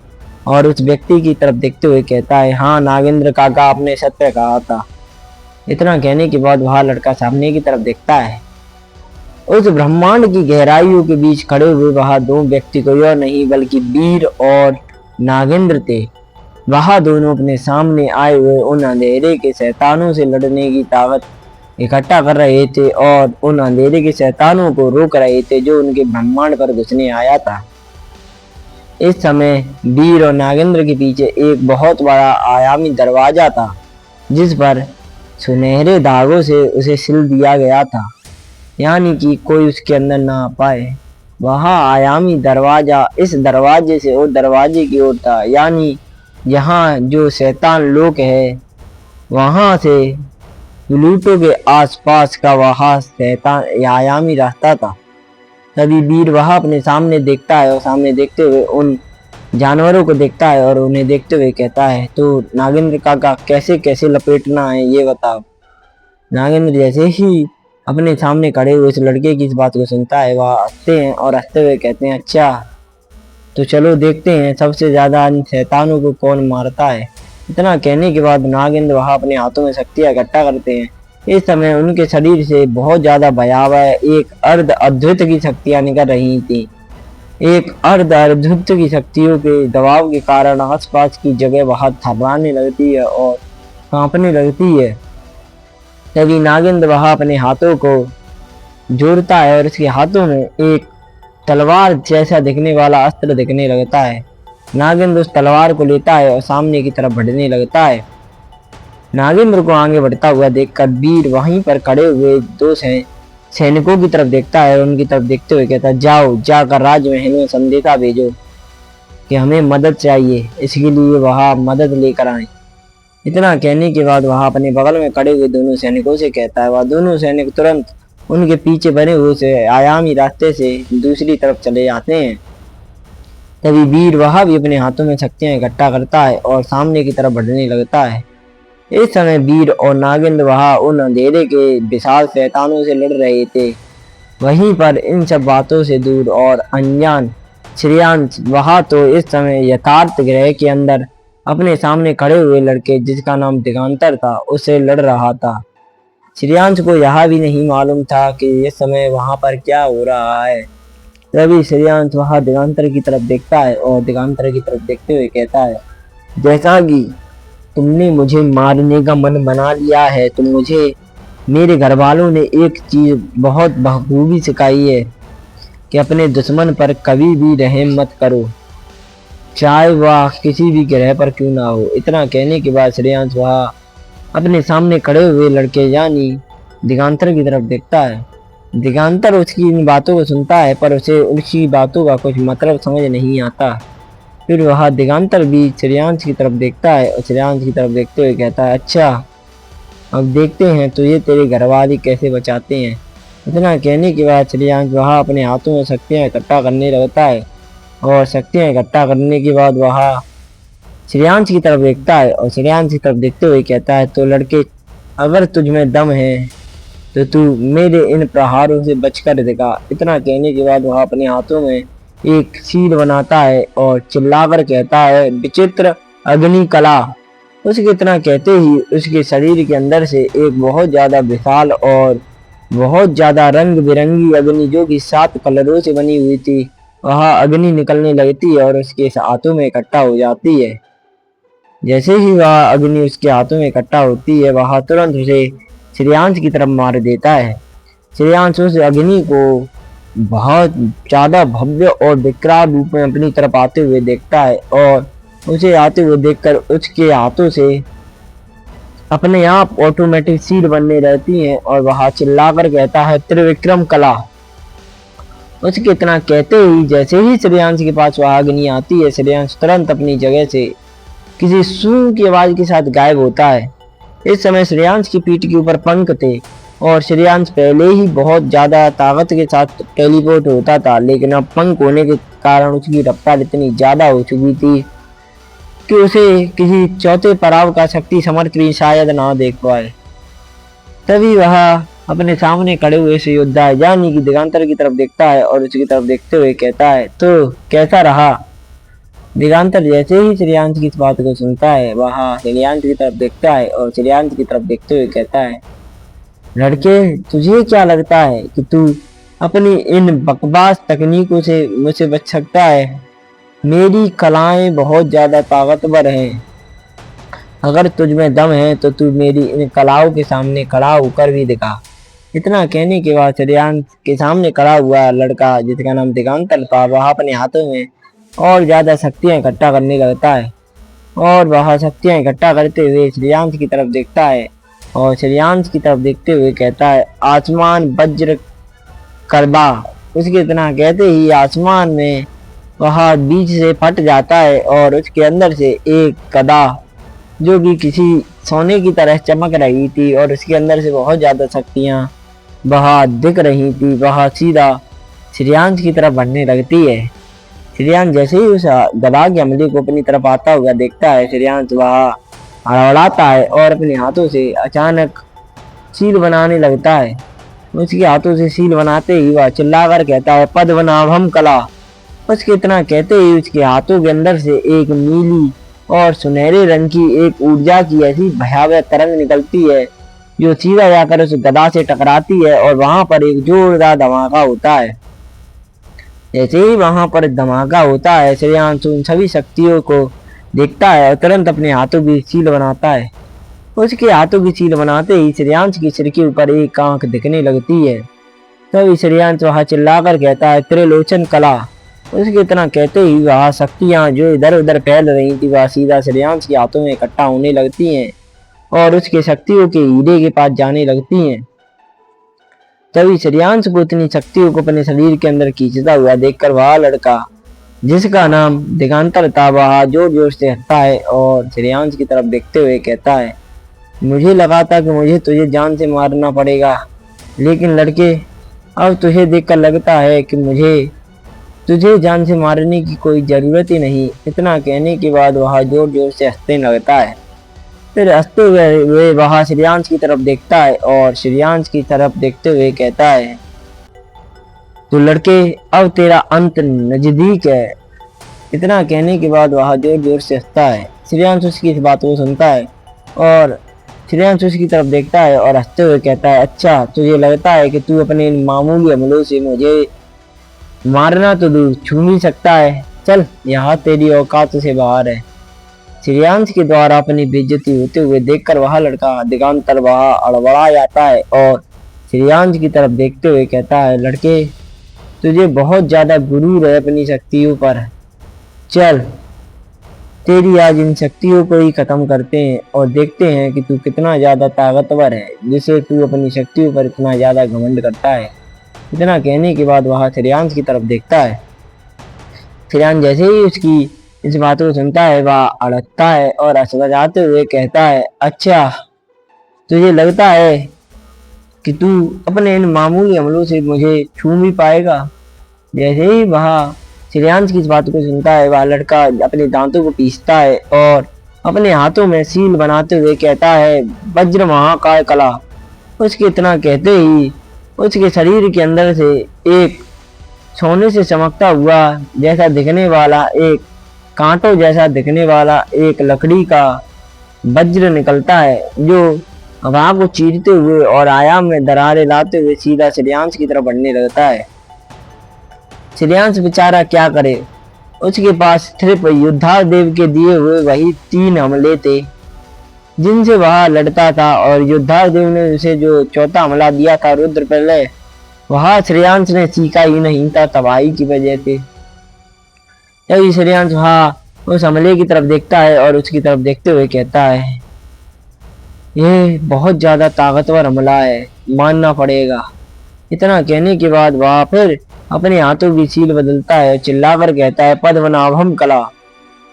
और उस व्यक्ति की तरफ देखते हुए कहता है, हाँ नागेंद्र काका, आपने सत्य कहा था। इतना कहने के बाद वह लड़का सामने की तरफ देखता है। उस ब्रह्मांड की गहराइयों के बीच खड़े हुए वह 2 व्यक्ति कोई और नहीं बल्कि वीर और नागेंद्र थे। वह दोनों अपने सामने आए हुए उन अंधेरे के शैतानों से लड़ने की ताकत इकट्ठा कर रहे थे और उन अंधेरे के शैतानों को रोक रहे थे जो उनके ब्रह्मांड पर घुसने आया था। इस समय वीर और नागेंद्र के पीछे एक बहुत बड़ा आयामी दरवाजा था, जिस पर सुनहरे धागों से उसे सिल दिया गया था, यानी कि कोई उसके अंदर ना आ पाए। वह आयामी दरवाजा इस दरवाजे से उस दरवाजे की ओर था, यानी यहाँ जो शैतान लोक है वहाँ से प्लूटो के आसपास का वह शैतान आयामी रास्ता था। तभी वीर वह अपने सामने देखता है और सामने देखते हुए उन जानवरों को देखता है और उन्हें देखते हुए कहता है, तो नागेंद्र काका कैसे कैसे लपेटना है ये बताओ। नागेंद्र जैसे ही अपने सामने खड़े हुए उस लड़के की इस बात को सुनता है। वह हंसते हैं और हंसते हुए कहते हैं, अच्छा तो चलो देखते हैं सबसे ज्यादा इन शैतानों को कौन मारता है। इतना कहने के बाद नागेंद्र वहां अपने हाथों में शक्तियां इकट्ठा करते हैं। इस समय उनके शरीर से बहुत ज्यादा भयावह एक अर्ध अद्भुत की शक्तियां निकल रही थी। एक अर्ध अद्भुत की शक्तियों के दबाव के कारण आसपास की जगह बहुत थर्राने लगती है और कांपने लगती है। तभी नागेंद्र वहां अपने हाथों को जोड़ता है और उसके हाथों में एक तलवार जैसा दिखने वाला अस्त्र दिखने लगता है। नागेंद्र उस तलवार को लेता है और सामने की तरफ बढ़ने लगता है। नागेंद्र को आगे बढ़ता हुआ देखकर वीर वहीं पर खड़े हुए दो सैनिकों की तरफ देखता है और उनकी तरफ देखते हुए कहता है, जाओ जाकर राजमहल में संदेशा भेजो कि हमें मदद चाहिए, इसके लिए वह मदद लेकर आए। इतना कहने के बाद वह अपने बगल में खड़े हुए दोनों सैनिकों से कहता है। वह दोनों सैनिक तुरंत उनके पीछे बने हुए से आयामी रास्ते से दूसरी तरफ चले जाते हैं। तभी वीर वह भी अपने हाथों में शक्तियां इकट्ठा करता है और सामने की तरफ बढ़ने लगता है। इस समय वीर और नागेंद्र वहां उन अंधेरे के विशाल शैतानों से लड़ रहे थे। वहीं पर इन सब बातों से दूर और अनजान श्रेयांश वहां तो इस समय यथार्थ ग्रह के अंदर अपने सामने खड़े हुए लड़के जिसका नाम दिगांतर था उससे लड़ रहा था। श्रेयांश को यह भी नहीं मालूम था कि इस समय वहां पर क्या हो रहा है। तभी श्रेयांश वहां दिगांतर की तरफ देखता है और दिगांतर की तरफ देखते हुए कहता है, जैसा कि तुमने मुझे मारने का मन बना लिया है तो मुझे मेरे घर वालों ने एक चीज बहुत बखूबी सिखाई है कि अपने दुश्मन पर कभी भी रहम मत करो, चाहे वह किसी भी ग्रह पर क्यों ना हो। इतना कहने के बाद श्रेयांश वह अपने सामने खड़े हुए लड़के यानी दिगांतर की तरफ देखता है। दिगांतर उसकी इन बातों को सुनता है पर उसे उसकी बातों का कुछ मतलब समझ नहीं आता। फिर वह दिगांतर भी श्रेयांश की तरफ देखता है और श्रेयांश की तरफ देखते हुए कहता है, अच्छा अब देखते हैं तो ये तेरे घरवाली कैसे बचाते हैं। इतना कहने के बाद श्रेयांश वह अपने हाथों में शक्तियाँ इकट्ठा करने लगता है और शक्तियाँ इकट्ठा करने के बाद वह श्रेयांश की तरफ देखता है और श्रेयांश की तरफ देखते हुए कहता है, तो लड़के अगर तुझ में दम है तो तू मेरे इन प्रहारों से बचकर दिखा। इतना कहने के बाद वह अपने हाथों में एक शील बनाता है और चिल्लाकर कहता है, विचित्र अग्नि कला। उसके इतना कहते ही उसके शरीर के अंदर से एक बहुत ज्यादा विशाल और बहुत ज्यादा रंग बिरंगी अग्नि जो कि 7 कलरों से बनी हुई थी वह अग्नि निकलने लगती है और उसके हाथों में इकट्ठा हो जाती है। जैसे ही वह अग्नि उसके हाथों में इकट्ठा होती है वह तुरंत उसे श्रेयांश की तरफ मार देता है। श्रेयांश उस अग्नि को बहुत ज्यादा भव्य और विकराल रूप में अपनी तरफ आते हुए देखता है और उसे आते हुए देखकर उसके हाथों से अपने आप ऑटोमेटिक शील बनने रहती हैं और वह चिल्लाकर कहता है, त्रिविक्रम कला। उसके इतना कहते ही जैसे ही श्रेयांश के पास वह अग्नि आती है श्रेयांश तुरंत अपनी जगह से किसी सूं की आवाज के साथ गायब होता है। इस समय श्रेयांश की पीठ के ऊपर पंख थे और श्रेयांश पहले ही बहुत ज्यादा ताकत के साथ टेलीपोर्ट होता था, लेकिन अब पंख होने के कारण उसकी रफ्तार इतनी ज्यादा हो चुकी थी कि उसे किसी चौथे पड़ाव का शक्ति समर्थ भी शायद ना देख पाए। तभी वह अपने सामने खड़े हुए से योद्धा यानी कि दिगांतर की तरफ देखता है और उसकी तरफ देखते हुए कहता है, तो कैसा रहा। दिगांतर जैसे ही श्रेयांश की इस बात को सुनता है वह श्रेयांश की तरफ देखता है और श्रेयांश की तरफ देखते हुए कहता है, लड़के तुझे क्या लगता है कि तू अपनी इन बकवास तकनीकों से मुझसे बच सकता है। मेरी कलाएं बहुत ज्यादा ताकतवर हैं, अगर तुझ में दम है तो तू मेरी इन कलाओं के सामने खड़ा होकर भी दिखा। इतना कहने के बाद श्रेयांश के सामने खड़ा हुआ लड़का जिसका नाम दिगांतर था वह अपने हाथों में और ज्यादा शक्तियां इकट्ठा करने लगता है और वह शक्तियां इकट्ठा करते हुए श्रेयांश की तरफ देखता है और श्रेयांश की तरफ देखते हुए कहता है, आसमान वज्र करबा। उसके इतना कहते ही आसमान में वह बीच से फट जाता है और उसके अंदर से एक गदा जो कि किसी सोने की तरह चमक रही थी और उसके अंदर से बहुत ज्यादा शक्तियां वह दिख रही थी वह सीधा श्रेयांश की तरफ बढ़ने लगती है। श्रेयांश जैसे ही उस गदा के हमले को अपनी तरफ आता हुआ देखता है श्रेयांश वह हड़बड़ाता है और अपने हाथों से अचानक शील बनाने लगता है। उसके हाथों से सील बनाते ही वह चिल्लाकर कहता है, पद्मनाभम कला। उसके इतना कहते ही उसके हाथों के अंदर से एक नीली और सुनहरे रंग की एक ऊर्जा की ऐसी भयावह तरंग निकलती है जो सीधा जाकर उस गदा से टकराती है और वहां पर एक जोरदार धमाका होता है। जैसे ही वहां पर धमाका होता है, श्रेयांश उन सभी शक्तियों को देखता है और तुरंत अपने हाथों की सील बनाता है। उसके हाथों की सील बनाते ही श्रेयांश के सिर के ऊपर एक आंख दिखने लगती है। तभी श्रेयांश वहां चिल्लाकर कहता है, त्रिलोचन कला। उसके इतना कहते ही वह शक्तियां जो इधर उधर फैल रही थी वह सीधा श्रेयांश के हाथों में इकट्ठा होने लगती हैं और उसके शक्तियों के हीरे के पास जाने लगती हैं। तभी श्रेयांश को इतनी शक्तियों को अपने शरीर के अंदर खींचता हुआ देखकर वह लड़का जिसका नाम दिगंतर था वह जोर जोर से हंसता है और श्रेयांश की तरफ देखते हुए कहता है, मुझे लगा था कि मुझे तुझे जान से मारना पड़ेगा, लेकिन लड़के अब तुझे देखकर लगता है कि मुझे तुझे जान से मारने की कोई जरूरत ही नहीं। इतना कहने के बाद वह जोर जोर से हंसने लगता है। फिर हंसते हुए वह श्रेयांश की तरफ देखता है और श्रेयांश की तरफ देखते हुए कहता है, तो लड़के अब तेरा अंत नजदीक है। इतना कहने के बाद वह जोर जोर से हंसता है। श्रेयांश उसकी इस बात को सुनता है और श्रेयांश उसकी तरफ देखता है और हंसते हुए कहता है, अच्छा तुझे लगता है कि तू अपने मामूली हमलों से मुझे मारना तो दूर छू नहीं सकता है, चल यहाँ तेरी औकात से बाहर है। श्रेयांश के द्वारा अपनी बेइज्जती होते हुए देखकर वह लड़का दिगंतर वह अड़बड़ा जाता है और श्रेयांश की तरफ देखते हुए कहता है, लड़के तुझे बहुत ज्यादा गुरूर है अपनी शक्तियों पर, चल तेरी आज इन शक्तियों को ही खत्म करते हैं और देखते हैं कि तू कितना ज्यादा ताकतवर है जिसे तू अपनी शक्तियों पर इतना ज्यादा घमंड करता है। इतना कहने के बाद वह श्रेयांश की तरफ देखता है। श्रेयांश जैसे ही उसकी इस बात को सुनता है वह अड़कता है और असमझाते हुए कहता है, अच्छा तुझे लगता है कि तू अपने इन मामूली हमलों से मुझे छू भी पाएगा। जैसे ही वह श्रेयांश की इस बात को सुनता है वह लड़का अपने दांतों को पीसता है और अपने हाथों में सील बनाते हुए कहता है, वज्र महाकाय कला। उसके इतना कहते ही उसके शरीर के अंदर से एक सोने से चमकता हुआ जैसा दिखने वाला एक कांटों जैसा दिखने वाला एक लकड़ी का वज्र निकलता है जो हवा को चीरते हुए और आयाम में दरारें लाते हुए सीधा श्रेयांश की तरफ बढ़ने लगता है। श्रेयांश बेचारा क्या करे, उसके पास सिर्फ युद्धादेव के दिए हुए वही 3 हमले थे जिनसे वह लड़ता था और युद्धादेव ने उसे जो चौथा हमला दिया था रुद्र प्रलय, वह श्रेयांश ने सीखा ही नहीं था तबाही की वजह से। तभी श्रेयांश वह उस हमले की तरफ देखता है और उसकी तरफ देखते हुए कहता है, यह बहुत ज्यादा ताकतवर हमला है, मानना पड़ेगा। इतना कहने के बाद वह फिर अपने हाथों की सील बदलता है, चिल्लाकर कहता है, पद्मनाभम कला।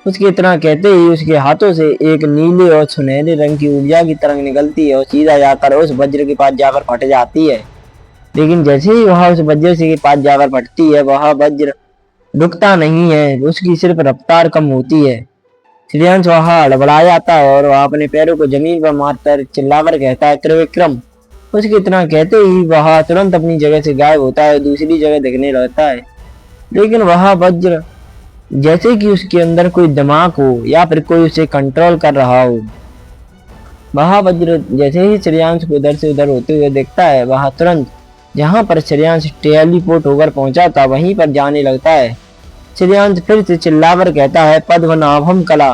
उसके इतना कहते ही उसके हाथों से एक नीले और सुनहरे रंग की ऊर्जा की तरंग निकलती है और सीधा जाकर उस वज्र के पास जाकर फट जाती है। लेकिन जैसे ही वह उस वज्र से के पास जाकर फटती है वह वज्र रुकता नहीं है, उसकी सिर्फ रफ्तार कम होती है। श्रेयांश वह हड़बड़ा जाता है और वह अपने पैरों को जमीन पर मारकर चिल्लाकर कहता है, त्रिविक्रम। उसके इतना कहते ही वह तुरंत अपनी जगह से गायब होता है, दूसरी जगह दिखने लगता है। लेकिन वह वज्र जैसे कि उसके अंदर कोई दिमाग हो या फिर कोई उसे कंट्रोल कर रहा हो। वह वज्र जैसे ही श्रेयांश को इधर से उधर होते हुए देखता है वह तुरंत जहां पर श्रेयांश टेलीपोर्ट होकर पहुंचा था वहीं पर जाने लगता है। श्रेयांश फिर से चिल्लाकर कहता है, पद्मनाभम कला।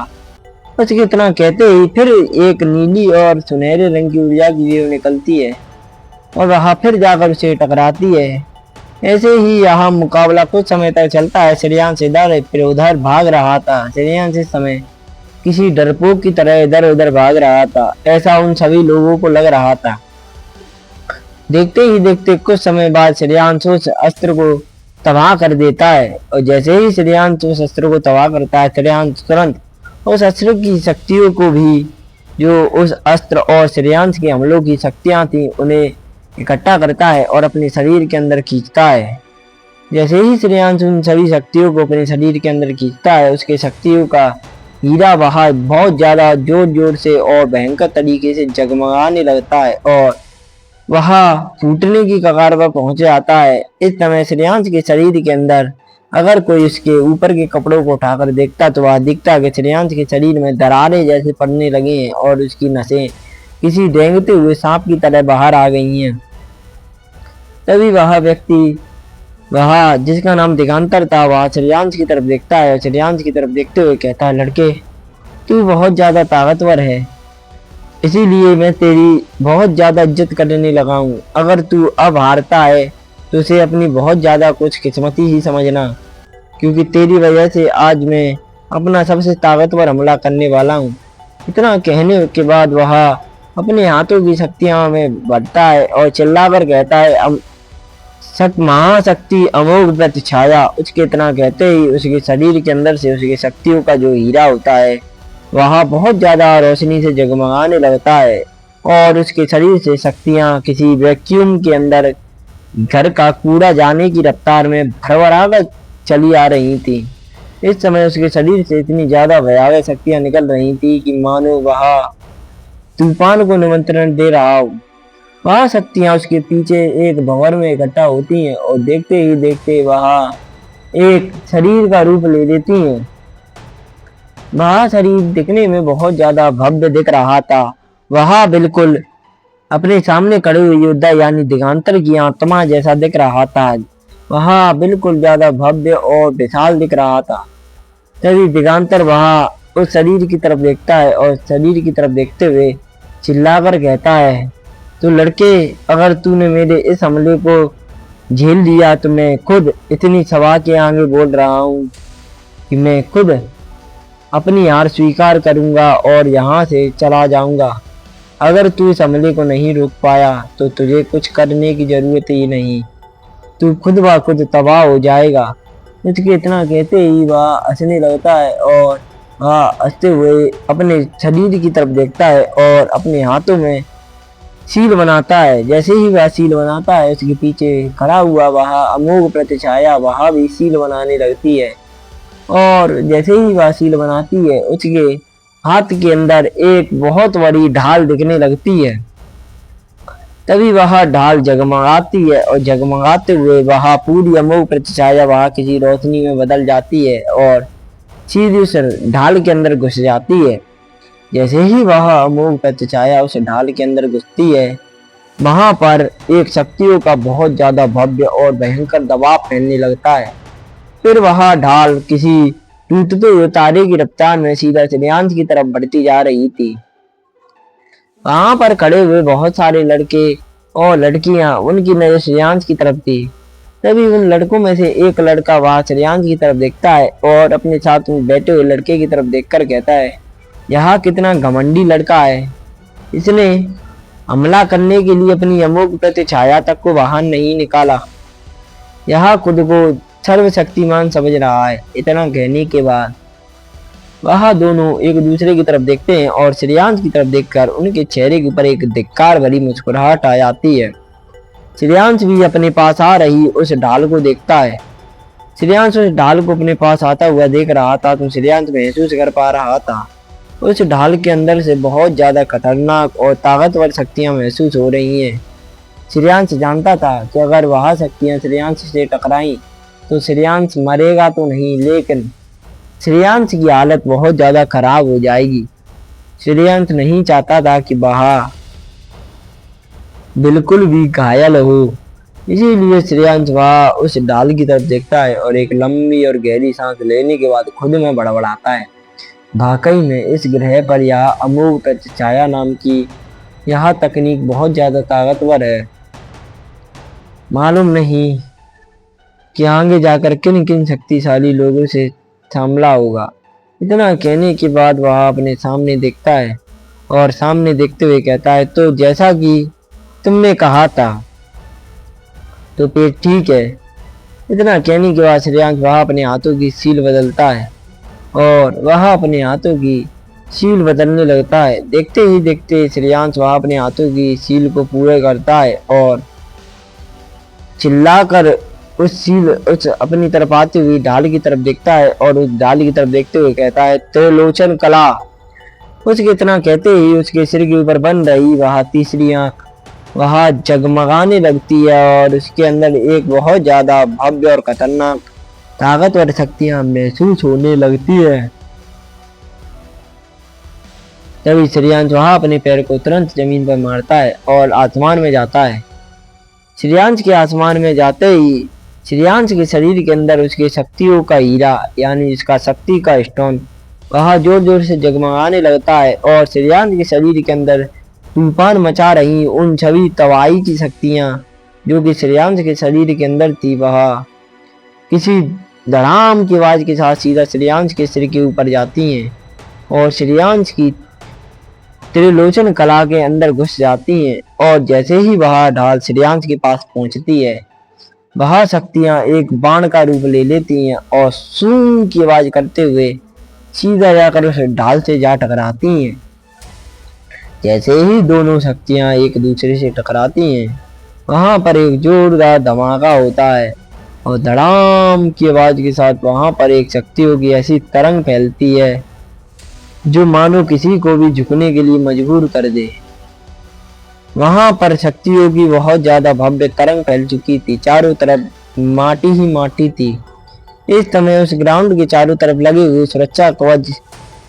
उसके इतना कहते ही फिर एक नीली और सुनहरे रंग की ऊर्जा की वेव निकलती है और वह फिर जाकर उसे टकराती है। ऐसे ही यह मुकाबला कुछ समय तक चलता है। श्रेयांश इधर फिर उधर भाग रहा था। श्रेयांश इस समय किसी डरपोक की तरह इधर उधर भाग रहा था, ऐसा उन सभी लोगों को लग रहा था। देखते ही देखते कुछ समय बाद श्रेयांश उस अस्त्र को तबाह कर देता है और जैसे ही श्रेयांश उस अस्त्र को तबाह करता है श्रेयांश तुरंत उस अस्त्र की शक्तियों को भी जो उस अस्त्र और श्रेयांश के हमलों की शक्तियां थी उन्हें इकट्ठा करता है और अपने शरीर के अंदर खींचता है। जैसे ही श्रेयांश उन सभी शक्तियों को अपने शरीर के अंदर खींचता है उसके शक्तियों का हीरा वहां बहुत ज्यादा जोर जोर से और भयंकर तरीके से जगमगाने लगता है और वह फूटने की कगार पर पहुंच जाता है। इस समय श्रेयांश के शरीर के अंदर अगर कोई उसके ऊपर के कपड़ों को उठाकर देखता तो वह दिखता कि श्रेयांश के शरीर में दरारें जैसे पड़ने लगी हैं और उसकी नसें किसी रेंगते हुए सांप की तरह बाहर आ गई हैं। तभी वह व्यक्ति, वह जिसका नाम दिगांतर था, वह श्रेयांश की तरफ देखता है और श्रेयांश की तरफ देखते हुए कहता है, लड़के तू बहुत ज्यादा ताकतवर है, इसीलिए मैं तेरी बहुत ज्यादा इज्जत करने लगा हूँ। अगर तू अब हारता है तो उसे अपनी बहुत ज्यादा खुशकिस्मती ही समझना, क्योंकि तेरी वजह से आज मैं अपना सबसे ताकतवर हमला करने वाला हूँ। इतना कहने के बाद वह अपने हाथों की शक्तियां में बढ़ता है और चिल्लाकर कहता है, महाशक्ति अमोघ प्रतिछाया। उसके इतना कहते ही उसके शरीर के अंदर से उसकी शक्तियों का जो हीरा होता है वह बहुत ज्यादा रोशनी से जगमगाने लगता है और उसके शरीर से शक्तियां किसी वैक्यूम के अंदर घर का कूड़ा जाने की रफ्तार में भरभराकर चली आ रही थी। इस समय उसके शरीर से इतनी ज्यादा भयावह शक्तियां निकल रही थी कि मानो वह तूफान को निमंत्रण दे रहा हो। वह शक्तियां उसके पीछे एक भंवर में इकट्ठा होती हैं और देखते ही देखते वह एक शरीर का रूप ले लेती हैं। वह शरीर दिखने में बहुत ज्यादा भव्य दिख रहा था। वह बिल्कुल अपने सामने खड़े हुए योद्धा यानी दिगांतर की आत्मा जैसा दिख रहा था। वह बिल्कुल ज्यादा भव्य और विशाल दिख रहा था। तभी दिगांतर वह उस शरीर की तरफ देखता है और शरीर की तरफ देखते हुए चिल्लाकर कहता है, तो लड़के अगर तूने मेरे इस हमले को झेल लिया तो मैं खुद इतनी सभा के आगे बोल रहा हूँ कि मैं खुद अपनी हार स्वीकार करूंगा और यहाँ से चला जाऊंगा। अगर तू इस हमले को नहीं रोक पाया तो तुझे कुछ करने की जरूरत ही नहीं, तू खुद ब खुद तबाह हो जाएगा। उसके इतना कहते ही वह हंसने लगता है और वह हंसते हुए अपने शरीर की तरफ देखता है और अपने हाथों में सील बनाता है। जैसे ही वह सील बनाता है उसके पीछे खड़ा हुआ वह अमोघ प्रतिछाया वह भी सील बनाने लगती है और जैसे ही वह सील बनाती है उसके हाथ के अंदर एक बहुत बड़ी ढाल दिखने लगती है। तभी वह ढाल जगमगाती है और जगमगाते हुए वह पूरी अमोघ प्रतिछाया वह किसी रोशनी में बदल जाती है और सीधी उस ढाल के अंदर घुस जाती है। जैसे ही वह अमोघ प्रतिछाया उस ढाल के अंदर घुसती है वहां पर एक शक्तियों का बहुत ज्यादा भव्य और भयंकर दबाव फैलने लगता है। फिर वह ढाल किसी टूटते हुए तारे की रफ्तार में सीधा श्रेयांश की तरफ बढ़ती जा रही थी। वहां पर खड़े हुए बहुत सारे लड़के और लड़कियां, उनकी नजर श्रेयांश की तरफ थी। तभी उन लड़कों में से एक लड़का वहां श्रेयांश की तरफ देखता है और अपने साथ में बैठे हुए लड़के की तरफ देखकर कहता है, यह कितना घमंडी लड़का है, इसने हमला करने के लिए अपनी अमोघ प्रतिछाया तक को बाहर नहीं निकाला, यह खुद को सर्वशक्तिमान समझ रहा है। इतना कहने के बाद वह दोनों एक दूसरे की तरफ देखते हैं और श्रेयांश की तरफ देखकर उनके चेहरे के ऊपर एक धिक्कार भरी मुस्कुराहट आ जाती है। श्रेयांश भी अपने पास आ रही उस ढाल को देखता है। श्रेयांश उस ढाल को अपने पास आता हुआ देख रहा था तो श्रेयांश महसूस कर पा रहा था उस ढाल के अंदर से बहुत ज्यादा खतरनाक और ताकतवर शक्तियां महसूस हो रही हैं। श्रेयांश जानता था कि अगर वह शक्तियां श्रेयांश से टकराई तो श्रेयांश मरेगा तो नहीं, लेकिन श्रेयांश की हालत बहुत ज्यादा खराब हो जाएगी। श्रेयांश नहीं चाहता था कि वह बिल्कुल भी घायल हो, इसीलिए श्रेयांश वह उस ढाल की तरफ देखता है और एक लंबी और गहरी सांस लेने के बाद खुद में बड़बड़ाता है, वाकई में इस ग्रह पर यह अमोघ प्रतिछाया नाम की यह तकनीक बहुत ज्यादा ताकतवर है। मालूम नहीं कि आगे जाकर किन किन शक्तिशाली लोगों से सामना होगा। इतना कहने के बाद वह अपने सामने देखता है और सामने देखते हुए कहता है, तो जैसा कि तुमने कहा था तो फिर ठीक है। इतना कहने के बाद श्रेयांश वह अपने हाथों की सील बदलता है और वह अपने हाथों की सील बदलने लगता है। देखते ही देखते श्रेयांश वह अपने हाथों की सील को पूरा करता है और चिल्लाकर उस अपनी तरफ आती हुई ढाल की तरफ देखता है और उस ढाल की तरफ देखते हुए कहता है, त्रिलोचन कला। उसके इतना कहते ही उसके सिर के ऊपर बन रही वह तीसरी आंख वह जगमगाने लगती है और उसके अंदर एक बहुत ज्यादा भव्य और खतरनाक ताकतवर शक्तियां महसूस होने लगती है। तभी श्रेयांश वहां अपने पैर को तुरंत जमीन पर मारता है और आसमान में जाता है। श्रेयांश के आसमान में जाते ही श्रेयांश के शरीर के अंदर उसकी शक्तियों का हीरा यानी उसका शक्ति का स्टोन वह जोर जोर से जगमगाने लगता है और श्रेयांश के शरीर के अंदर तूफान मचा रही उन सभी तबाही की शक्तियां जो कि श्रेयांश के शरीर के अंदर थी वह किसी धड़ाम की आवाज के साथ सीधा श्रेयांश के सिर के ऊपर जाती हैं और श्रेयांश की त्रिलोचन कला के अंदर घुस जाती हैं। और जैसे ही वह ढाल श्रेयांश के पास पहुंचती है वह शक्तियां एक बाण का रूप ले लेती हैं और सूं की आवाज करते हुए सीधा जाकर उस ढाल से जा टकराती हैं। जैसे ही दोनों शक्तियां एक दूसरे से टकराती हैं वहां पर एक जोरदार धमाका होता है और धड़ाम की आवाज के साथ वहां पर एक शक्तियों की ऐसी तरंग फैलती है जो मानो किसी को भी झुकने के लिए मजबूर कर दे। वहां पर शक्तियों की बहुत ज्यादा भव्य तरंग फैल चुकी थी, चारों तरफ माटी ही माटी थी। इस समय उस ग्राउंड के चारों तरफ लगे हुए सुरक्षा कवच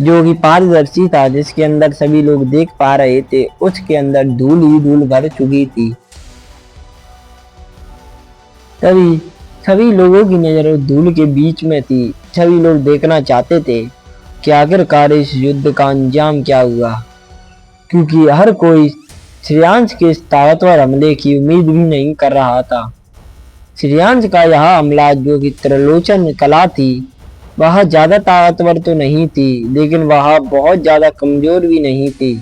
जो कि पारदर्शी था जिसके अंदर सभी लोग देख पा रहे थे उसके अंदर धूल ही धूल भर चुकी थी। तभी सभी लोगों की नजर उस धूल के बीच में थी। सभी लोग देखना चाहते थे कि आखिरकार इस युद्ध का अंजाम क्या हुआ, क्योंकि हर कोई श्रेयांश के इस ताकतवर हमले की उम्मीद भी नहीं कर रहा था। श्रेयांश का यह हमला जो कि त्रिलोचन कला थी वह ज्यादा ताकतवर तो नहीं थी लेकिन वह बहुत ज्यादा कमजोर भी नहीं थी।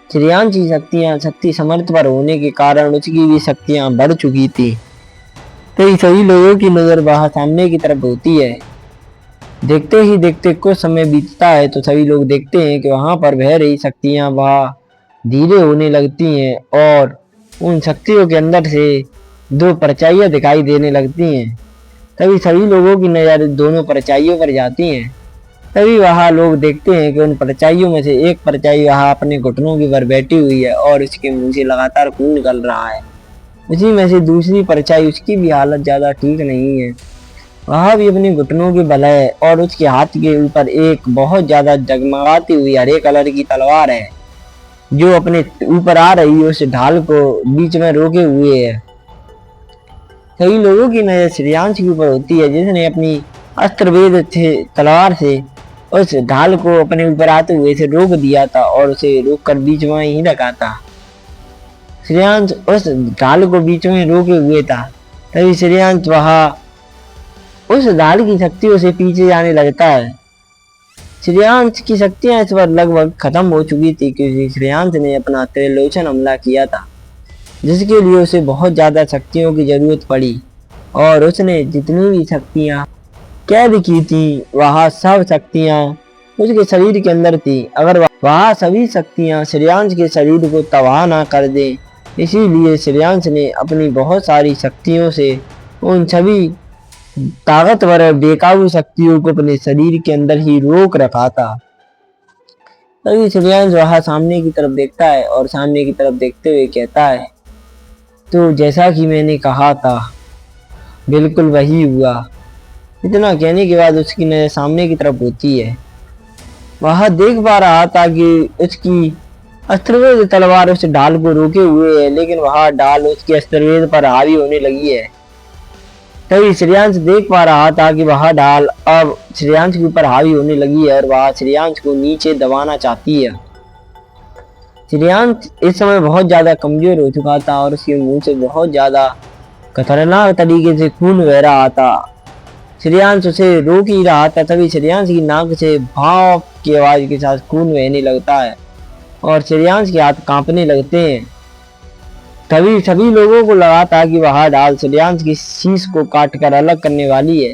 श्रेयांश की शक्तियां शक्ति समर्थवर होने के कारण उसकी भी शक्तियां बढ़ चुकी थी। तो सभी लोगों की नजर वह सामने की तरफ होती है। देखते ही देखते कुछ समय बीतता है तो सभी लोग देखते हैं कि वहां पर बह रही शक्तियां वह धीरे होने लगती हैं और उन शक्तियों के अंदर से दो परछाइयां दिखाई देने लगती हैं। तभी सभी लोगों की नजर दोनों परछाइयों पर जाती हैं। तभी वहां लोग देखते हैं कि उन परछाइयों में से एक परछाई वहां अपने घुटनों की पर बैठी हुई है और उसके मुंह से लगातार खून निकल रहा है। उसी में से दूसरी परछाई उसकी भी हालत ज्यादा ठीक नहीं है, वह भी अपने घुटनों के बल है और उसके हाथ के ऊपर एक बहुत ज्यादा जगमगाती हुई हरे कलर की तलवार है जो अपने ऊपर आ रही उस ढाल को बीच में रोके हुए है। सभी लोगों की नजर श्रेयांश के ऊपर होती है जिसने अपनी अस्त्रवेद तलवार से उस ढाल को अपने ऊपर आते हुए से रोक दिया था और उसे रोक कर बीच में ही रखा था। श्रेयांश उस ढाल को बीच में रोके हुए था। तभी श्रेयांश वहां उस ढाल की शक्तियों से पीछे जाने लगता है। श्रेयांश की शक्तियां इस बार लगभग खत्म हो चुकी थी क्योंकि श्रेयांश ने अपना त्रिलोचन हमला किया था जिसके लिए उसे बहुत ज्यादा शक्तियों की जरूरत पड़ी और उसने जितनी भी शक्तियां कैद की थी वह सब शक्तियां उसके शरीर के अंदर थी। अगर वह सभी शक्तियां श्रेयांश के शरीर को तबाह ना कर दे इसीलिए श्रेयांश ने अपनी बहुत सारी शक्तियों से उन सभी ताकतवर और बेकाबू शक्तियों को अपने शरीर के अंदर ही रोक रखा था। तभी श्रेयांश वह सामने की तरफ देखता है और सामने की तरफ देखते हुए कहता है, तो जैसा कि मैंने कहा था बिल्कुल वही हुआ। इतना कहने के बाद उसकी नजर सामने की तरफ होती है। वह देख पा रहा था कि उसकी अस्त्रवेद तलवार उस ढाल को रोके हुए है लेकिन वह ढाल उसके अस्त्रवेद पर हावी होने लगी है। तभी श्रेयांश देख पा रहा था कि वह ढाल अब श्रेयांश के ऊपर हावी होने लगी है और वह श्रेयांश को नीचे दबाना चाहती है। श्रेयांश इस समय बहुत ज्यादा कमजोर हो चुका था और उसके मुंह से बहुत ज्यादा खतरनाक तरीके से खून बह रहा था। श्रेयांश उसे रोक ही रहा था। तभी श्रेयांश की नाक से भाप की आवाज के साथ खून बहने लगता है और श्रेयांश के हाथ कांपने लगते हैं। तभी सभी लोगों को लगा था कि वह ढाल श्रेयांश की शीश को काटकर अलग करने वाली है।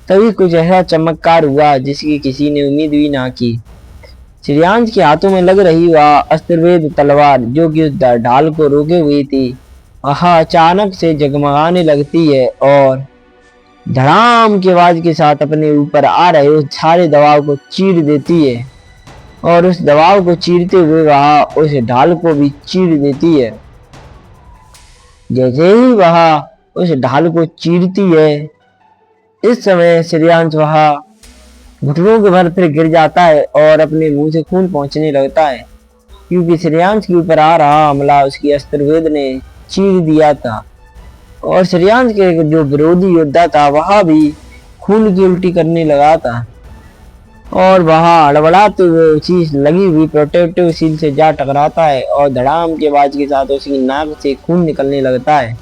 तभी कुछ ऐसा चमत्कार हुआ जिसकी किसी ने उम्मीद भी ना की। श्रेयांश के हाथों में लग रही वह अस्त्रवेद तलवार जो कि उस ढाल को रोके हुई थी वह अचानक से जगमगाने लगती है और धड़ाम की आवाज के साथ अपने ऊपर आ रहे उस सारे दबाव को चीर देती है। और उस दबाव को चीरते हुए वह उस ढाल को भी चीर देती है। जैसे ही वह उस ढाल को चीरती है, इस समय श्रेयांश वह घुटनों के बल फिर गिर जाता है और अपने मुंह से खून पहुंचने लगता है, क्योंकि श्रेयांश के ऊपर आ रहा हमला उसकी अस्त्रवेद ने चीर दिया था। और श्रेयांश के जो विरोधी योद्धा था वह भी खून की उल्टी करने लगा था और वह हड़बड़ाते हुए उसी लगी हुई प्रोटेक्टिव शील्ड से जा टकराता है और धड़ाम के आवाज के साथ उसकी नाक से खून निकलने लगता है।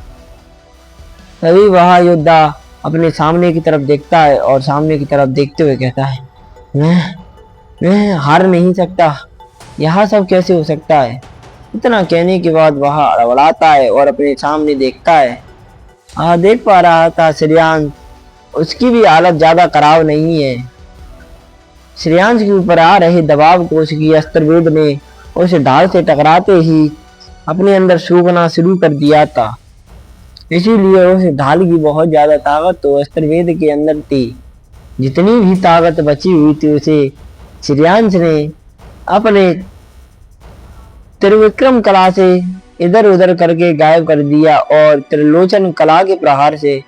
तभी वह योद्धा अपने सामने की तरफ देखता है और सामने की तरफ देखते हुए कहता है, मैं हार नहीं सकता, यह सब कैसे हो सकता है। इतना कहने के बाद वह हड़बड़ाता है और अपने सामने देखता है। देख पा रहा था श्रेयांश, उसकी भी हालत ज्यादा खराब नहीं है। श्रेयांश के ऊपर आ रहे दबाव को उसकी अस्त्रवेद ने उस ढाल से टकराते ही अपने अंदर सूखना शुरू कर दिया था, इसीलिए उस ढाल की बहुत ज्यादा ताकत तो अस्त्रवेद के अंदर थी। जितनी भी ताकत बची हुई थी उसे श्रेयांश ने अपने त्रिविक्रम कला से इधर उधर करके गायब कर दिया और त्रिलोचन कला के प्रहार से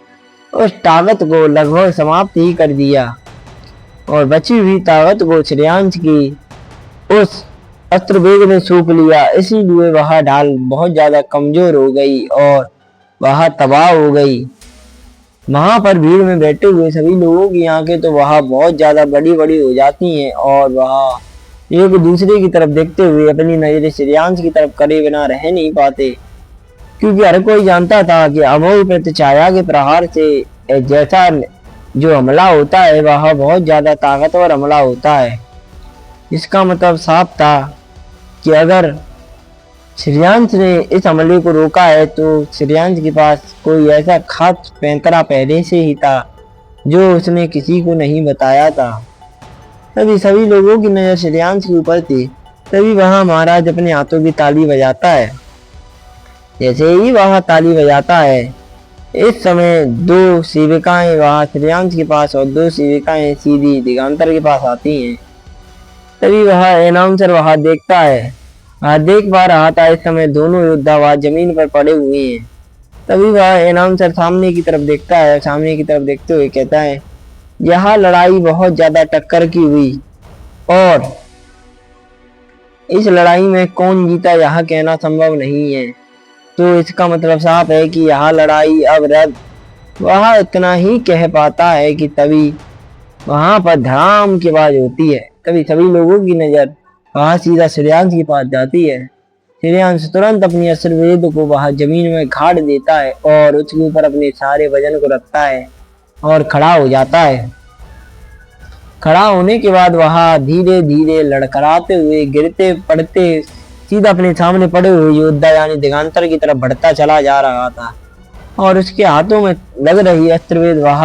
उस ताकत को लगभग समाप्त ही कर दिया और बची हुई ताकत को श्रेयांश की उस अस्त्रवेद ने सूख लिया। इसीलिए वह ढाल बहुत ज्यादा कमजोर हो गई और वह तबाह हो गई। वहां पर भीड़ में बैठे हुए सभी लोगों की आंखें तो वह बहुत ज्यादा बड़ी बड़ी हो जाती हैं और वह एक दूसरे की तरफ देखते हुए अपनी नजरें श्रेयांश की तरफ करे बिना रह नहीं पाते, क्योंकि हर कोई जानता था कि अमोघ प्रतिछाया के प्रहार से जैसा जो हमला होता है वह बहुत ज्यादा ताकतवर हमला होता है। इसका मतलब साफ था कि अगर श्रेयांश ने इस हमले को रोका है तो श्रेयांश के पास कोई ऐसा खास पैंतरा पहले से ही था जो उसने किसी को नहीं बताया था। तभी सभी लोगों की नजर श्रेयांश के ऊपर थी। तभी वहां महाराज अपने हाथों की ताली बजाता है। जैसे ही वह ताली बजाता है, इस समय दो सेविकाएं वहां श्रेयांश के पास और दो सेविकाएं सीधी दिगांतर के पास आती हैं। तभी वह अनाउंसर वहां देखता है, देख पा रहा था इस समय दोनों योद्धा वहां जमीन पर पड़े हुए हैं। तभी वह अनाउंसर सामने की तरफ देखता है, सामने की तरफ देखते हुए कहता है, यह लड़ाई बहुत ज्यादा टक्कर की हुई और इस लड़ाई में कौन जीता यह कहना संभव नहीं है। तो इसका मतलब साफ है कि यह लड़ाई अब रद्द। वह इतना ही कह पाता है कि तभी वहां पर धड़ाम की आवाज होती है। तभी सभी लोगों की नजर वहां सीधा श्रेयांश के पास जाती है। श्रेयांश तुरंत अपनी अस्त्रवेद को वहां जमीन में गाड़ देता है और उसके ऊपर अपने सारे वजन को रखता है और खड़ा हो जाता है। खड़ा होने के बाद वह धीरे धीरे लड़खड़ाते हुए गिरते पड़ते सीधा अपने सामने पड़े हुए योद्धा यानी दिगांतर की तरफ बढ़ता चला जा रहा था और उसके हाथों में लग रही अस्त्रवेद वह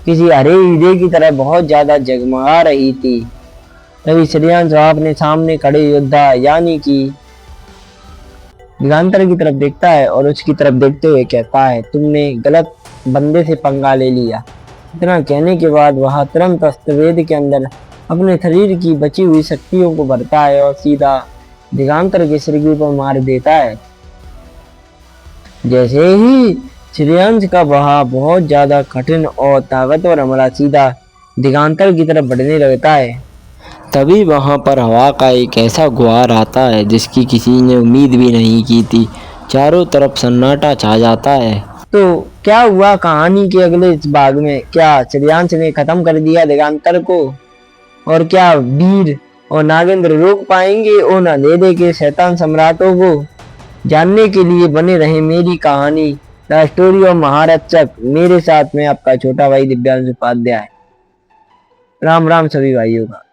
किसी हरे हीरे की तरह बहुत ज्यादा जगमगा रही थी। तभी श्रेयांश अपने सामने खड़े योद्धा यानी कि दिगांतर की तरफ देखता है और उसकी तरफ देखते हुए कहता है, तुमने गलत बंदे से पंगा ले लिया। इतना कहने के बाद वह तुरंत अस्त्रवेद के अंदर अपने शरीर की बची हुई शक्तियों को भरता है और सीधा दिगांतर के सिर के ऊपर मार देता है। जैसे ही श्रेयांश का वह बहुत ज्यादा कठिन और ताकतवर हमला सीधा दिगांतर की तरफ बढ़ने लगता है, तभी वहां पर हवा का एक ऐसा गुहार आता है जिसकी किसी ने उम्मीद भी नहीं की थी। चारों तरफ सन्नाटा छा जाता है। तो क्या हुआ कहानी के अगले इस भाग में? क्या श्रेयांश ने खत्म कर दिया दिगांतर को? और क्या वीर और नागेंद्र रोक पाएंगे उन अंधेरे के शैतान सम्राटों को? जानने के लिए बने रहे मेरी कहानी द स्टोरी ऑफ महारक्षक मेरे साथ में आपका छोटा भाई दिव्यांशु उपाध्याय। राम राम सभी भाइयों का।